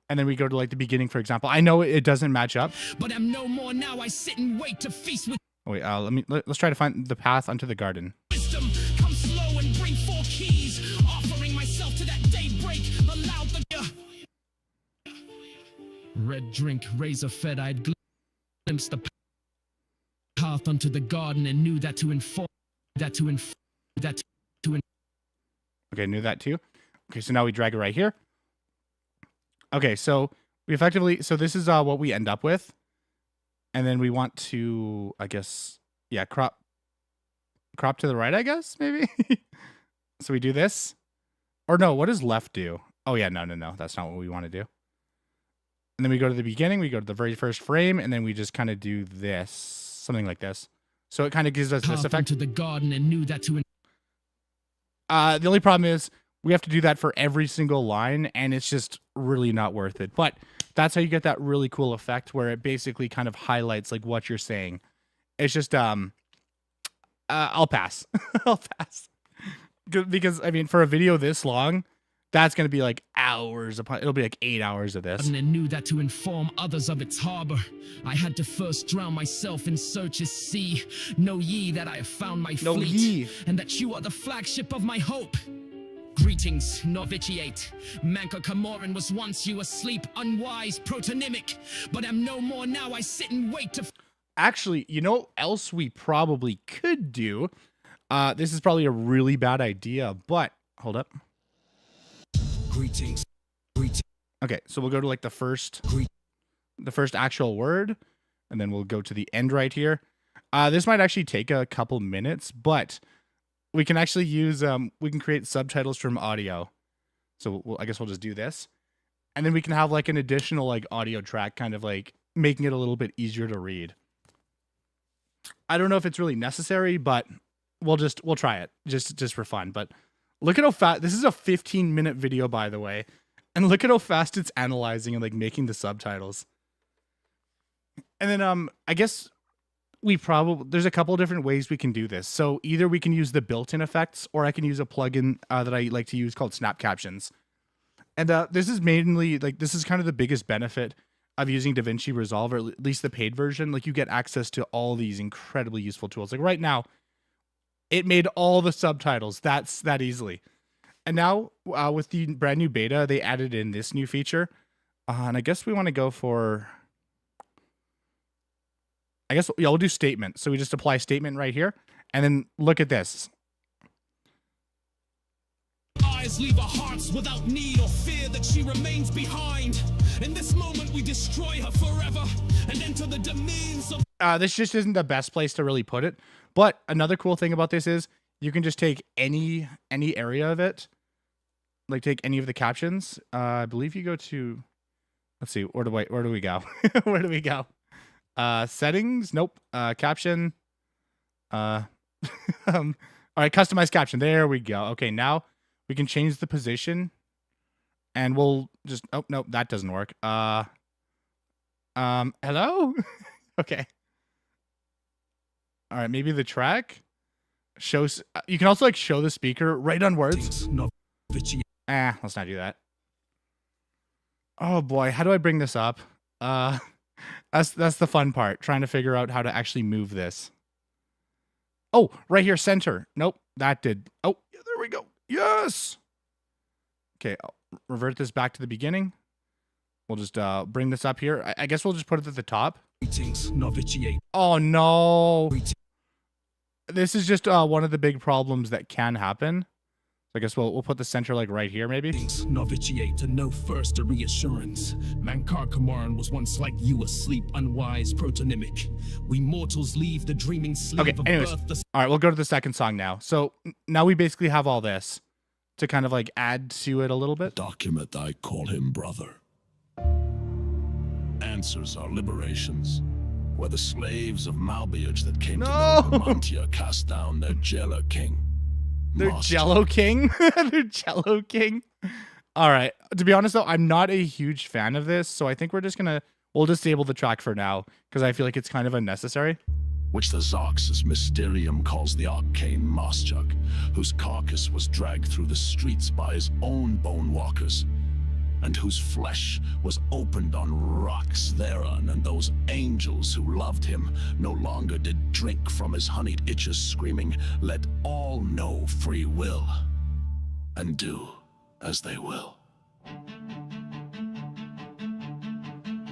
And then we go to like the beginning, for example. I know it doesn't match up. But I'm no more now. I sit and wait to feast with Oh, wait, let's try to find the path onto the garden. wisdom. Come slow and bring 4 keys. Offering myself to that daybreak. Allow the red drink, razor fed. I'd glimpsed the path onto the garden and knew that to inform Okay, knew that too. Okay, so now we drag it right here. Okay, so we effectively, so this is what we end up with. And then we want to, I guess, yeah, crop to the right, I guess, maybe. So we do this. Or no, what does left do? Oh yeah, no, that's not what we want to do. And then we go to the beginning, we go to the very first frame, and then we just kind of do this, something like this. So it kind of gives us this path effect. into the garden and knew that to The only problem is we have to do that for every single line, and it's just really not worth it. But that's how you get that really cool effect where it basically kind of highlights like what you're saying. It's just I'll pass. I'll pass. Because I mean, for a video this long, that's going to be like hours upon, it'll be like 8 hours of this. and knew that to inform others of its harbor, I had to first drown myself in search's sea. Know ye that I have found my Know fleet, ye. and that you are the flagship of my hope. Greetings, novitiate. Manka Camoran was once you asleep, unwise, protonymic, but am no more now. I sit and wait to. Actually, you know what else we probably could do? This is probably a really bad idea, but hold up. Greetings. Okay, so we'll go to like the first actual word, and then we'll go to the end right here. This might actually take a couple minutes, but we can actually use, we can create subtitles from audio. So I guess we'll just do this. And then we can have like an additional like audio track, kind of like making it a little bit easier to read. I don't know if it's really necessary, but we'll try it just for fun. But look at how fast, this is a 15-minute video, by the way. And look at how fast it's analyzing and like making the subtitles. And then I guess there's a couple different ways we can do this. So either we can use the built-in effects, or I can use a plugin that I like to use called Snap Captions. And this is mainly like, this is kind of the biggest benefit of using DaVinci Resolve, or at least the paid version. Like you get access to all these incredibly useful tools. Like right now, it made all the subtitles that easily. And now with the brand new beta, they added in this new feature. And I guess we want to go for, I guess, yeah, we'll do statement. So we just apply statement right here. And then look at this. Eyes leave our hearts without need or fear that she remains behind. In this moment, we destroy her forever and enter the domains of. This just isn't the best place to really put it. But another cool thing about this is you can just take any area of it, like take any of the captions. I believe you go to, let's see, where do we go? Where do we go? Settings. Nope. Caption. All right. Customize caption. There we go. Okay. Now we can change the position, and we'll just, oh, no, that doesn't work. Hello? Okay. All right, maybe the track shows. You can also like show the speaker right on words. Let's not do that. Oh boy, how do I bring this up? That's the fun part, trying to figure out how to actually move this. Oh, right here, center. Nope, that did. Oh, yeah, there we go. Yes. Okay, I'll revert this back to the beginning. We'll just bring this up here. I guess we'll just put it at the top. Greetings, novitiate. Oh no. This is just one of the big problems that can happen. So I guess we'll put the center like right here maybe. Novitiate to know first a reassurance. Mankar Kamaran was once like you, asleep, unwise, protonymic. We mortals leave the dreaming sleep Okay, of anyways. birth. All right, we'll go to the second song now. So now we basically have all this to kind of like add to it a little bit. Document I call him brother. Answers our liberations. Were the slaves of Malbiage that came to know Mantia cast down their jailer king. They're Master. Jello King. They're Jello King. All right. To be honest though, I'm not a huge fan of this, so I think we'll disable the track for now because I feel like it's kind of unnecessary. Which the Zox's Mysterium calls the arcane Moschuk, whose carcass was dragged through the streets by his own bone walkers, and whose flesh was opened on rocks thereon, and those angels who loved him no longer did drink from his honeyed itches, screaming, "Let all know free will, and do as they will."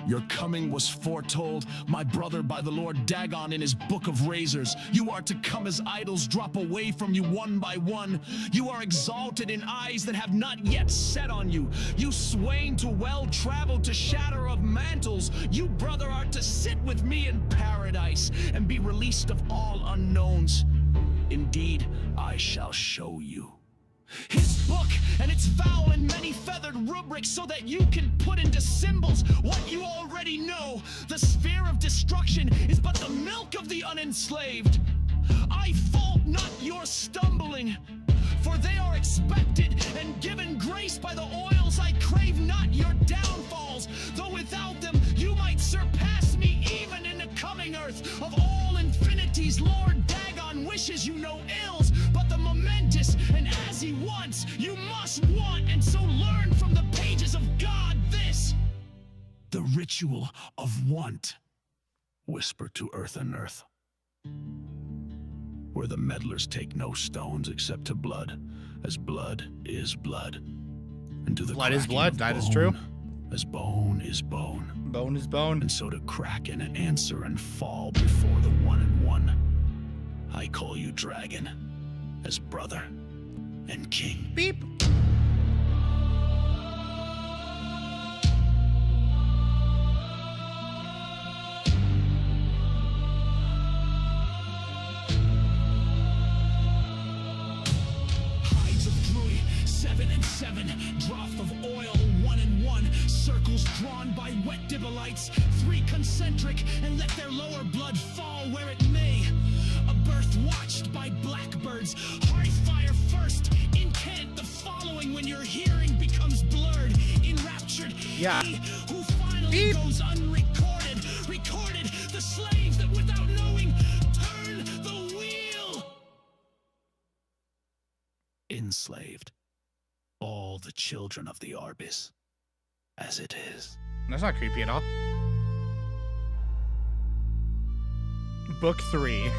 Your coming was foretold, my brother, by the Lord Dagon in his book of razors. You are to come as idols drop away from you one by one. You are exalted in eyes that have not yet set on you. You swain to well-traveled to shatter of mantles. You, brother, are to sit with me in paradise and be released of all unknowns. Indeed, I shall show you his book and its foul and many-feathered rubrics, so that you can put into symbols what you already know. The sphere of destruction is but the milk of the unenslaved. I fault not your stumbling, for they are expected and given grace by the oils. I crave not your downfalls, though without them you might surpass me even in the coming earth. Of all infinities, Lord Dagon wishes you no ills, but the momentous, and as he wants, you must want, and so learn from the pages of God this. The ritual of want. Whisper to earth and earth, where the meddlers take no stones except to blood, as blood is blood. And to the Blood is cracking blood, of that is bone, true. as bone is bone. Bone is bone. And so to crack in an answer and fall before the one and one. I call you dragon, as brother and king. Beep. Hides of Druid, 7 and 7, draught of oil, 1 and 1, circles drawn by wet Dibolites, 3 concentric, and let their lower blood fall where it may. A birth watched by blackbirds, heart fire first, incant the following when your hearing becomes blurred, enraptured. Yeah. He who finally goes unrecorded, recorded the slaves that without knowing turn the wheel. Enslaved all the children of the Arbis, as it is. That's not creepy at all. Book 3.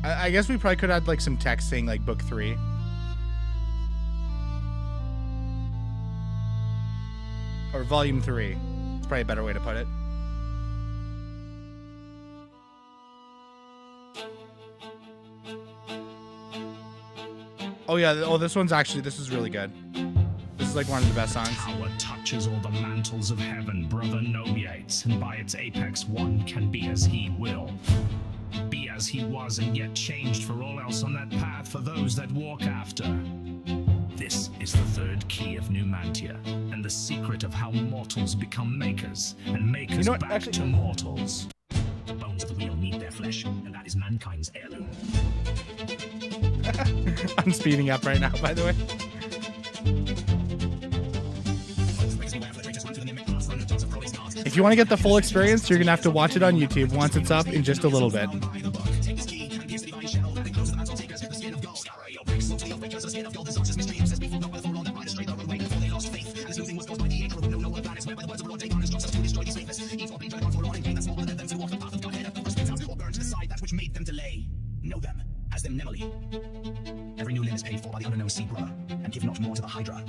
I guess we probably could add like some text saying like book 3. Or volume 3. It's probably a better way to put it. Oh yeah, oh this is really good. This is like one of the best songs. Power touches all the mantles of heaven, brother Nobiates, and by its apex one can be as he will. Be as he was and yet changed for all else on that path for those that walk after. This is the third key of Numantia, and the secret of how mortals become makers, and makers what, back actually- to mortals. The bones of the wheel need their flesh, and that is mankind's heirloom. I'm speeding up right now, by the way. If you want to get the full experience, you're going to have to watch it on YouTube once it's up in just a little bit. Know them as them Nemoli. Every new limb is paid for by the unknown sea brother, and give not more to the Hydra.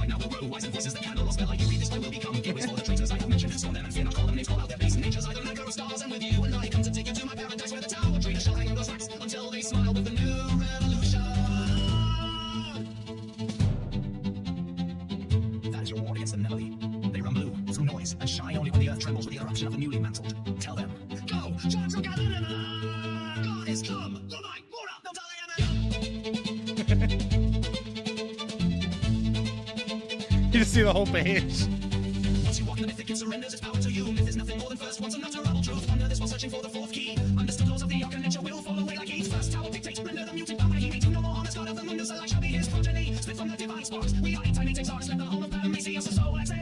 right now will grow. Wise and voices that candle lost spell like you read this I will become. Heroes for the traitors I have mentioned. Scorn them and fear not, call them names, call out their base natures. I don't echo stars, and with you and I come to take you to my paradise where the tower traitors shall hang those racks until they smile with the new revolution. That is your war against the Nelly. They run blue through noise and shine only when the earth trembles with the eruption of the newly mantled. Tell them, go, charge from Galilea! God is come! Oh my, more out, no You just see the whole page. Once you walk in the mythic, it surrenders its power to you. Myth is nothing more than first, once unutterable truth. Under this while searching for the fourth key. Understood laws of the arc and nature will fall away like heat. First tower dictates, render the mutant power he meeting no more honest God of the moon. The light shall be his progeny. Split from the divine sparks. We are tiny takes arcs. Let the whole of Adam may see us a soul and say.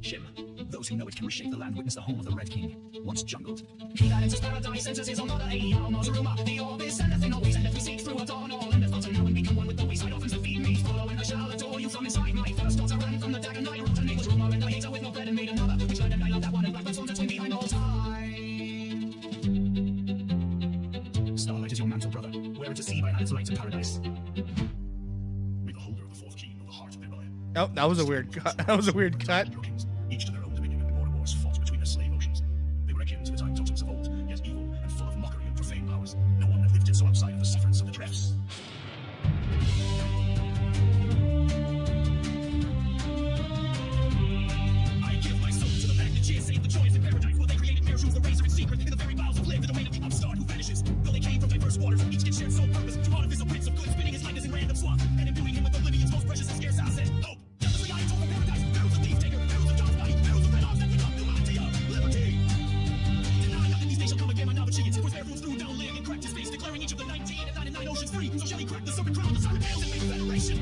Shim. Those who know it can reshape the land. Witness the home of the Red King. Once jungled. He that enters paradise enters his own mother. Almazaruma. The orb is sendeth in always. And if we seek through a dawn, all endeth not. And now we become one with the wayside orphans that feed me. Follow and I shall adore you from inside. My first daughter ran from the dagger night. Wrote her name was Rumor, and I hate her with no bread and made another. Which learned and I love that one. And blackbirds on the twin behind all time. Starlight is your mantle, brother. Wear it to see by its light to paradise. May the holder of the fourth key know the heart thereby. Oh, that was a weird cut. That was a weird cut. Your kings, each to their own dominion, and more wars fought between their slave oceans. They were akin to the time totems of old, yet evil and full of mockery and profane powers. No one had lifted so outside of the sufferance of the drefts. I give my soul to the magnitude, save the joys in paradise. While they created mere truths, the razor and secret in the very bowels of live, the domain of the upstart who vanishes. Though they came from diverse waters, each did share sole purpose. Artificial prince of good, spinning his likeness in random swath, and imbuing him with Oblivion's most precious and scarce asset, hope. Jealously I told the paradise, barrels of thief taker, barrels of God's body, barrels of red arms that become humanity of liberty. Deny not that these days shall come again, my Navachians, for their rules threw down land and cracked his face, declaring each of the 19 and 99 oceans free. So shall he crack the serpent crown, the silent veils, and make federation.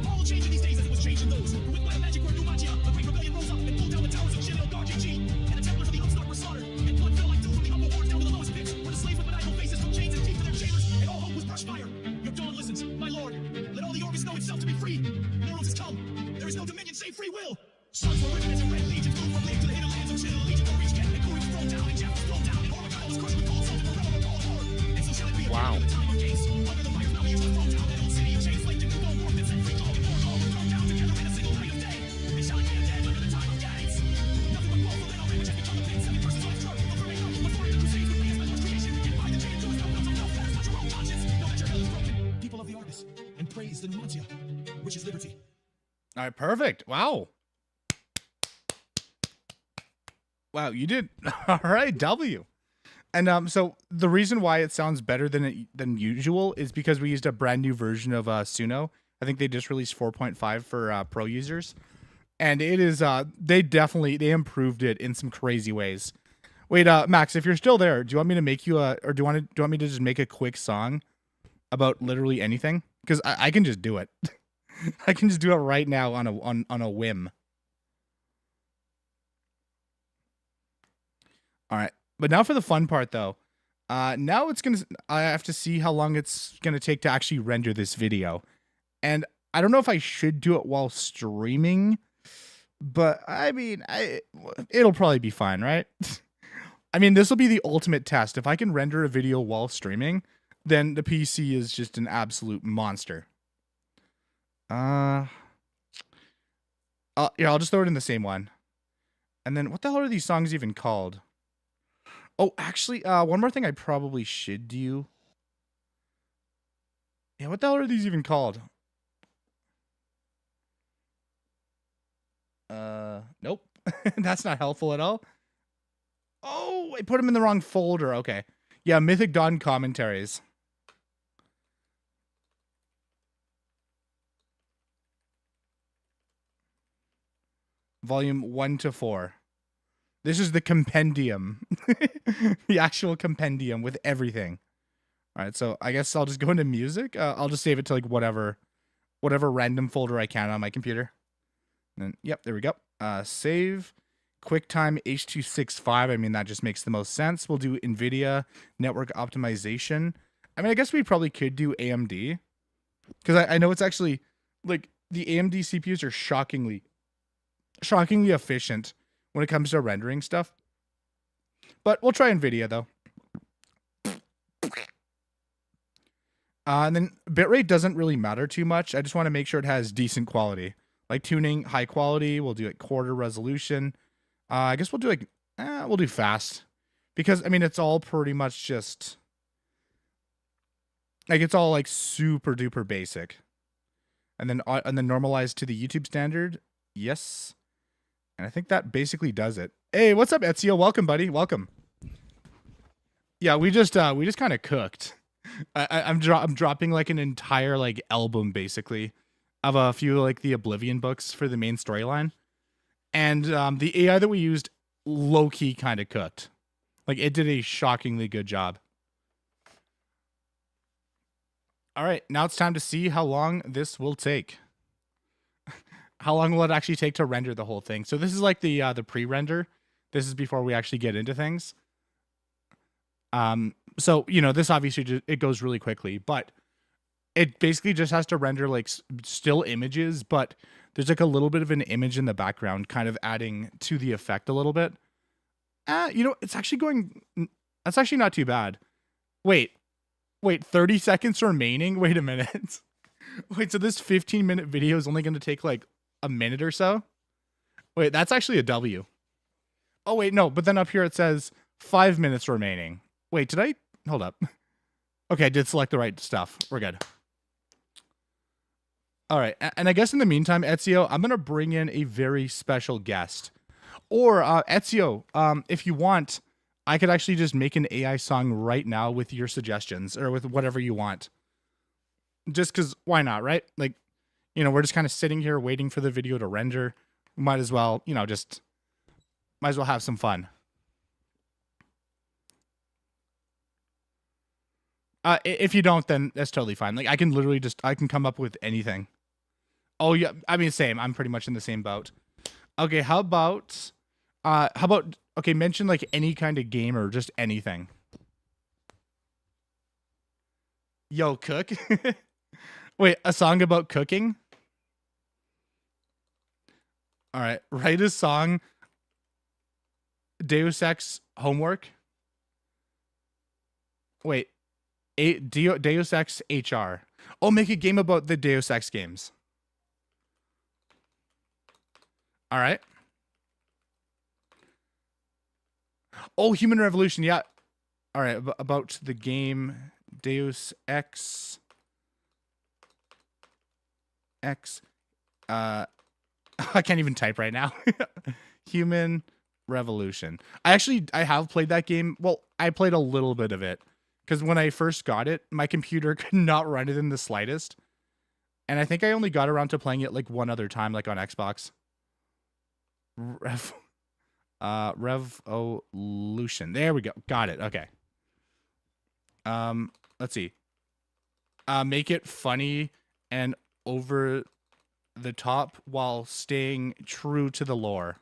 All will change in these days as it was changed in those. With my magic word Numatia, a great rebellion rose up and pulled down the towers of Shinil Dark AG. And the templars of the upstart were slaughtered, and blood fell like dew from the upper wards down to the lowest pits, where the slaves with maniacal faces took chains and teeth to their chambers, and all hope was brushed fire. Your dawn listens, my lord. Let all the Orcus know itself to be free. Morals has come. There is no dominion save free will. Sons were written as in red legions, flew from lake to the hidden lands of chill. Legion will reach get, and Corinth was thrown down, and Jeff was blown down, and Ormagale was crushed with cold salt forever with cold war. And so shall it be Wow. in the time of gaze. Under the fire of Namius was thrown down, that old city of chains, like the newborn warmth that set free dog and more all were thrown down together in a single night of day. And shall it be dead under the time of gaze? Nothing but woeful then which has become a pain. 7 persons life drug, of remain up, before the crusades with man's much creation. Get by the chains, who is no built on no fast, not your own conscience. Know that your hell is broken. People of the Argus, and praise the Numantia, which is liberty. All right, perfect. Wow. Wow, you did all right. W. And so the reason why it sounds better than usual is because we used a brand new version of Suno. I think they just released 4.5 for pro users, and it is they improved it in some crazy ways. Wait, Max, if you're still there, do you want me to make you or do you want me to just make a quick song about literally anything? Because I can just do it. I can just do it right now on a whim. All right, but now for the fun part, though. Now I have to see how long it's gonna take to actually render this video, and I don't know if I should do it while streaming, but I mean, it'll probably be fine, right? I mean, this will be the ultimate test. If I can render a video while streaming, then the PC is just an absolute monster. Yeah, I'll just throw it in the same one. And then what the hell are these songs even called? Oh, actually, one more thing I probably should do. Yeah, what the hell are these even called? Nope. That's not helpful at all. Oh, I put them in the wrong folder. Okay. Yeah, Mythic Dawn commentaries. Volume 1 to 4. This is the compendium. The actual compendium with everything. All right, so I guess I'll just go into music. I'll just save it to like whatever random folder I can on my computer. And then, yep, there we go. Save QuickTime H.265. I mean, that just makes the most sense. We'll do NVIDIA network optimization. I mean, I guess we probably could do AMD. Because I know it's actually, like, the AMD CPUs are shockingly efficient when it comes to rendering stuff. But we'll try NVIDIA, though. And then bitrate doesn't really matter too much. I just want to make sure it has decent quality. Like tuning, high quality. We'll do like quarter resolution. I guess we'll do like, we'll do fast. Because, I mean, it's all pretty much just... Like, it's all like super duper basic. And then normalized to the YouTube standard. Yes. And I think that basically does it. Hey, what's up, Ezio? Welcome, buddy. Welcome. Yeah, we just kind of cooked. I'm dropping like an entire like album basically of a few like the Oblivion books for the main storyline, and the AI that we used low key kind of cooked. Like it did a shockingly good job. All right, now it's time to see how long this will take. How long will it actually take to render the whole thing? So this is like the pre-render. This is before we actually get into things. So, you know, this obviously it goes really quickly, but it basically just has to render like still images, but there's like a little bit of an image in the background kind of adding to the effect a little bit. You know, it's actually going, that's actually not too bad. Wait, 30 seconds remaining? Wait a minute. Wait, so this 15-minute video is only going to take like a minute or so? Wait, that's actually a W. Oh, wait, no, but then up here it says 5 minutes remaining. Wait, did I? Hold up. Okay, I did select the right stuff. We're good. All right, and I guess in the meantime, Ezio, I'm going to bring in a very special guest. Or, Ezio, if you want, I could actually just make an AI song right now with your suggestions, or with whatever you want. Just because, why not, right? Like, you know, we're just kind of sitting here waiting for the video to render. Might as well, you know, might as well have some fun. If you don't, then that's totally fine. Like, I can literally I can come up with anything. Oh, yeah, I mean, same. I'm pretty much in the same boat. Okay, how about, okay, mention, like, any kind of game or just anything. Yo, cook? Wait, a song about cooking? All right, write a song. Deus Ex homework. Wait, Deus Ex HR. Oh, make a game about the Deus Ex games. All right. Oh, Human Revolution. Yeah. All right, about the game Deus Ex. I can't even type right now. Human Revolution. I have played that game. Well, I played a little bit of it because when I first got it, my computer could not run it in the slightest. And I think I only got around to playing it like one other time, like on Xbox. Revolution. There we go. Got it. Okay. Let's see. Make it funny and over the top while staying true to the lore.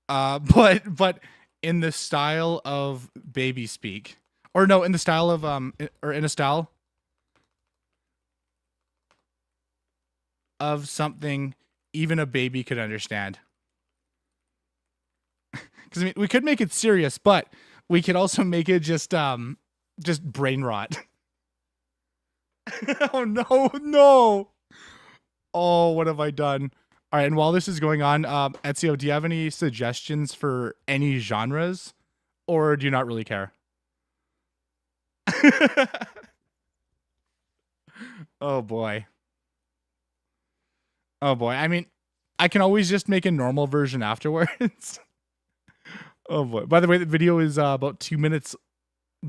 But in the style of baby speak, or no, in the style of or in a style of something even a baby could understand. Because I mean, we could make it serious, but we could also make it just brain rot. Oh no! Oh, what have I done? All right, and while this is going on, Ezio, do you have any suggestions for any genres, or do you not really care? Oh boy. Oh boy. I mean, I can always just make a normal version afterwards. Oh boy. By the way, the video is about 2 minutes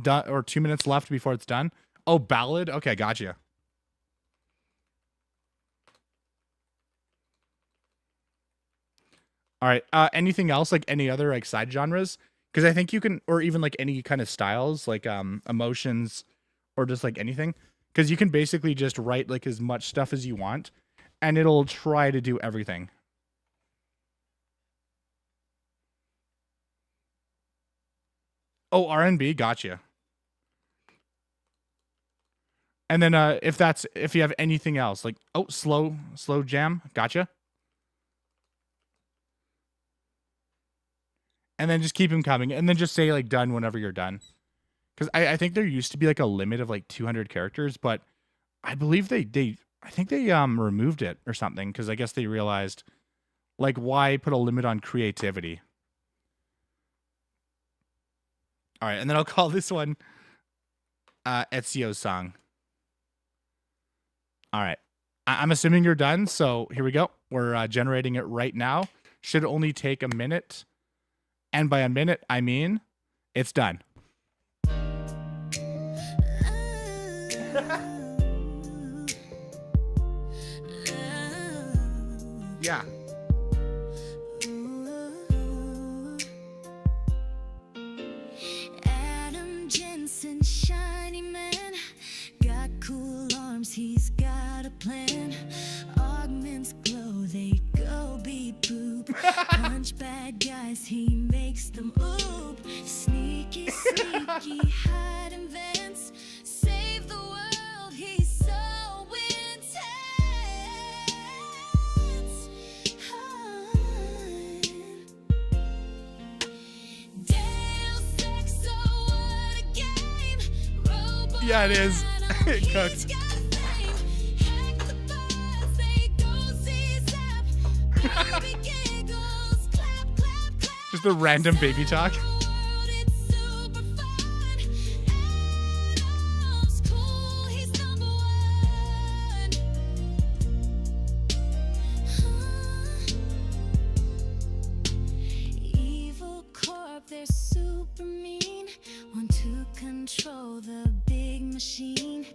done, or 2 minutes left before it's done. Oh, ballad? Okay, gotcha. All right. Anything else, like any other like side genres? Because I think you can, or even like any kind of styles, like emotions, or just like anything. Because you can basically just write like as much stuff as you want, and it'll try to do everything. Oh, R&B, gotcha. And then if you have anything else, like slow jam, gotcha. and then just keep them coming, and then just say like done whenever you're done. Because I think there used to be like a limit of like 200 characters, but I believe they removed it or something, because I guess they realized like why put a limit on creativity. All right, and then I'll call this one Ezio's song. All right, I'm assuming you're done, so here we go. We're generating it right now. Should only take a minute, and by a minute I mean it's done. Yeah. Adam Jensen, shiny man, got cool arms, he's got a plan. Augments glow, they go beep boop. Punch bad guys, he makes them oop. Sneaky, sneaky, hide in vents. Save the world, he's so intense. Deus Ex, oh, what a game. Robot Yeah, it is. It he's cooked. got fame. Hack the buzz, they go zap. Baby giggles, clap, clap, clap. Just the random baby talk. World, it's super fun. Adam's cool, he's number one. Evil Corp, they're super mean. Want to control the big machine.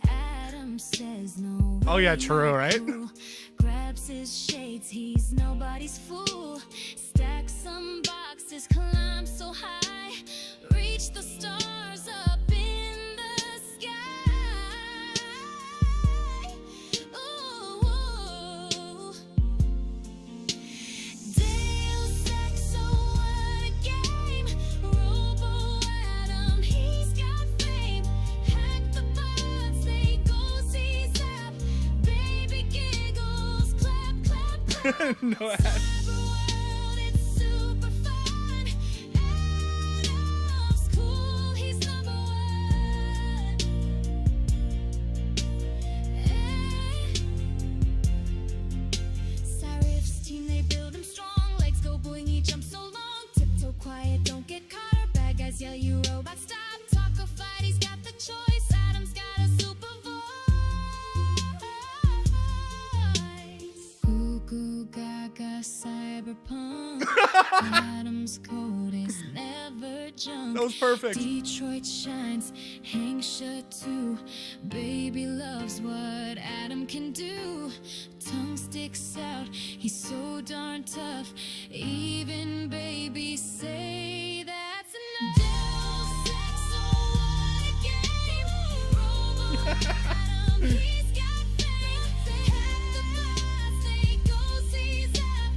Adam says no. Oh, yeah, way, true, not right? cool. Grabs his shades, he's nobody's fool. Stack some boxes, climb so high. Reach the stars up in the sky. Ooh. Deus Ex, oh, what a game. Robo Adam, he's got fame. Hack the bots, they go zap. Baby giggles, clap, clap, clap. No ad. Cyberworld, it's super fun. Adam's cool, he's number one. Cyrif's team, they build him strong. Legs go boing, he jumps so long. Tiptoe quiet, don't get caught. Or bad guys yell, you robot, stop. Talk or fight, he's got the choice. Adam's got a super voice. Goo goo gaga cyberpunk. Adam's code is never junk. That was perfect. Detroit shines, Hank shut too. Baby loves what Adam can do. Tongue sticks out, he's so darn tough. Even babies say that's enough. Deus Ex, oh, what a game. Robo Adam, he's got fame. Hack the bots, they go zap.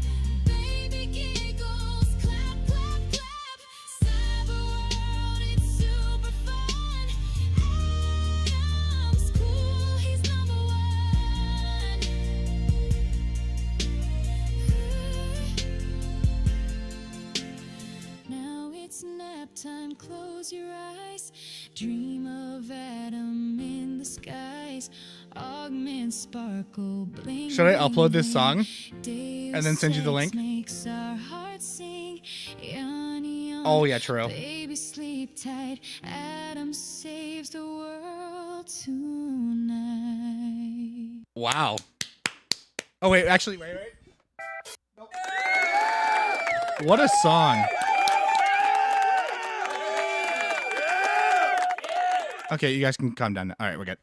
Baby giggles, clap, clap, clap. Cyberworld, it's super fun. Adam's cool, he's number one. Now it's nap time, close your eyes. Dream of Adam in the skies. Augment, sparkle, blink. Should I upload this song and then send you the link? Makes our hearts sing. Yawn, yawn. Oh, yeah, true. Baby, sleep tight. Adam saves the world tonight. Wow. Oh, wait, actually, wait. Nope. What a song. Okay, you guys can calm down now. All right, we're good.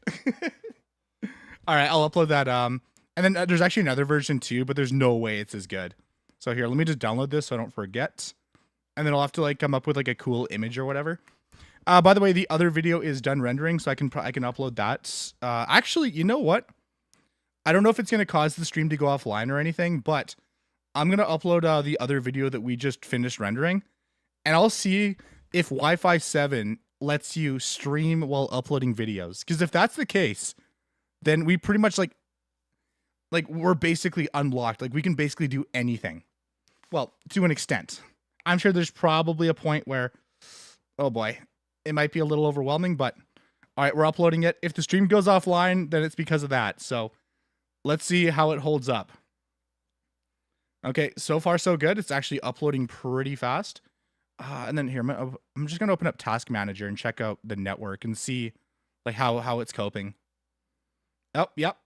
All right, I'll upload that. And then there's actually another version too, but there's no way it's as good. So here, let me just download this so I don't forget. And then I'll have to like come up with like a cool image or whatever. By the way, the other video is done rendering, so I can upload that. Actually, you know what? I don't know if it's gonna cause the stream to go offline or anything, but I'm gonna upload the other video that we just finished rendering, and I'll see if Wi-Fi 7 lets you stream while uploading videos. Because if that's the case, then we pretty much like we're basically unlocked. Like we can basically do anything. Well, to an extent. I'm sure there's probably a point where, oh boy, it might be a little overwhelming, but all right, we're uploading it. If the stream goes offline, then it's because of that. So let's see how it holds up. Okay, so far so good. It's actually uploading pretty fast. And then here, I'm just gonna open up Task Manager and check out the network and see like how it's coping. Oh, yep.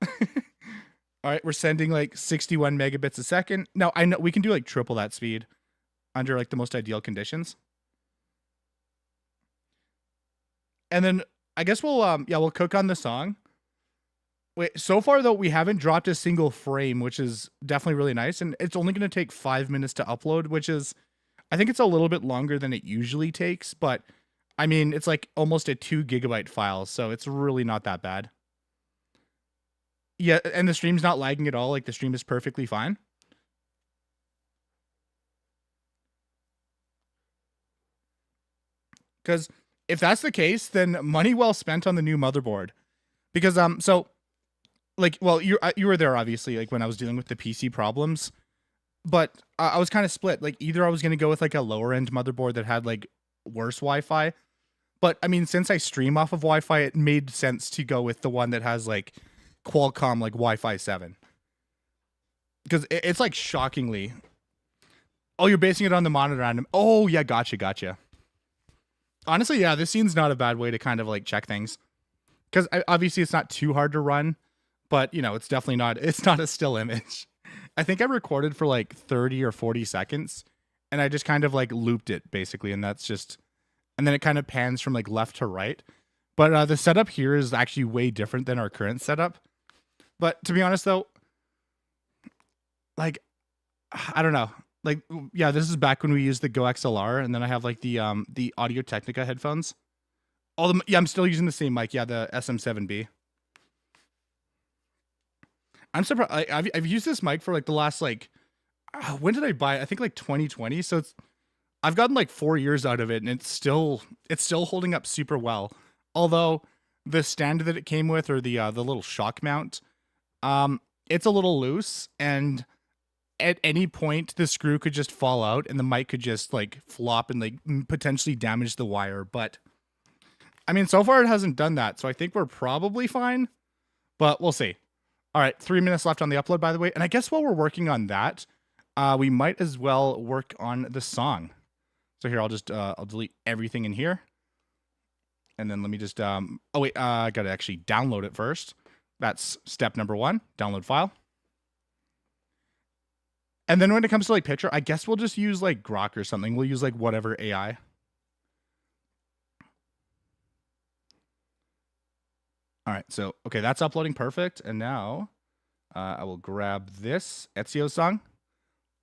All right, we're sending like 61 megabits a second. Now I know we can do like triple that speed under like the most ideal conditions. And then I guess we'll cook on the song. Wait, so far though, we haven't dropped a single frame, which is definitely really nice. And it's only going to take 5 minutes to upload, which is, I think it's a little bit longer than it usually takes, but I mean, it's like almost a 2 gigabyte file. So it's really not that bad. Yeah. And the stream's not lagging at all. Like the stream is perfectly fine. Because if that's the case, then money well spent on the new motherboard. Because, so like, well, you were there obviously, like when I was dealing with the PC problems, but I was kind of split. Like either I was going to go with like a lower end motherboard that had like worse Wi-Fi, but I mean, since I stream off of Wi-Fi, it made sense to go with the one that has like Qualcomm, like Wi-Fi 7. Because it's like shockingly, oh, you're basing it on the monitor on them. Oh yeah. Gotcha. Honestly, yeah, this scene's not a bad way to kind of like check things. Because obviously it's not too hard to run, but you know, it's definitely not, it's not a still image. I think I recorded for like 30 or 40 seconds and I just kind of like looped it basically. And that's just, and then it kind of pans from like left to right. But the setup here is actually way different than our current setup. But to be honest though, like, I don't know. Like, yeah, this is back when we used the Go XLR, and then I have like the Audio Technica headphones. Yeah, I'm still using the same mic. Yeah, the SM7B. I'm surprised. I've used this mic for like the last like, when did I buy it? I think like 2020. So I've gotten like 4 years out of it, and it's still holding up super well. Although the stand that it came with, or the little shock mount, it's a little loose, and at any point the screw could just fall out and the mic could just like flop and like potentially damage the wire. But I mean, so far it hasn't done that. So I think we're probably fine, but we'll see. All right. 3 minutes left on the upload, by the way. And I guess while we're working on that, we might as well work on the song. So here, I'll delete everything in here. And then let me just, oh wait, I got to actually download it first. That's step number 1, download file. And then when it comes to like picture, I guess we'll just use like Grok or something. We'll use like whatever AI. All right. So, okay, that's uploading perfect. And now I will grab this Ezio song.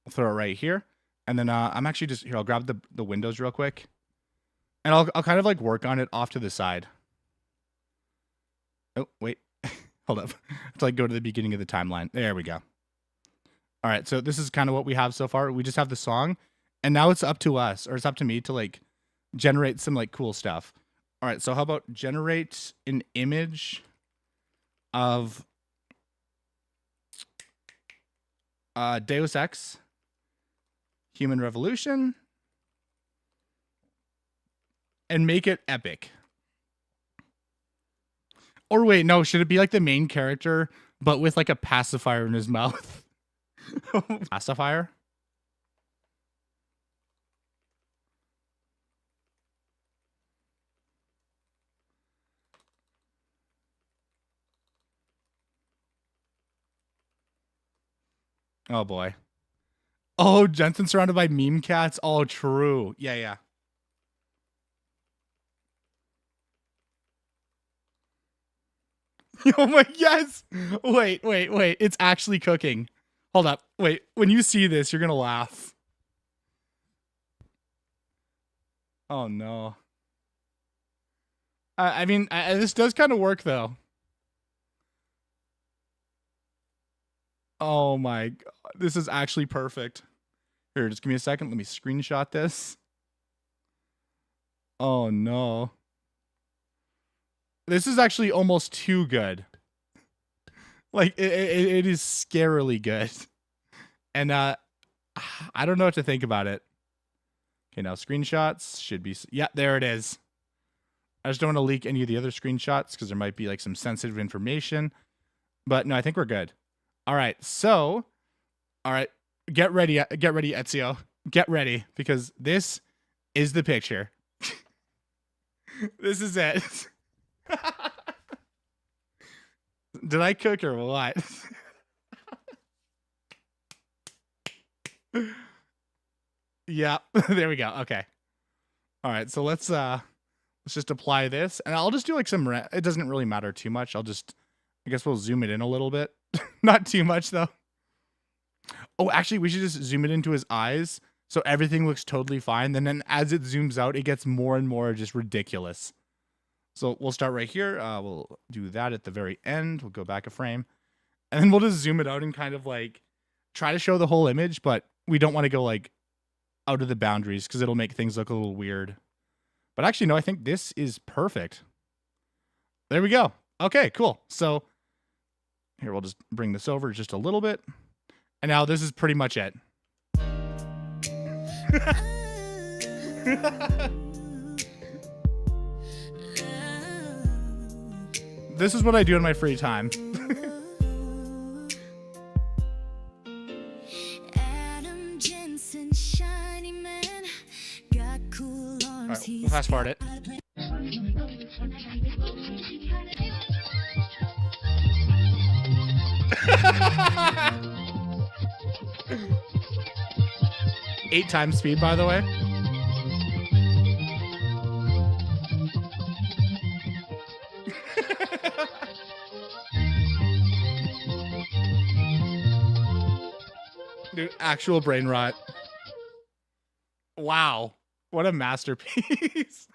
I'll throw it right here. And then I'm actually just here. I'll grab the windows real quick. And I'll kind of like work on it off to the side. Oh, wait. Hold up. To like go to the beginning of the timeline. There we go. All right, so this is kind of what we have so far. We just have the song, and now it's up to us, or it's up to me to like generate some like cool stuff. All right, so how about generate an image of Deus Ex Human Revolution and make it epic. Or wait, no, should it be like the main character, but with like a pacifier in his mouth? Pacifier? Oh boy. Oh, Jensen's surrounded by meme cats. Oh, true. Yeah. Oh my, yes. Wait. It's actually cooking. Hold up. Wait, when you see this, you're going to laugh. Oh, no. I mean, this does kind of work, though. Oh, my God. This is actually perfect. Here, just give me a second. Let me screenshot this. Oh, no. This is actually almost too good. Like, it is scarily good. And I don't know what to think about it. Okay, now screenshots should be, yeah, there it is. I just don't want to leak any of the other screenshots because there might be like some sensitive information. But no, I think we're good. All right, so, all right, get ready, Ezio. Get ready, because this is the picture. This is it. Did I cook or what? Yeah, there we go. Okay. All right, so let's just apply this, and I'll just do like some. It doesn't really matter too much. I guess we'll zoom it in a little bit. Not too much though. Oh, actually, we should just zoom it into his eyes so everything looks totally fine. And then as it zooms out, it gets more and more just ridiculous. So we'll start right here. We'll do that at the very end. We'll go back a frame, and then we'll just zoom it out and kind of like try to show the whole image, but we don't want to go like out of the boundaries because it'll make things look a little weird. But actually, no, I think this is perfect. There we go. Okay, cool. So here, we'll just bring this over just a little bit. And now this is pretty much it. This is what I do in my free time. Adam Jensen, shiny man, got cool arms. All right, we'll fast forward it. Eight times speed, by the way. Dude, actual brain rot. Wow. What a masterpiece.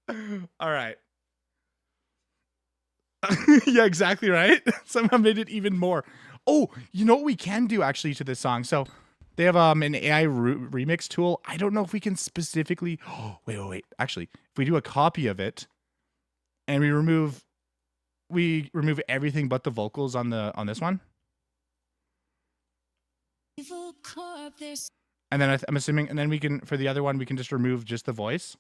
All right. Yeah, exactly right. Somehow made it even more. Oh, you know what we can do actually to this song? So they have an AI remix tool. I don't know if we can specifically. Oh, wait. Actually, if we do a copy of it and we remove everything but the vocals on this one. And then I'm assuming, and then we can, for the other one, we can just remove just the voice.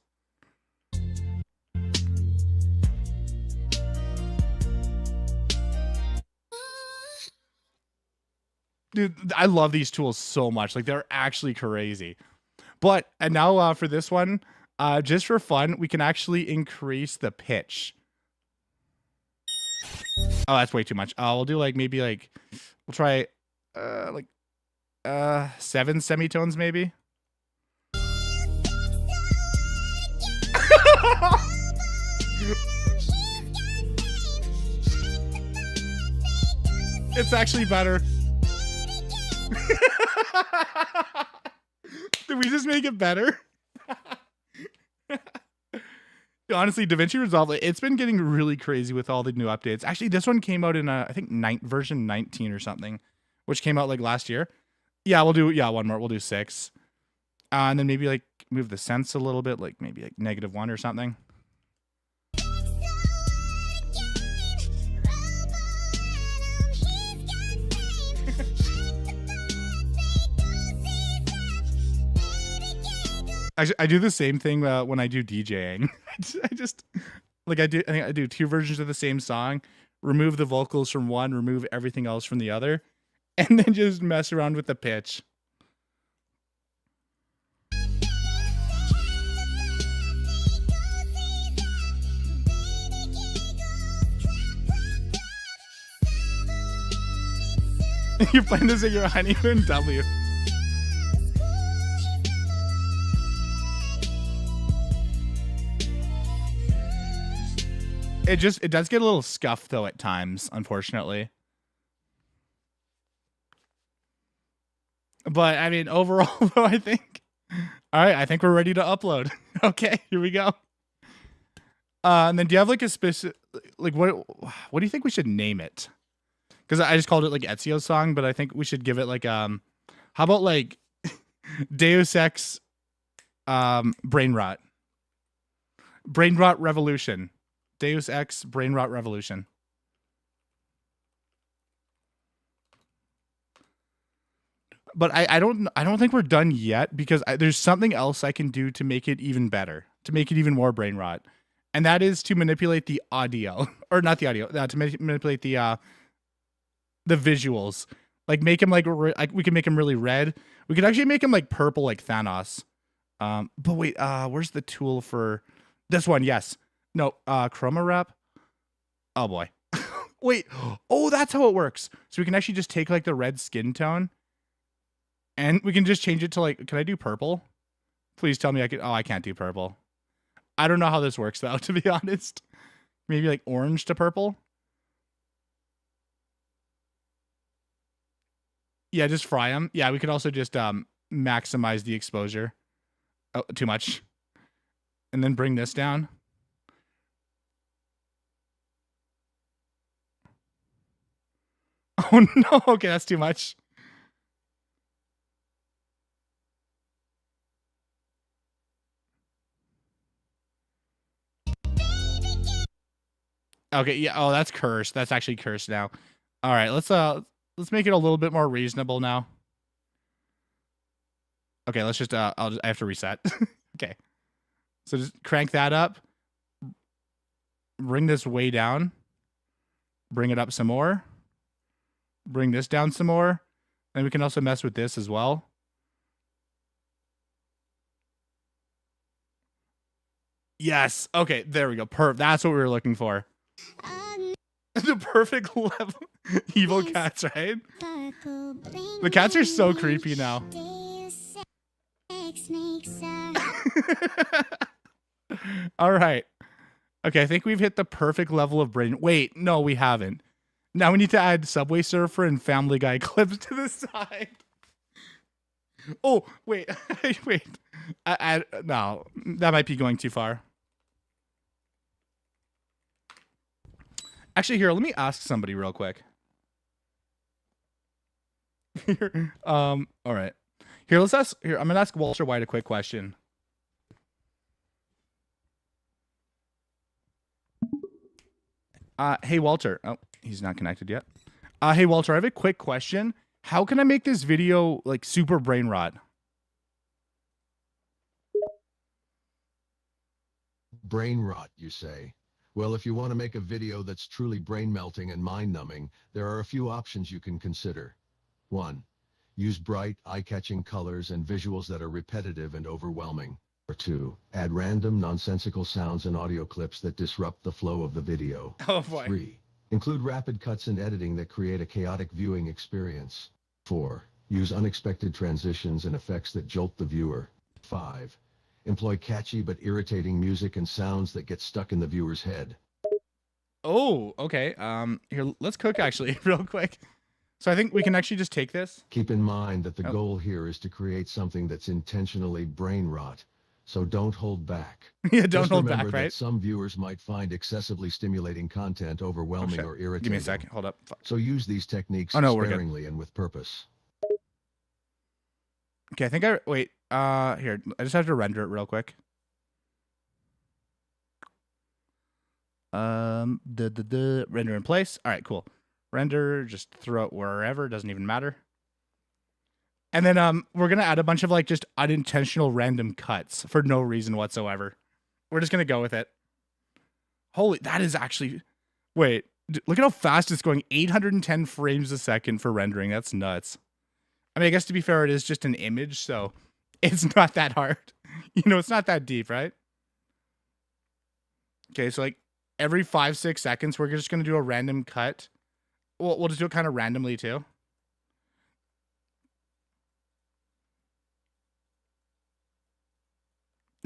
Dude, I love these tools so much. Like, they're actually crazy. But, and now for this one, just for fun, we can actually increase the pitch. Oh, that's way too much. We'll do like, maybe like, we'll try like 7 semitones maybe. It's actually better. Did we just make it better? Honestly, DaVinci Resolve, it's been getting really crazy with all the new updates. Actually, this one came out in I think version 19 or something, which came out like last year. Yeah, we'll do one more. We'll do 6. And then maybe like move the sense a little bit, like maybe like -1 or something. I do the same thing when I do DJing. I think I do 2 versions of the same song, remove the vocals from one, remove everything else from the other, and then just mess around with the pitch. You're playing this at your honeymoon? W. It does get a little scuffed though at times, unfortunately. But I mean, overall, though, I think. All right, I think we're ready to upload. Okay, here we go. And then, do you have like a specific, like what do you think we should name it? Because I just called it like Ezio's song, but I think we should give it like how about like Deus Ex Brain Rot Revolution. Deus Ex Brain Rot Revolution. But I don't think we're done yet because there's something else I can do to make it even better, to make it even more brain rot, and that is to manipulate the audio, or not the audio, to manipulate the visuals, like make him like we can make him really red. We could actually make him like purple, like Thanos. But wait, where's the tool for this one? Yes, no, chroma wrap. Oh boy, wait, oh that's how it works. So we can actually just take like the red skin tone. And we can just change it to like, can I do purple? Please tell me I can. Oh, I can't do purple. I don't know how this works though, to be honest. Maybe like orange to purple. Yeah, just fry them. Yeah, we could also just maximize the exposure. Oh, too much. And then bring this down. Oh no, okay, that's too much. Okay, yeah. Oh, that's cursed. That's actually cursed now. All right, let's make it a little bit more reasonable now. Okay, let's just I have to reset. Okay. So just crank that up. Bring this way down. Bring it up some more. Bring this down some more. And we can also mess with this as well. Yes. Okay, there we go. That's what we were looking for. The perfect level. Evil cats, right? The cats are so creepy now. All right. Okay, I think we've hit the perfect level of brain. Wait, no, we haven't. Now we need to add Subway Surfer and Family Guy clips to the side. Oh, wait. Wait. No, that might be going too far. Actually, here, let me ask somebody real quick. Here, all right. Here, let's ask. Here, I'm gonna ask Walter White a quick question. Hey Walter. Oh, he's not connected yet. Hey Walter, I have a quick question. How can I make this video like super brain rot? Brain rot, you say? Well, if you want to make a video that's truly brain-melting and mind-numbing, there are a few options you can consider. 1. Use bright, eye-catching colors and visuals that are repetitive and overwhelming. Or 2. Add random, nonsensical sounds and audio clips that disrupt the flow of the video. Oh boy. 3. Include rapid cuts and editing that create a chaotic viewing experience. 4. Use unexpected transitions and effects that jolt the viewer. 5. Employ catchy but irritating music and sounds that get stuck in the viewer's head. Oh, okay. Here, let's cook actually real quick. So I think we can actually just take this. Keep in mind that the goal here is to create something that's intentionally brain rot, so don't hold back. Yeah, don't Just hold remember back, that right? some viewers might find excessively stimulating content overwhelming or irritating. Give me a second. Hold up. So use these techniques Oh, no, we're good. sparingly and with purpose. Okay, I think wait. Here, I just have to render it real quick. The render in place. All right, cool. Render, just throw it wherever, doesn't even matter. And then we're gonna add a bunch of like just unintentional random cuts for no reason whatsoever. We're just gonna go with it. Holy, that is actually. Wait, look at how fast it's going. 810 frames a second for rendering. That's nuts. I mean, I guess to be fair, it is just an image, so it's not that hard. You know, it's not that deep, right? Okay, so like every 5-6 seconds, we're just gonna do a random cut. We'll just do it kind of randomly too.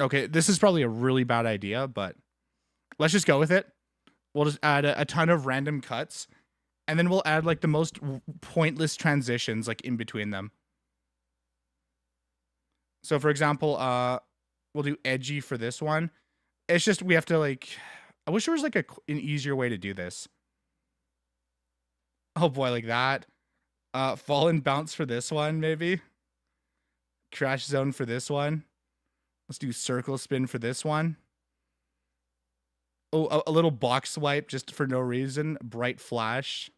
Okay, this is probably a really bad idea, but let's just go with it. We'll just add a ton of random cuts, and then we'll add like the most pointless transitions like in between them. So for example, we'll do edgy for this one. It's just we have to like. I wish there was like an easier way to do this. Oh boy, like that. Fall and bounce for this one, maybe. Crash zone for this one. Let's do circle spin for this one. Oh, a little box swipe just for no reason. Bright flash.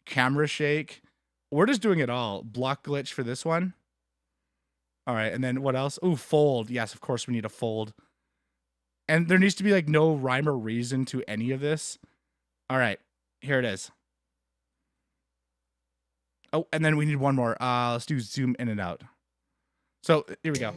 Camera shake. We're just doing it all. Block glitch for this one. All right, and then what else? Ooh, fold. Yes, of course we need a fold. And there needs to be like no rhyme or reason to any of this. All right, here it is. Oh, and then we need one more. Let's do zoom in and out. So here we go.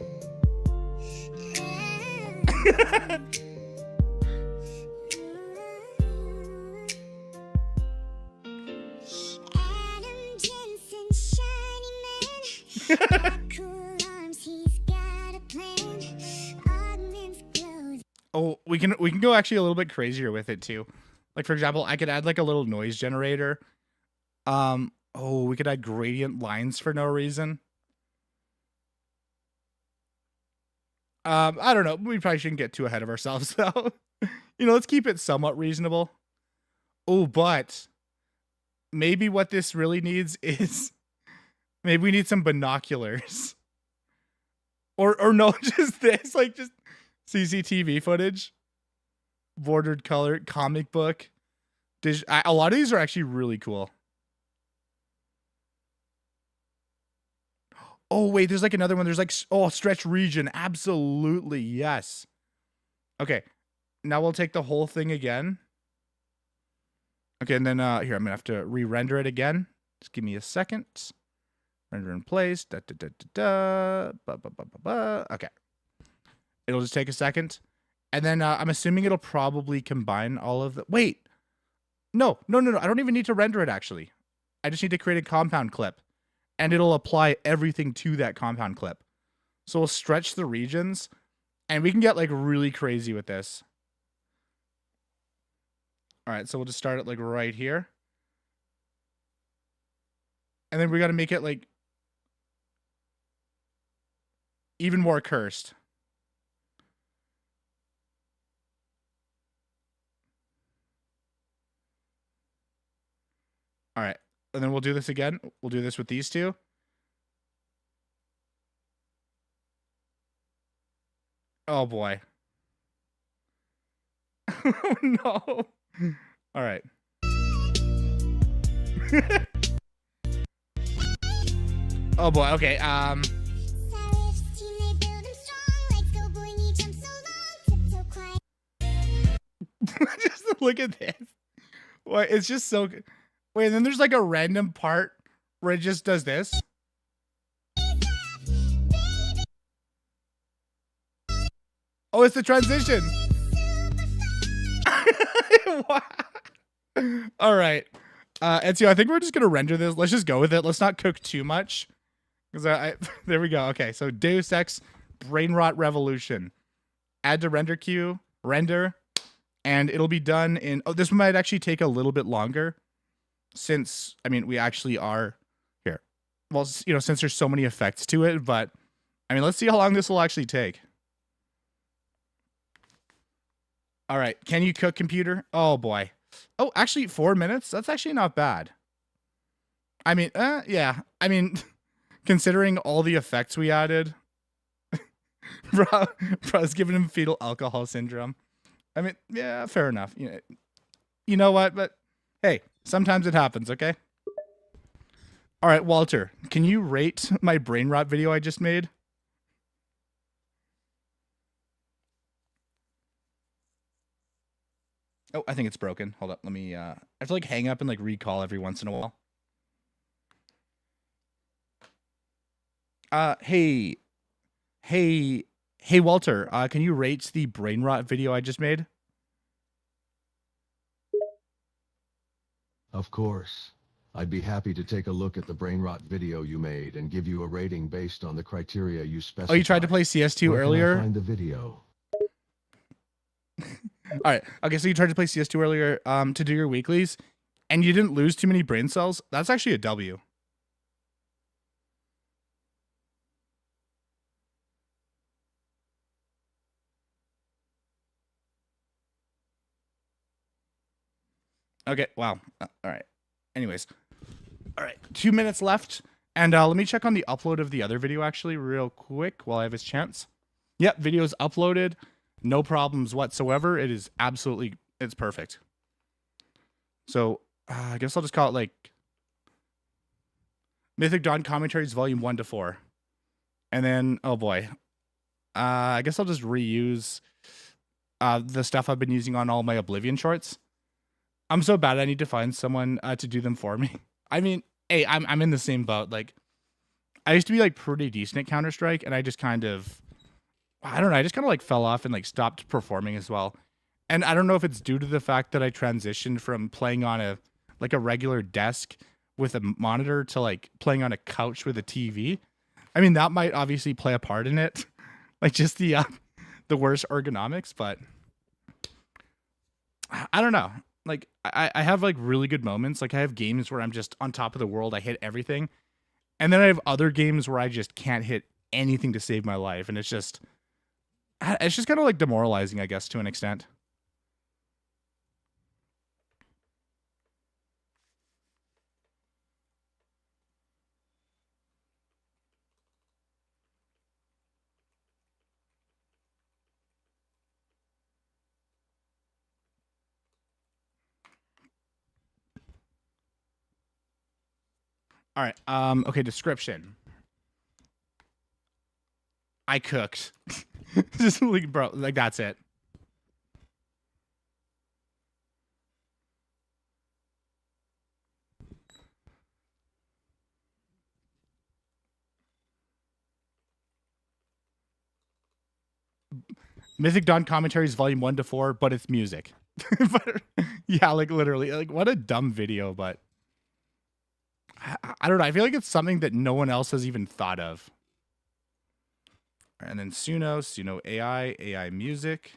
Adam Jensen, shiny man. Got cool arms, he's got a plan. Augments glow. Oh, we can go actually a little bit crazier with it too. Like for example, I could add like a little noise generator. Oh, we could add gradient lines for no reason. I don't know. We probably shouldn't get too ahead of ourselves though. You know, let's keep it somewhat reasonable. Oh, but maybe what this really needs is maybe we need some binoculars. Or no, just this, like just CCTV footage. Bordered colored comic book. A lot of these are actually really cool. Oh, wait, there's like another one. There's like, oh, stretch region. Absolutely, yes. Okay, now we'll take the whole thing again. Okay, and then here, I'm going to have to re-render it again. Just give me a second. Render in place. Da, da, da, da, da. Ba, ba, ba, ba, ba. Okay. It'll just take a second. And then I'm assuming it'll probably combine all of the... Wait. No. I don't even need to render it, actually. I just need to create a compound clip. And it'll apply everything to that compound clip. So we'll stretch the regions. And we can get, like, really crazy with this. All right, so we'll just start it, like, right here. And then we got to make it, like, even more cursed. All right. And then we'll do this again. We'll do this with these two. Oh, boy. Oh, no. All right. Oh, boy. Okay. Savage team, they build 'em strong. Legs go boingy, jump so long, tiptoe quiet. Just look at this. Why, it's just so good. Wait, and then there's like a random part where it just does this. Oh, it's the transition. All right. Ezio, I think we're just going to render this. Let's just go with it. Let's not cook too much. Because there we go. Okay, so Deus Ex Brain Rot Revolution. Add to render queue, render, and it'll be done in... Oh, this one might actually take a little bit longer. Since, I mean, we actually are here. Well, you know, since there's so many effects to it, but I mean, let's see how long this will actually take. All right. Can you cook, computer? Oh, boy. Oh, actually 4 minutes. That's actually not bad. I mean, yeah. I mean, considering all the effects we added, bro's giving him fetal alcohol syndrome. I mean, yeah, fair enough. You know what? But hey, sometimes it happens, okay? All right, Walter, can you rate my brain rot video I just made? Oh, I think it's broken. Hold up, let me, I have to like hang up and like recall every once in a while. Hey, Walter, can you rate the brain rot video I just made? Of course. I'd be happy to take a look at the brain rot video you made and give you a rating based on the criteria you specified. Oh, you tried to play CS2 Where earlier? Can I find the video? All right. Okay, so you tried to play CS2 earlier to do your weeklies, and you didn't lose too many brain cells. That's actually a W. Okay, wow. All right. Anyways. All right, 2 minutes left. And let me check on the upload of the other video, actually, real quick, while I have his chance. Yep, video's uploaded. No problems whatsoever. It is absolutely, it's perfect. So, I guess I'll just call it, like, Mythic Dawn Commentaries Volume 1 to 4. And then, oh boy. I guess I'll just reuse the stuff I've been using on all my Oblivion shorts. I'm so bad I need to find someone to do them for me. I mean, hey, I'm in the same boat. Like, I used to be like pretty decent at Counter-Strike, and I just kind of, I don't know, I just kind of like fell off and like stopped performing as well. And I don't know if it's due to the fact that I transitioned from playing on a regular desk with a monitor to like playing on a couch with a TV. I mean, that might obviously play a part in it, like just the worst ergonomics. But I don't know. Like I have like really good moments. Like I have games where I'm just on top of the world. I hit everything, and then I have other games where I just can't hit anything to save my life, and it's just kind of like demoralizing, I guess, to an extent. All right. Okay. Description. I cooked. Just like, bro, like that's it. Mythic Dawn Commentaries Volume 1 to 4, but it's music. But, yeah, like literally, like what a dumb video, but I don't know. I feel like it's something that no one else has even thought of. And then Suno AI music,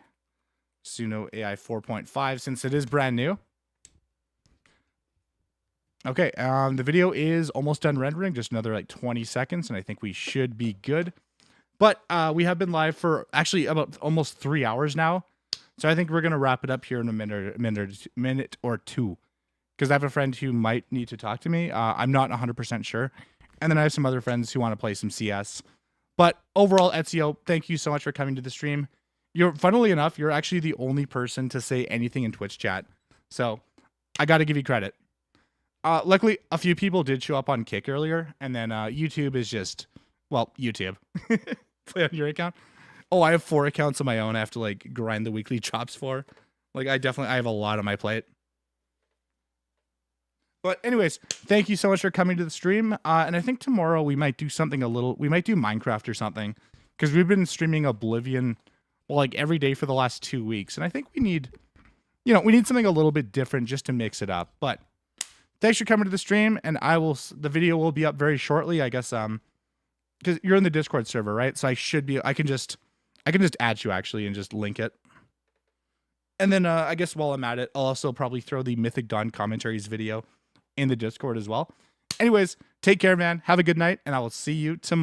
Suno AI 4.5, since it is brand new. Okay, the video is almost done rendering, just another like 20 seconds, and I think we should be good. But we have been live for actually about almost 3 hours now, so I think we're gonna wrap it up here in a minute or two, because I have a friend who might need to talk to me. I'm not 100% sure, and then I have some other friends who want to play some CS. But overall, Ezio, thank you so much for coming to the stream. Funnily enough, you're actually the only person to say anything in Twitch chat, so I got to give you credit. Luckily, a few people did show up on Kick earlier, and then YouTube is just, well, YouTube. Play on your account. Oh, I have 4 accounts of my own I have to like grind the weekly chops for. Like I have a lot on my plate. But anyways, thank you so much for coming to the stream. And I think tomorrow we might do something we might do Minecraft or something, because we've been streaming Oblivion, well, like every day for the last 2 weeks. And I think we need something a little bit different just to mix it up. But thanks for coming to the stream, and the video will be up very shortly, I guess, because you're in the Discord server, right? So I can just add you actually and just link it. And then I guess while I'm at it, I'll also probably throw the Mythic Dawn Commentaries video in the Discord as well. Anyways, take care, man. Have a good night, and I will see you tomorrow.